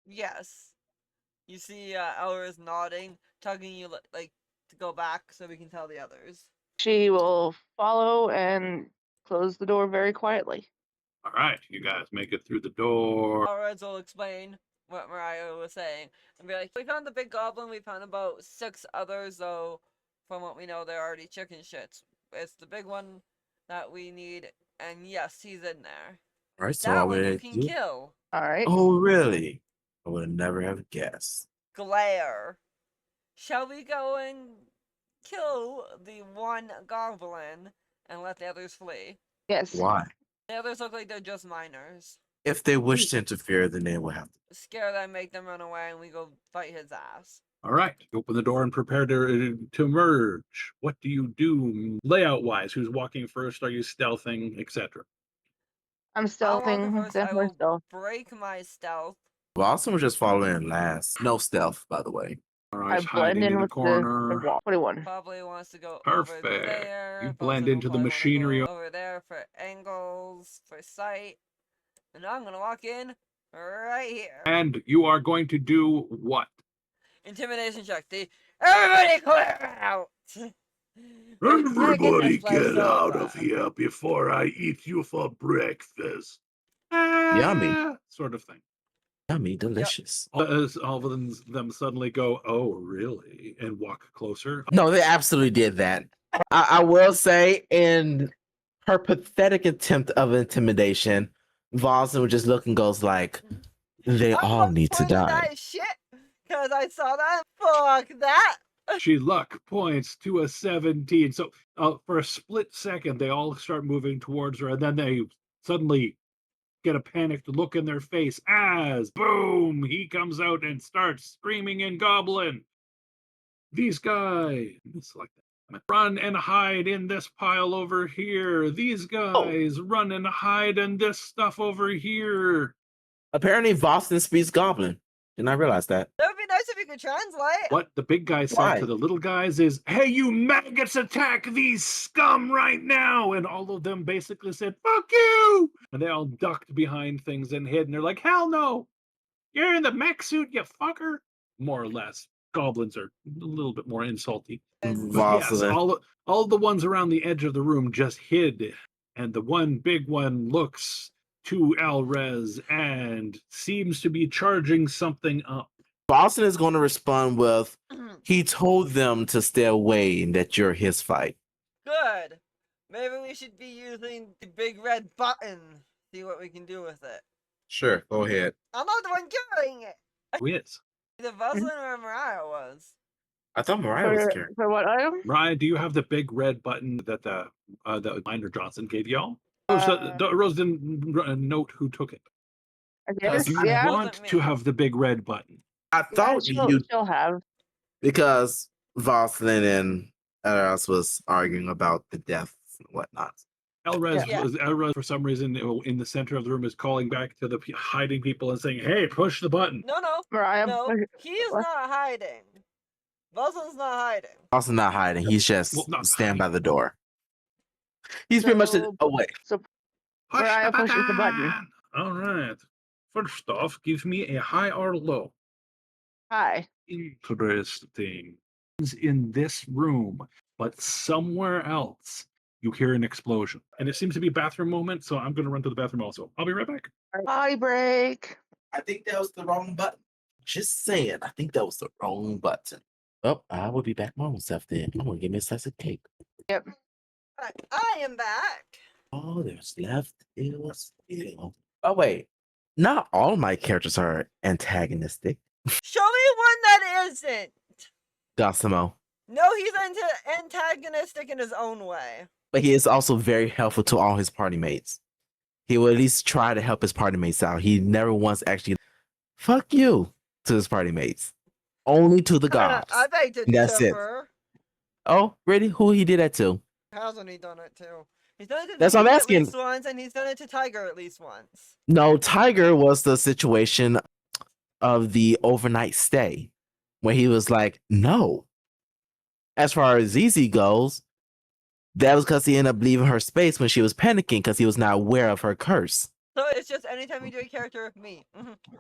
Speaker 4: yes. You see Aura's nodding, tugging you like to go back so we can tell the others.
Speaker 1: She will follow and close the door very quietly.
Speaker 2: All right, you guys make it through the door.
Speaker 4: Aura's will explain what Mariah was saying and be like, we found the big goblin, we found about 6 others, though from what we know they're already chicken shits. It's the big one that we need, and yes, he's in there.
Speaker 3: All right, so
Speaker 4: That
Speaker 3: all
Speaker 4: one you
Speaker 3: we
Speaker 4: can
Speaker 3: do.
Speaker 4: kill.
Speaker 1: Alright.
Speaker 3: Oh, really? I would never have guessed.
Speaker 4: Glare. Shall we go and kill the one goblin and let the others flee?
Speaker 1: Yes.
Speaker 3: Why?
Speaker 4: The others look like they're just minors.
Speaker 3: If they wish to interfere, then they will have to.
Speaker 4: Scare them, make them run away, and we go fight his ass.
Speaker 2: All right, you open the door and prepare to emerge. What do you do layout-wise? Who's walking first? Are you stealthing, etc.?
Speaker 1: I'm
Speaker 4: I'll walk
Speaker 1: stealthing.
Speaker 4: first. I
Speaker 1: Definitely
Speaker 4: will
Speaker 1: stealth.
Speaker 4: break my stealth.
Speaker 3: Boston was just following last. No stealth, by the way.
Speaker 2: All
Speaker 1: I
Speaker 2: right,
Speaker 1: blend
Speaker 2: hiding
Speaker 1: in
Speaker 2: in the
Speaker 1: with the
Speaker 2: corner.
Speaker 1: wall. 21.
Speaker 4: Probably wants to go over
Speaker 2: Perfect.
Speaker 4: there.
Speaker 2: You
Speaker 4: Boston
Speaker 2: blend
Speaker 4: will
Speaker 2: into the
Speaker 4: probably wanna
Speaker 2: machinery.
Speaker 4: go over there for angles, for sight. And I'm gonna walk in right here.
Speaker 2: And you are going to do what?
Speaker 4: Intimidation check. Everybody clear out! We're taking
Speaker 2: Everybody
Speaker 4: this place
Speaker 2: get out of
Speaker 4: over.
Speaker 2: here before I eat you for breakfast.
Speaker 3: Yummy.
Speaker 2: Sort of thing.
Speaker 3: Yummy, delicious.
Speaker 2: As all of them suddenly go, oh, really? And walk closer.
Speaker 3: No, they absolutely did that. I will say, in her pathetic attempt of intimidation, Vossen would just look and goes like, they
Speaker 4: I'm
Speaker 3: all
Speaker 4: not
Speaker 3: need to
Speaker 4: pointing
Speaker 3: die.
Speaker 4: That shit, because I saw that. Fuck that.
Speaker 2: She luck points to a 17. So for a split second, they all start moving towards her, and then they suddenly get a panicked look in their face as, boom, he comes out and starts screaming in Goblin. These guys, it's like that. Run and hide in this pile over here. These guys run and hide in this stuff over here.
Speaker 3: Apparently, Vossen speaks Goblin. Didn't I realize that?
Speaker 4: That would be nice if you could translate.
Speaker 2: What the big guy said
Speaker 3: Why?
Speaker 2: to the little guys is, hey, you maggots, attack these scum right now. And all of them basically said, fuck you. And they all ducked behind things and hid. And they're like, hell no. You're in the mech suit, you fucker. More or less. Goblins are a little bit more insulty. But yes,
Speaker 3: Vossen.
Speaker 2: all the ones around the edge of the room just hid. And the one big one looks to Alrez and seems to be charging something up.
Speaker 3: Vossen is going to respond with, he told them to stay away and that you're his fight.
Speaker 4: Good. Maybe we should be using the big red button. See what we can do with it.
Speaker 3: Sure, go ahead.
Speaker 4: I'm not the one carrying it.
Speaker 2: Who is?
Speaker 4: The Voslin or Mariah was.
Speaker 3: I thought Mariah was carrying.
Speaker 1: For what item?
Speaker 2: Ryan, do you have the big red button that the Miner Johnson gave y'all?
Speaker 1: Uh,
Speaker 2: Rose didn't note who took it.
Speaker 1: I
Speaker 2: Do
Speaker 1: guess,
Speaker 2: you
Speaker 1: yeah.
Speaker 2: want to have the big red button?
Speaker 3: I thought you,
Speaker 1: She'll have.
Speaker 3: because Voslin and us was arguing about the deaths and whatnot.
Speaker 2: Elrez, for some reason, in the center of the room, is calling back to the hiding people and saying, hey, push the button.
Speaker 4: No,
Speaker 1: Mariah,
Speaker 4: he is
Speaker 1: what?
Speaker 4: not hiding. Voslin's not hiding.
Speaker 3: Voslin's not hiding. He's just
Speaker 2: Well, not
Speaker 3: stand
Speaker 2: hiding.
Speaker 3: by the door. He's pretty much
Speaker 1: So-
Speaker 3: away.
Speaker 1: So Mariah pushes the button.
Speaker 2: All right. First off, give me a high or low.
Speaker 1: Hi.
Speaker 2: Interesting. In this room, but somewhere else, you hear an explosion. And it seems to be a bathroom moment, so I'm going to run to the bathroom also. I'll be right back.
Speaker 1: Hi, break.
Speaker 3: I think that was the wrong button. Just saying, I think that was the wrong button. Oh, I will be back my own self then. I'm gonna give me a slice of cake.
Speaker 1: Yep.
Speaker 4: I am back.
Speaker 3: All there's left is you. Oh wait, not all my characters are antagonistic.
Speaker 4: Show me one that isn't.
Speaker 3: Gosimo.
Speaker 4: No, he's antagonistic in his own way.
Speaker 3: But he is also very helpful to all his party mates. He will at least try to help his party mates out. He never once actually fuck you to his party mates. Only to the gods.
Speaker 4: I beg to
Speaker 3: That's it.
Speaker 4: differ.
Speaker 3: Oh, really? Who he did that to?
Speaker 4: Hasn't he done it too? He's done it to
Speaker 3: That's what I'm
Speaker 4: Vivi at
Speaker 3: asking.
Speaker 4: least once, and he's done it to Tiger at least once.
Speaker 3: No, Tiger was the situation of the overnight stay where he was like, no. As far as ZZ goes, that was because he ended up leaving her space when she was panicking because he was not aware of her curse.
Speaker 4: So it's just anytime you do a character with me.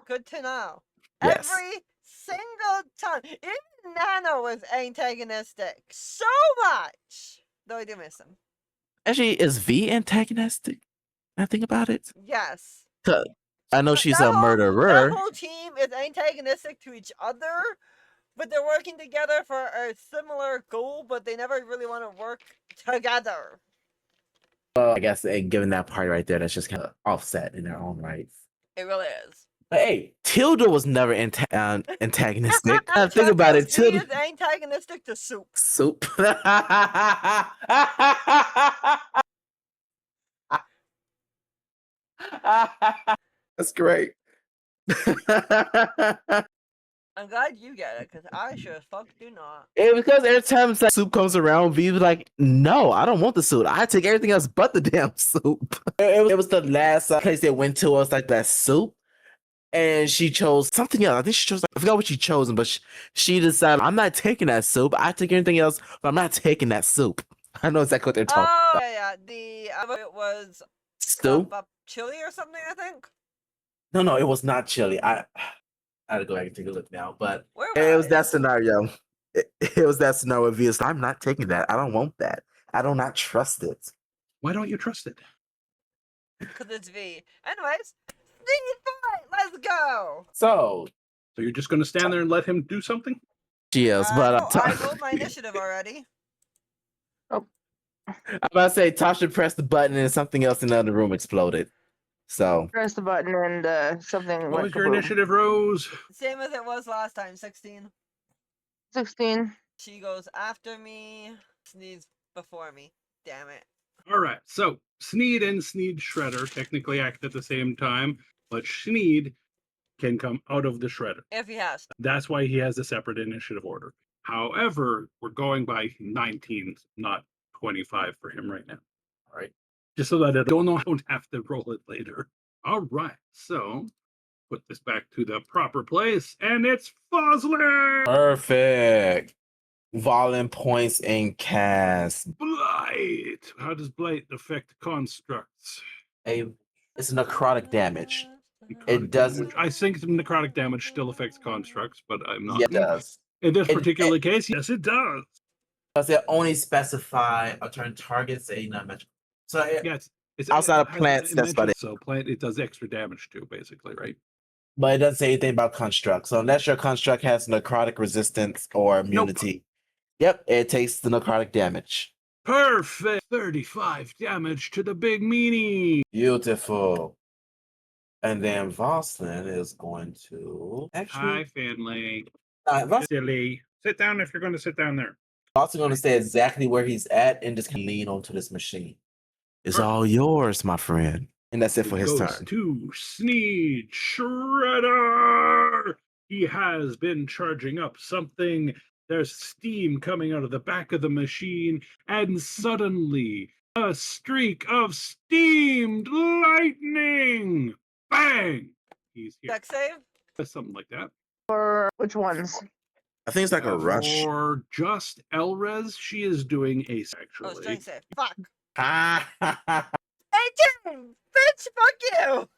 Speaker 4: Good to know.
Speaker 3: Yes.
Speaker 4: Every single time. Even Nano was antagonistic. So much. Though I do miss him.
Speaker 3: Actually, is V antagonistic? I think about it.
Speaker 4: Yes.
Speaker 3: I know she's a
Speaker 4: Their
Speaker 3: murderer.
Speaker 4: whole team is antagonistic to each other, but they're working together for a similar goal, but they never really want to work together.
Speaker 3: Well, I guess given that part right there, that's just kind of offset in their own rights.
Speaker 4: It really is.
Speaker 3: But hey, Tilda was never antagonistic. Think
Speaker 4: Trust
Speaker 3: about
Speaker 4: us,
Speaker 3: it.
Speaker 4: he
Speaker 3: Tilda.
Speaker 4: is antagonistic to Soup.
Speaker 3: Soup. That's great.
Speaker 4: I'm glad you get it, because I sure as fuck do not.
Speaker 3: Because every time Soup comes around, V was like, no, I don't want the soup. I take everything else but the damn soup. It was the last place they went to was like that soup. And she chose something else. I think she chose, I forgot what she chose, but she decided, I'm not taking that soup. I take anything else, but I'm not taking that soup. I know exactly what they're talking about.
Speaker 4: Yeah. It was
Speaker 3: Stew?
Speaker 4: chili or something, I think.
Speaker 3: No, it was not chili. I had to go back and take a look now, but
Speaker 4: Where
Speaker 3: it was that scenario. It was that scenario. Obviously, I'm not taking that. I don't want that. I do not trust it.
Speaker 2: Why don't you trust it?
Speaker 4: Because it's V. Anyways, sneaky fight! Let's go!
Speaker 3: So
Speaker 2: you're just going to stand there and let him do something?
Speaker 3: she is, but
Speaker 4: no, I rolled my initiative already.
Speaker 1: Oh.
Speaker 3: I'm about to say Tasha pressed the button and something else in the other room exploded. So
Speaker 1: Press the button and something
Speaker 2: What
Speaker 1: went
Speaker 2: was your
Speaker 1: kaboom.
Speaker 2: initiative, Rose?
Speaker 4: Same as it was last time, 16.
Speaker 1: 16.
Speaker 4: She goes after me, Sneeze before me. Damn it.
Speaker 2: All right, so Sneed and Sneed Shredder technically act at the same time, but Sneed can come out of the Shredder.
Speaker 4: If he has to.
Speaker 2: That's why he has a separate initiative order. However, we're going by 19, not 25 for him right now. All right, just so that I don't have to roll it later. All right, so put this back to the proper place, and it's Fosler!
Speaker 3: perfect. Volume points and cast.
Speaker 2: Blight! How does Blight affect constructs?
Speaker 3: It's necrotic damage.
Speaker 2: Necrotic
Speaker 3: It doesn't.
Speaker 2: damage. I think the necrotic damage still affects constructs, but I'm not.
Speaker 3: Yeah, it does.
Speaker 2: In this particular case, yes, it does.
Speaker 3: Because it only specify a turn targets a non-magical. So
Speaker 2: Yes, it's
Speaker 3: outside of
Speaker 2: it has
Speaker 3: plants,
Speaker 2: a
Speaker 3: that's about
Speaker 2: dimension,
Speaker 3: it.
Speaker 2: So plant, it does extra damage too, basically, right?
Speaker 3: But it doesn't say anything about construct. So unless your construct has necrotic resistance or immunity, yep, it takes the necrotic damage.
Speaker 2: Perfect. 35 damage to the big meanie.
Speaker 3: Beautiful. And then Voslin is going to
Speaker 2: Hi,
Speaker 3: actually.
Speaker 2: family.
Speaker 3: Voslin
Speaker 2: Silly. Sit down if you're going to sit down there.
Speaker 3: going to stay exactly where he's at and just lean onto this machine. It's all yours, my friend. And that's it for his
Speaker 2: goes
Speaker 3: turn.
Speaker 2: To Sneed Shredder. He has been charging up something. There's steam coming out of the back of the machine, and suddenly a streak of steamed lightning. Bang! He's here.
Speaker 4: Dex save?
Speaker 2: Something like that.
Speaker 1: For which ones?
Speaker 3: I think it's like a rush.
Speaker 2: For just Elrez, she is doing ace,
Speaker 4: Oh,
Speaker 2: actually.
Speaker 4: strength save. Fuck. 18! Bitch, fuck you!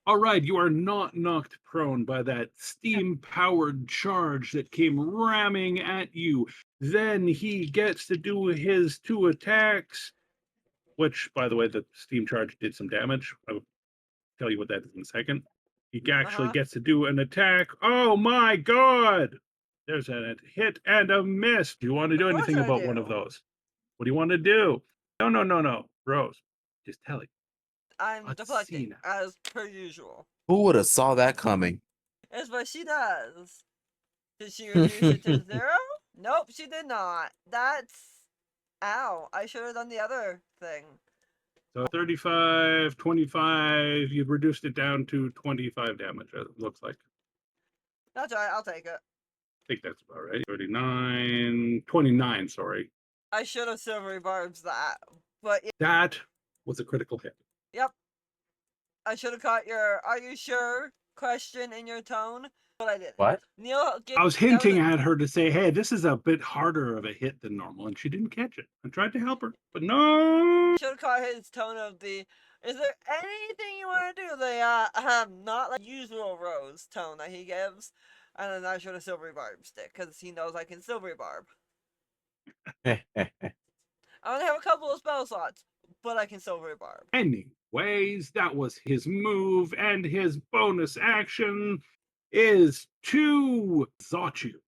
Speaker 2: All right, you are not knocked prone by that steam-powered charge that came ramming at you. Then he gets to do his 2 attacks, which, by the way, the steam charge did some damage. I will tell you what that is in a second. He actually gets to do an attack. Oh my god! There's a hit and a miss. Do you want to do
Speaker 4: Of course
Speaker 2: anything
Speaker 4: I
Speaker 2: about one
Speaker 4: do.
Speaker 2: of those? What do you want to do? No. Rose, just tell it.
Speaker 4: I'm
Speaker 2: Let's
Speaker 4: deflecting,
Speaker 2: see now.
Speaker 4: as per usual.
Speaker 3: Who would have saw that coming?
Speaker 4: That's what she does. Did she reduce it to 0? Nope, she did not. That's... Ow, I should have done the other thing.
Speaker 2: So 35, 25, you've reduced it down to 25 damage, it looks like.
Speaker 4: That's alright, I'll take it.
Speaker 2: I think that's about right. 39, 29, sorry.
Speaker 4: I should have silvery barbs that, but
Speaker 2: That was a critical hit.
Speaker 4: yep. I should have caught your "Are you sure?" question in your tone, but I didn't.
Speaker 3: What?
Speaker 4: Neil,
Speaker 2: I was hinting at her to say, hey, this is a bit harder of a hit than normal, and she didn't catch it. I tried to help her, but no.
Speaker 4: should have caught his tone of the. Is there anything you want to do? The not like usual Rose tone that he gives, and then I should have silvery barb stick because he knows I can silvery barb. I only have a couple of spell slots, but I can silvery barb.
Speaker 2: Anyways, that was his move, and his bonus action is to zot you.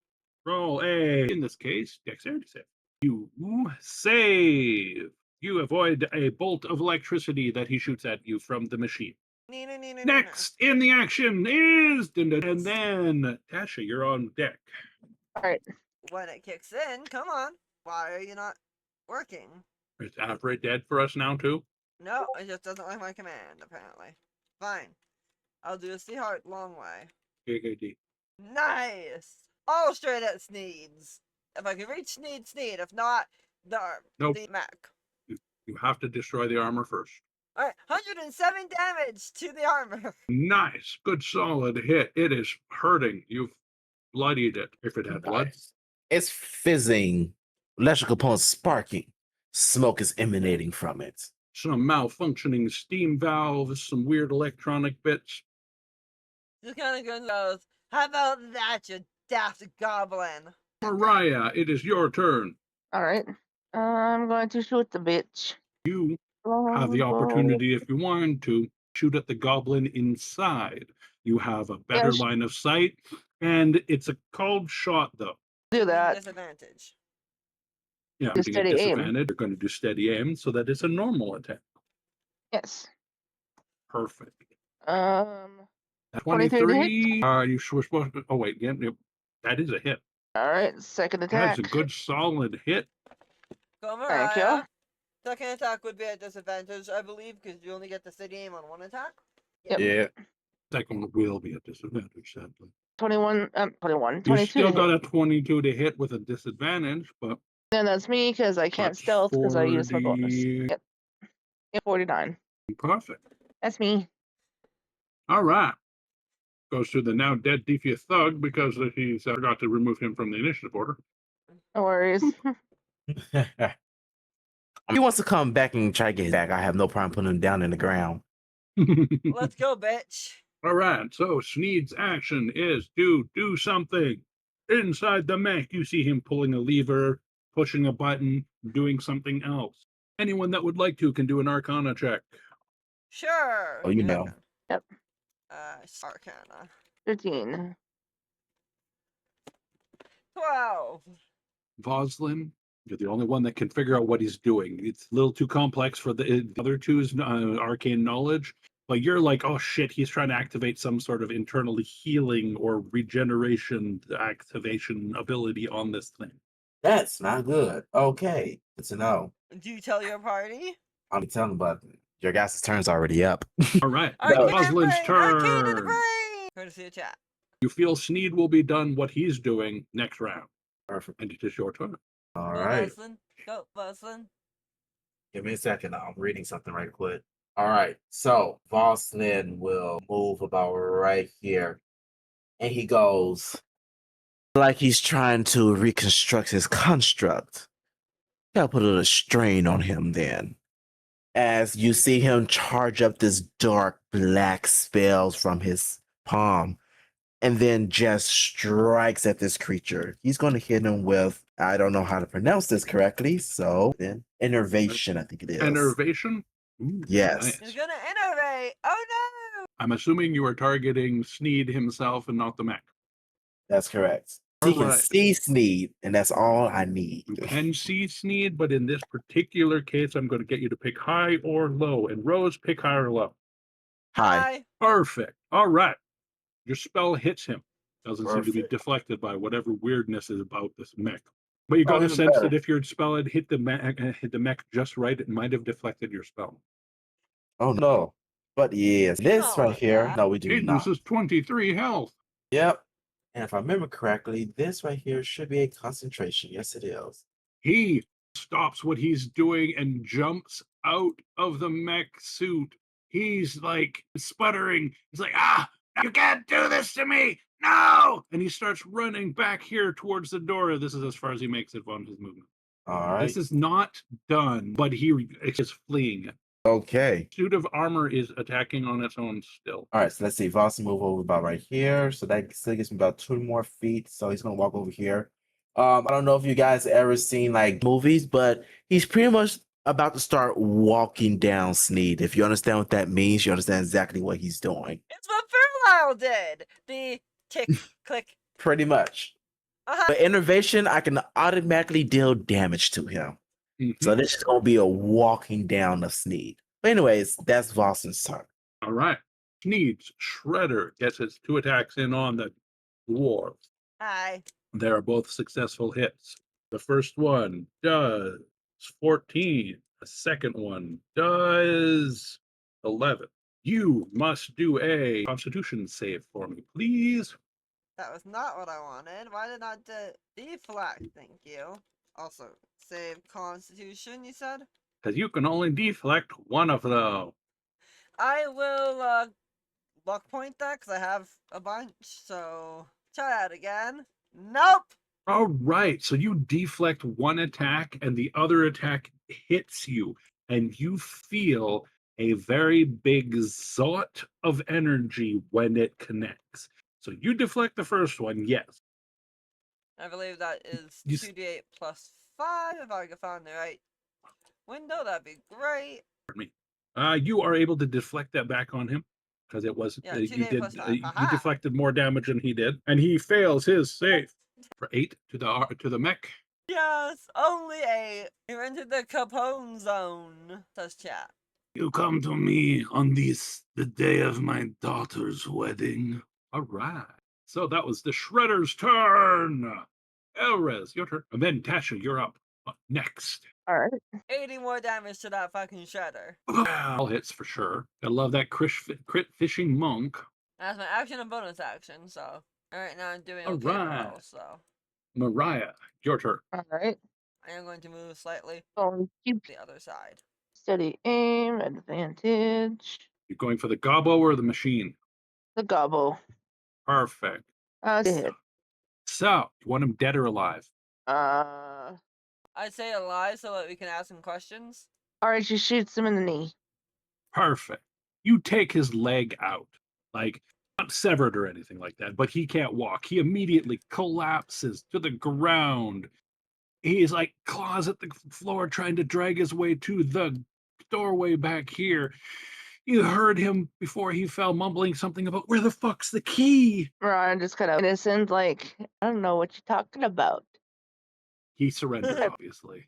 Speaker 2: Roll a, in this case, dexterity save. You save. You avoid a bolt of electricity that he shoots at you from the machine. Next in the action is, and then Tasha, you're on deck.
Speaker 1: All right.
Speaker 4: When it kicks in, come on. Why are you not working?
Speaker 2: Is Alfred dead for us now too?
Speaker 4: No, it just doesn't like my command, apparently. Fine. I'll do a sea heart long way.
Speaker 2: KKD.
Speaker 4: Nice! All straight at Sneeds. If I can reach Sneed. If not, the arm.
Speaker 2: Nope.
Speaker 4: The mech.
Speaker 2: You have to destroy the armor first.
Speaker 4: Alright, 107 damage to the armor.
Speaker 2: Nice. Good solid hit. It is hurting. You've bloodied it, if it had blood.
Speaker 3: Nice. It's fizzing. Electrical components sparking. Smoke is emanating from it.
Speaker 2: Some malfunctioning steam valves, some weird electronic bits.
Speaker 4: Just kind of goes, how about that, you daft goblin?
Speaker 2: Mariah, it is your turn.
Speaker 1: All right. I'm going to shoot the bitch.
Speaker 2: You have the opportunity, if you want to, shoot at the goblin inside. You have a better line of sight, and it's a called shot, though.
Speaker 1: Do that.
Speaker 4: Disadvantage.
Speaker 2: Yeah,
Speaker 1: Do
Speaker 2: being
Speaker 1: steady
Speaker 2: a
Speaker 1: aim.
Speaker 2: disadvantage, you're going to do steady aim, so that is a normal attack.
Speaker 1: Yes.
Speaker 2: Perfect.
Speaker 1: 23 to hit.
Speaker 2: 23. You were supposed to. Oh wait, yeah, that is a hit.
Speaker 1: All right. Second attack.
Speaker 2: That's a good solid hit.
Speaker 4: Go
Speaker 1: Thank you.
Speaker 4: Mariah. Second attack would be at disadvantage, I believe, because you only get the steady aim on one attack.
Speaker 1: Yep.
Speaker 3: Yeah.
Speaker 2: Second one will be a disadvantage, sadly.
Speaker 1: 21. 21.
Speaker 2: You
Speaker 1: 22
Speaker 2: still
Speaker 1: to
Speaker 2: got
Speaker 1: hit.
Speaker 2: a 22 to hit with a disadvantage, but
Speaker 1: Then that's me because I can't
Speaker 2: that's
Speaker 1: stealth because I used my bonus.
Speaker 2: 40.
Speaker 1: Yep. Yep. 49.
Speaker 2: Perfect.
Speaker 1: That's me.
Speaker 2: All right. Goes to the now dead Defiant Thug because he's forgot to remove him from the initiative order.
Speaker 1: No worries.
Speaker 3: He wants to come back and try to get his back. I have no problem putting him down in the ground.
Speaker 4: Let's go, bitch.
Speaker 2: All right, so Sneed's action is to do something. Inside the mech, you see him pulling a lever, pushing a button, doing something else. Anyone that would like to can do an Arcana check.
Speaker 4: Sure.
Speaker 3: Oh, you know.
Speaker 1: Yep.
Speaker 4: Arcana.
Speaker 1: 13.
Speaker 4: 12.
Speaker 2: Voslin, you're the only one that can figure out what he's doing. It's a little too complex for the other two's arcane knowledge, but you're like, oh shit, he's trying to activate some sort of internally healing or regeneration activation ability on this thing.
Speaker 3: That's not good. Okay. Good to know.
Speaker 4: Do you tell your party?
Speaker 3: I'll be telling about your guys' turn's already up.
Speaker 2: All right,
Speaker 3: No.
Speaker 2: Voslin's
Speaker 4: Arcane to the
Speaker 2: turn.
Speaker 4: brain! Courtesy of chat.
Speaker 2: You feel Sneed will be done what he's doing next round,
Speaker 3: Perfect.
Speaker 2: and it is your turn.
Speaker 3: All
Speaker 4: Go,
Speaker 3: right.
Speaker 4: Buslin. Go, Buslin.
Speaker 3: Give me a second. I'm reading something right quick. All right. So Voslin will move about right here. And he goes like he's trying to reconstruct his construct. Gotta put a little strain on him then. As you see him charge up this dark black spells from his palm and then just strikes at this creature. He's going to hit him with, I don't know how to pronounce this correctly, so then innervation, I think it is.
Speaker 2: Enervation? Ooh,
Speaker 3: Yes.
Speaker 2: nice.
Speaker 4: He's gonna innovate. Oh no!
Speaker 2: I'm assuming you are targeting Sneed himself and not the mech.
Speaker 3: That's correct. He can
Speaker 2: Alright.
Speaker 3: see Sneed, and that's all I need.
Speaker 2: You can see Sneed, but in this particular case, I'm going to get you to pick high or low. And Rose, pick high or low.
Speaker 3: Hi.
Speaker 2: Perfect. All right. Your spell hits him. Doesn't seem to be
Speaker 3: Perfect.
Speaker 2: deflected by whatever weirdness is about this mech. But you
Speaker 3: Oh,
Speaker 2: got a
Speaker 3: even
Speaker 2: sense
Speaker 3: better.
Speaker 2: that if your spell had hit the mech just right, it might have deflected your spell.
Speaker 3: Oh no. But yes,
Speaker 4: You
Speaker 3: this
Speaker 4: don't
Speaker 3: right
Speaker 4: want
Speaker 3: here.
Speaker 4: that.
Speaker 3: No, we do
Speaker 2: It
Speaker 3: not.
Speaker 2: loses 23 health.
Speaker 3: Yep. And if I remember correctly, this right here should be a concentration. Yes, it is.
Speaker 2: He stops what he's doing and jumps out of the mech suit. He's like sputtering. He's like, you can't do this to me. No. And he starts running back here towards the door. This is as far as he makes it on his movement.
Speaker 3: All right.
Speaker 2: This is not done, but he is fleeing.
Speaker 3: Okay.
Speaker 2: Suit of armor is attacking on its own still.
Speaker 3: All right, so let's see. Voss move over about right here. So that still gives me about 2 more feet. So he's gonna walk over here. I don't know if you guys ever seen like movies, but he's pretty much about to start walking down Sneed. If you understand what that means, you understand exactly what he's doing.
Speaker 4: It's what Fairlisle did. The tick click.
Speaker 3: Pretty much. But innervation, I can automatically deal damage to him. So this is gonna be a walking down of Sneed. But anyways, that's Voss's turn.
Speaker 2: All right. Sneed's Shredder gets its 2 attacks in on the dwarves.
Speaker 4: Hi.
Speaker 2: They are both successful hits. The first one does 14. The second one does 11. You must do a Constitution save for me, please.
Speaker 4: That was not what I wanted. Why did not deflect? Thank you. Also, save Constitution, you said?
Speaker 2: Because you can only deflect one of them.
Speaker 4: I will, luck point that, because I have a bunch, so try that again. Nope!
Speaker 2: All right, so you deflect one attack and the other attack hits you, and you feel a very big zot of energy when it connects. So you deflect the first one, yes.
Speaker 4: I believe that is
Speaker 2: You
Speaker 4: 2d8 plus 5, if I can find the right window, that'd be great.
Speaker 2: You are able to deflect that back on him because it was
Speaker 4: Yeah,
Speaker 2: you
Speaker 4: 2d8
Speaker 2: did
Speaker 4: plus 5.
Speaker 2: you
Speaker 4: Haha.
Speaker 2: deflected more damage than he did, and he fails his save for 8 to the mech.
Speaker 4: Yes, only 8. You entered the Capone zone, says chat.
Speaker 2: You come to me on the day of my daughter's wedding. All right. So that was the Shredder's turn. Elrez, your turn. And then Tasha, you're up next.
Speaker 1: All right.
Speaker 4: 80 more damage to that fucking shredder.
Speaker 2: All hits for sure. I love that crit fishing monk.
Speaker 4: That's my action and bonus action, so. Alright, now I'm doing
Speaker 2: All
Speaker 4: okay
Speaker 2: right.
Speaker 4: for all, so.
Speaker 2: Mariah, your turn.
Speaker 1: All right.
Speaker 4: I am going to move slightly
Speaker 1: So keep
Speaker 4: to the other side.
Speaker 1: steady aim, advantage.
Speaker 2: You're going for the gobbo or the machine?
Speaker 1: The gobble.
Speaker 2: Perfect.
Speaker 1: Hit.
Speaker 2: So, you want him dead or alive?
Speaker 4: I'd say alive so that we can ask him questions.
Speaker 1: All right. She shoots him in the knee.
Speaker 2: Perfect. You take his leg out, like not severed or anything like that, but he can't walk. He immediately collapses to the ground. He's like claws at the floor trying to drag his way to the doorway back here. You heard him before he fell mumbling something about where the fuck's the key?
Speaker 1: Ron just kind of innocent, like, I don't know what you're talking about.
Speaker 2: He surrendered, obviously.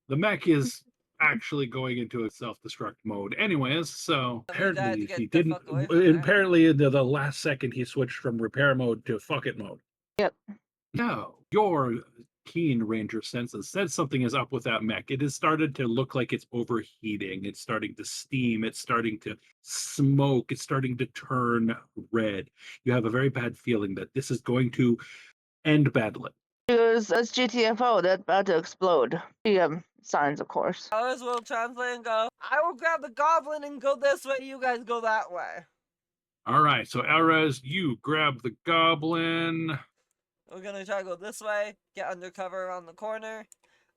Speaker 2: The mech is actually going into a self-destruct mode anyways, so apparently he didn't. Apparently in the last second he switched from repair mode to fuck it mode.
Speaker 1: Yep.
Speaker 2: No, your keen ranger senses said something is up with that mech. It has started to look like it's overheating. It's starting to steam. It's starting to smoke. It's starting to turn red. You have a very bad feeling that this is going to end badly.
Speaker 1: That's GTFO. That's about to explode. The signs, of course.
Speaker 4: Others will translate and go, I will grab the goblin and go this way, you guys go that way.
Speaker 2: All right, so Elrez, you grab the goblin.
Speaker 4: We're gonna try to go this way, get undercover around the corner.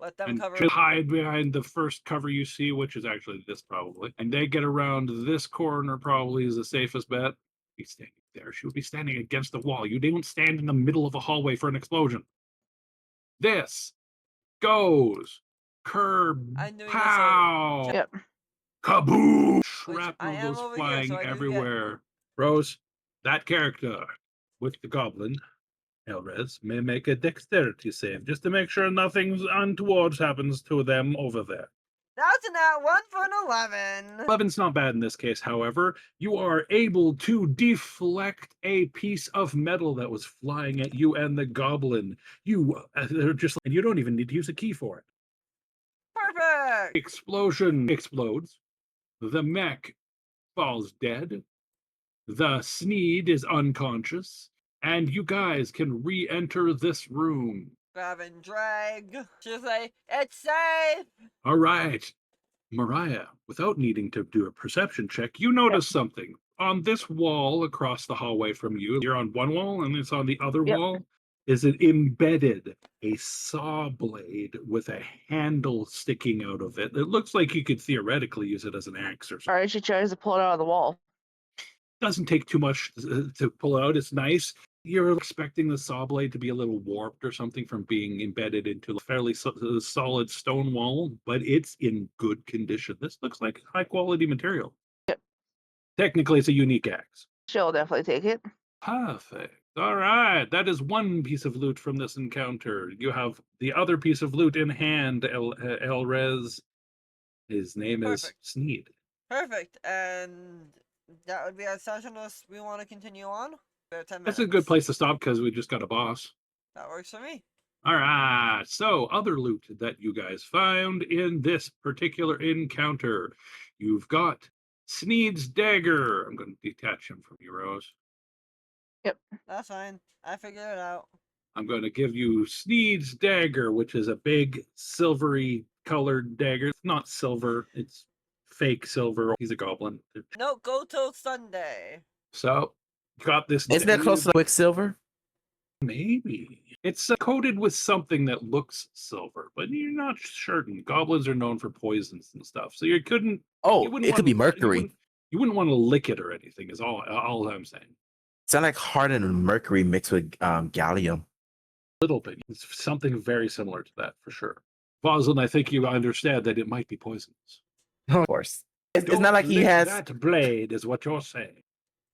Speaker 4: Let them
Speaker 2: and
Speaker 4: cover.
Speaker 2: just hide behind the first cover you see, which is actually this probably. And they get around this corner probably is the safest bet. Be standing there. She would be standing against the wall. You don't stand in the middle of a hallway for an explosion. This goes curb
Speaker 4: I'm doing this.
Speaker 2: pow.
Speaker 1: Yep.
Speaker 2: Kaboom!
Speaker 4: I
Speaker 2: Shrapnel
Speaker 4: am
Speaker 2: goes
Speaker 4: over here,
Speaker 2: flying
Speaker 4: so I do get.
Speaker 2: everywhere. Rose, that character with the goblin, Elrez, may make a dexterity save just to make sure nothing untoward happens to them over there.
Speaker 4: That's an at 1 for an 11.
Speaker 2: 11's not bad in this case, however. You are able to deflect a piece of metal that was flying at you and the goblin. They're just, and you don't even need to use a key for it.
Speaker 4: Perfect.
Speaker 2: Explosion explodes. The mech falls dead. The Sneed is unconscious, and you guys can re-enter this room.
Speaker 4: Grab and drag. She'll say, it's safe.
Speaker 2: All right, Mariah, without needing to do a perception check, you notice something. On this wall across the hallway from you, you're on one wall and it's on the other
Speaker 1: Yep.
Speaker 2: wall, is it embedded a saw blade with a handle sticking out of it. It looks like you could theoretically use it as an axe or something.
Speaker 1: All right, she tries to pull it out of the wall.
Speaker 2: Doesn't take too much to pull out. It's nice. You're expecting the saw blade to be a little warped or something from being embedded into a fairly solid stone wall, but it's in good condition. This looks like high quality material.
Speaker 1: Yep.
Speaker 2: Technically, it's a unique axe.
Speaker 1: She'll definitely take it.
Speaker 2: Perfect. All right. That is one piece of loot from this encounter. You have the other piece of loot in hand, Elrez. His name is
Speaker 4: Perfect.
Speaker 2: Sneed.
Speaker 4: Perfect. And that would be our session unless we want to continue on. We have 10 minutes.
Speaker 2: That's a good place to stop because we just got a boss.
Speaker 4: That works for me.
Speaker 2: All right. So, other loot that you guys found in this particular encounter. You've got Sneed's dagger. I'm going to detach him from you, Rose.
Speaker 4: That's fine. I figured it out.
Speaker 2: I'm going to give you Sneed's dagger, which is a big silvery colored dagger. It's not silver, it's fake silver. He's a goblin.
Speaker 4: No, go till Sunday.
Speaker 2: So, got this.
Speaker 3: Isn't that close to Quicksilver?
Speaker 2: Maybe. It's coated with something that looks silver, but you're not certain. Goblins are known for poisons and stuff, so you couldn't.
Speaker 3: Oh,
Speaker 2: you wouldn't
Speaker 3: it could be
Speaker 2: wanna-
Speaker 3: mercury.
Speaker 2: You wouldn't want to lick it or anything. Is all I'm saying.
Speaker 3: Sound like hardened mercury mixed with gallium.
Speaker 2: A little bit. It's something very similar to that for sure. Voslin, I think you understand that it might be poisonous.
Speaker 3: Of course. It's
Speaker 2: Don't
Speaker 3: not like he
Speaker 2: lick
Speaker 3: has.
Speaker 2: that blade, is what you're saying.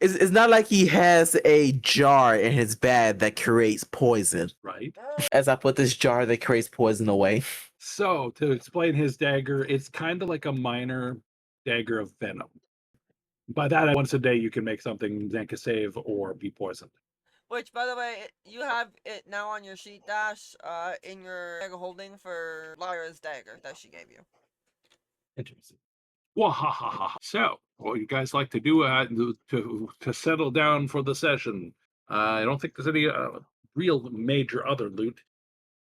Speaker 3: It's not like he has a jar in his bag that creates poison.
Speaker 2: Right.
Speaker 3: As I put this jar that creates poison away.
Speaker 2: So to explain his dagger, it's kind of like a minor dagger of venom. By that, once a day you can make something make a save or be poisoned.
Speaker 4: Which, by the way, you have it now on your sheet dash, in your bag of holding for Lyra's dagger that she gave you.
Speaker 2: Interesting. Wahahaha. So, what you guys like to do to settle down for the session? I don't think there's any real major other loot.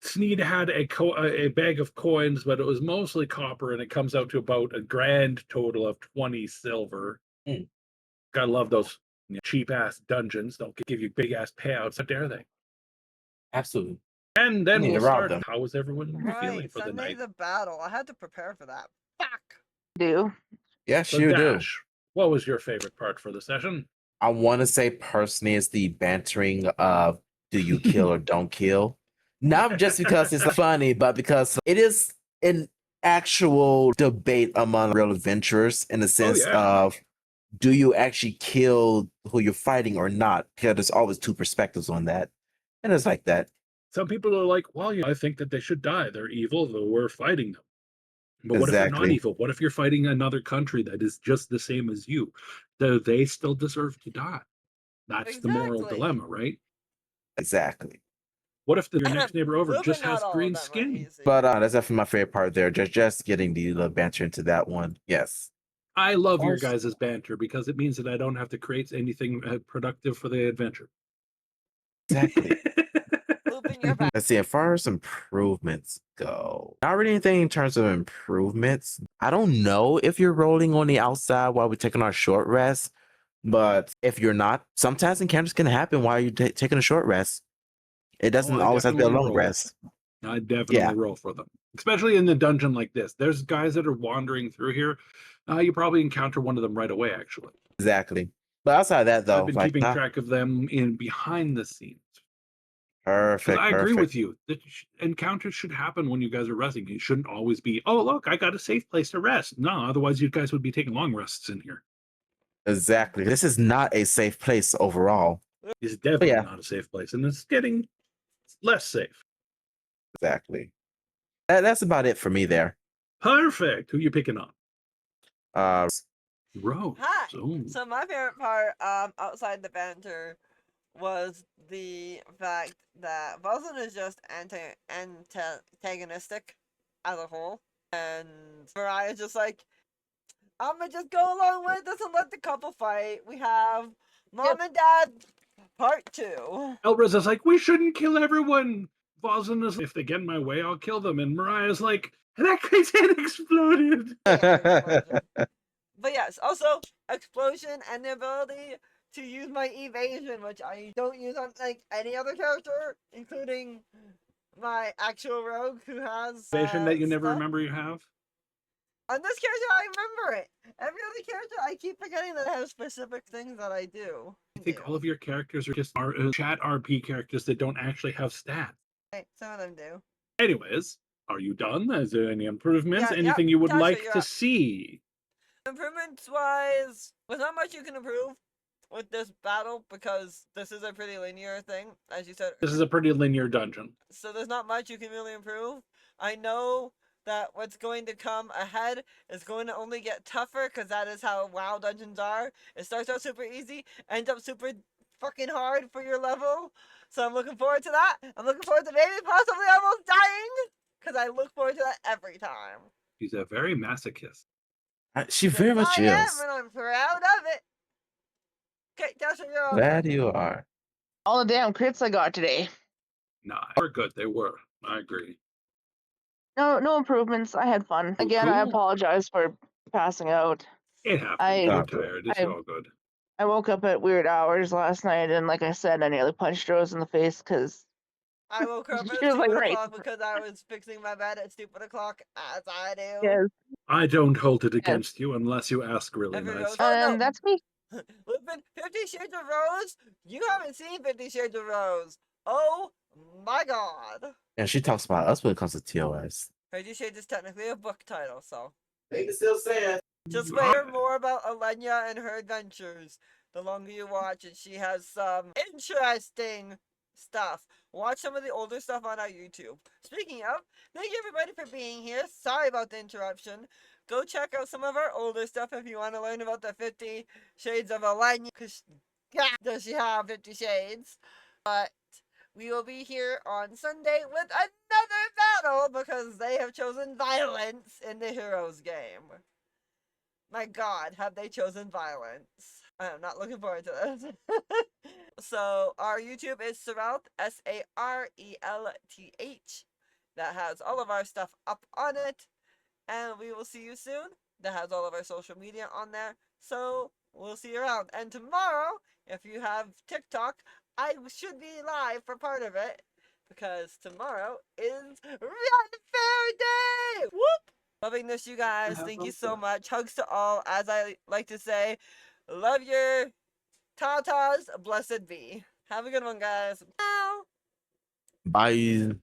Speaker 2: Sneed had a bag of coins, but it was mostly copper, and it comes out to about a grand total of 20 silver. Gotta love those cheap ass dungeons. Don't give you big ass payouts. How dare they?
Speaker 3: Absolutely.
Speaker 2: And then
Speaker 3: need
Speaker 2: we'll
Speaker 3: to rob
Speaker 2: start.
Speaker 3: them.
Speaker 2: How was everyone feeling
Speaker 4: Right,
Speaker 2: for the
Speaker 4: Sunday
Speaker 2: night?
Speaker 4: the battle. I had to prepare for that. Fuck.
Speaker 1: Do.
Speaker 3: Yes,
Speaker 2: So
Speaker 3: you do.
Speaker 2: Dash, what was your favorite part for the session?
Speaker 3: I want to say personally is the bantering of do you kill or don't kill. Not just because it's funny, but because it is an actual debate among real adventurers in the sense
Speaker 2: yeah.
Speaker 3: of do you actually kill who you're fighting or not? Because there's always two perspectives on that. And it's like that.
Speaker 2: Some people are like, well, I think that they should die. They're evil, though we're fighting them. But what if they're not
Speaker 3: Exactly.
Speaker 2: evil? What if you're fighting another country that is just the same as you? Do they still deserve to die? That's the moral
Speaker 4: Exactly.
Speaker 2: dilemma, right?
Speaker 3: Exactly.
Speaker 2: What if your next neighbor over
Speaker 4: Moving
Speaker 2: just
Speaker 4: not
Speaker 2: has
Speaker 4: all of
Speaker 2: green
Speaker 4: them are
Speaker 2: skin?
Speaker 4: easy.
Speaker 3: But that's definitely my favorite part there. Just getting the little banter into that one. Yes.
Speaker 2: I love your
Speaker 3: Also-
Speaker 2: guys' banter because it means that I don't have to create anything productive for the adventure.
Speaker 3: Exactly.
Speaker 4: Looping your back.
Speaker 3: Let's see, as far as improvements go, not really anything in terms of improvements. I don't know if you're rolling on the outside while we're taking our short rest, but if you're not, sometimes encounters can happen while you're taking a short rest. It doesn't
Speaker 2: I
Speaker 3: always have to be a
Speaker 2: definitely
Speaker 3: long
Speaker 2: roll.
Speaker 3: rest.
Speaker 2: I definitely roll for them. especially in the dungeon like this. There's guys that are wandering through here. You probably encounter one of them right away, actually.
Speaker 3: Exactly. But outside of that, though,
Speaker 2: I've been
Speaker 3: like,
Speaker 2: keeping track of them in behind the scenes. Because
Speaker 3: perfect,
Speaker 2: I agree
Speaker 3: perfect.
Speaker 2: with you that encounters should happen when you guys are resting. It shouldn't always be, oh, look, I got a safe place to rest. No, otherwise you guys would be taking long rests in here.
Speaker 3: Exactly. This is not a safe place overall.
Speaker 2: It's definitely
Speaker 3: yeah.
Speaker 2: not a safe place, and it's getting less safe.
Speaker 3: Exactly. That's about it for me there.
Speaker 2: Perfect. Who you picking on? Rose.
Speaker 4: Hi.
Speaker 2: Oh.
Speaker 4: So my favorite part, outside the banter, was the fact that Buzzin is just antagonistic as a whole, and Mariah's just like, I'm gonna just go along with this and let the couple fight. We have Mom and Dad Part 2.
Speaker 2: Elbrus is like, we shouldn't kill everyone. Vozen is, if they get in my way, I'll kill them. And Mariah's like, that guy's head exploded.
Speaker 4: But yes, also explosion and the ability to use my evasion, which I don't use on like any other character, including my actual rogue who has
Speaker 2: Evasion that you never
Speaker 4: stuff.
Speaker 2: remember you have.
Speaker 4: On this character, I remember it. Every other character, I keep forgetting that I have specific things that I do.
Speaker 2: I think all of your characters are just chat RP characters that don't actually have stats.
Speaker 4: Okay, some of them do.
Speaker 2: Anyways, are you done? Is there any improvements?
Speaker 4: Yeah,
Speaker 2: Anything you would
Speaker 4: Tasha,
Speaker 2: like
Speaker 4: you're
Speaker 2: to
Speaker 4: up.
Speaker 2: see?
Speaker 4: Improvements wise, there's not much you can improve with this battle because this is a pretty linear thing, as you said.
Speaker 2: This is a pretty linear dungeon.
Speaker 4: So there's not much you can really improve. I know that what's going to come ahead is going to only get tougher because that is how WoW dungeons are. It starts out super easy, ends up super fucking hard for your level. So I'm looking forward to that. I'm looking forward to maybe possibly almost dying because I look forward to that every time.
Speaker 2: She's a very masochist.
Speaker 3: She very much
Speaker 4: I
Speaker 3: is.
Speaker 4: am, and I'm proud of it. Okay, Tasha, you're on.
Speaker 3: Glad you are.
Speaker 1: All the damn crits I got today.
Speaker 2: Nah, they were good. They were. I agree.
Speaker 1: No improvements. I had fun. Again, I
Speaker 2: Cool.
Speaker 1: apologize for passing out.
Speaker 2: It happens.
Speaker 1: I-
Speaker 2: You're
Speaker 3: Oh,
Speaker 2: tired. It's all good.
Speaker 1: I woke up at weird hours last night, and like I said, I nearly punched Rose in the face because
Speaker 4: I woke up at
Speaker 1: She was like,
Speaker 4: stupid
Speaker 1: right.
Speaker 4: o'clock because I was fixing my bed at stupid o'clock, as I do.
Speaker 1: yes,
Speaker 2: I don't hold it against you unless you ask really
Speaker 4: Every
Speaker 2: nice.
Speaker 4: rose. Oh, no.
Speaker 1: and that's me.
Speaker 4: Listen, 50 Shades of Rose? You haven't seen 50 Shades of Rose. Oh my god.
Speaker 3: And she talks about us when it comes to TOS.
Speaker 4: 50 Shades is technically a book title, so.
Speaker 3: They can still say it.
Speaker 4: Just wait for more about Alenia and her adventures. The longer you watch it, she has some interesting stuff. Watch some of the older stuff on our YouTube. Speaking of, thank you everybody for being here. Sorry about the interruption. Go check out some of our older stuff if you want to learn about the 50 Shades of Alenia. Because, God, does she have 50 Shades? But we will be here on Sunday with another battle because they have chosen violence in the Heroes game. My god, have they chosen violence? I am not looking forward to this. So, our YouTube is Sarelth, Sarelth. That has all of our stuff up on it. And we will see you soon. That has all of our social media on there. So, we'll see you around. And tomorrow, if you have TikTok, I should be live for part of it. Because tomorrow is Run Fair Day! Whoop! Loving this, you guys. Thank you so much. Hugs to all. As I like to say, love your tatas. Blessed be. Have a good one, guys. Bye.
Speaker 3: Bye.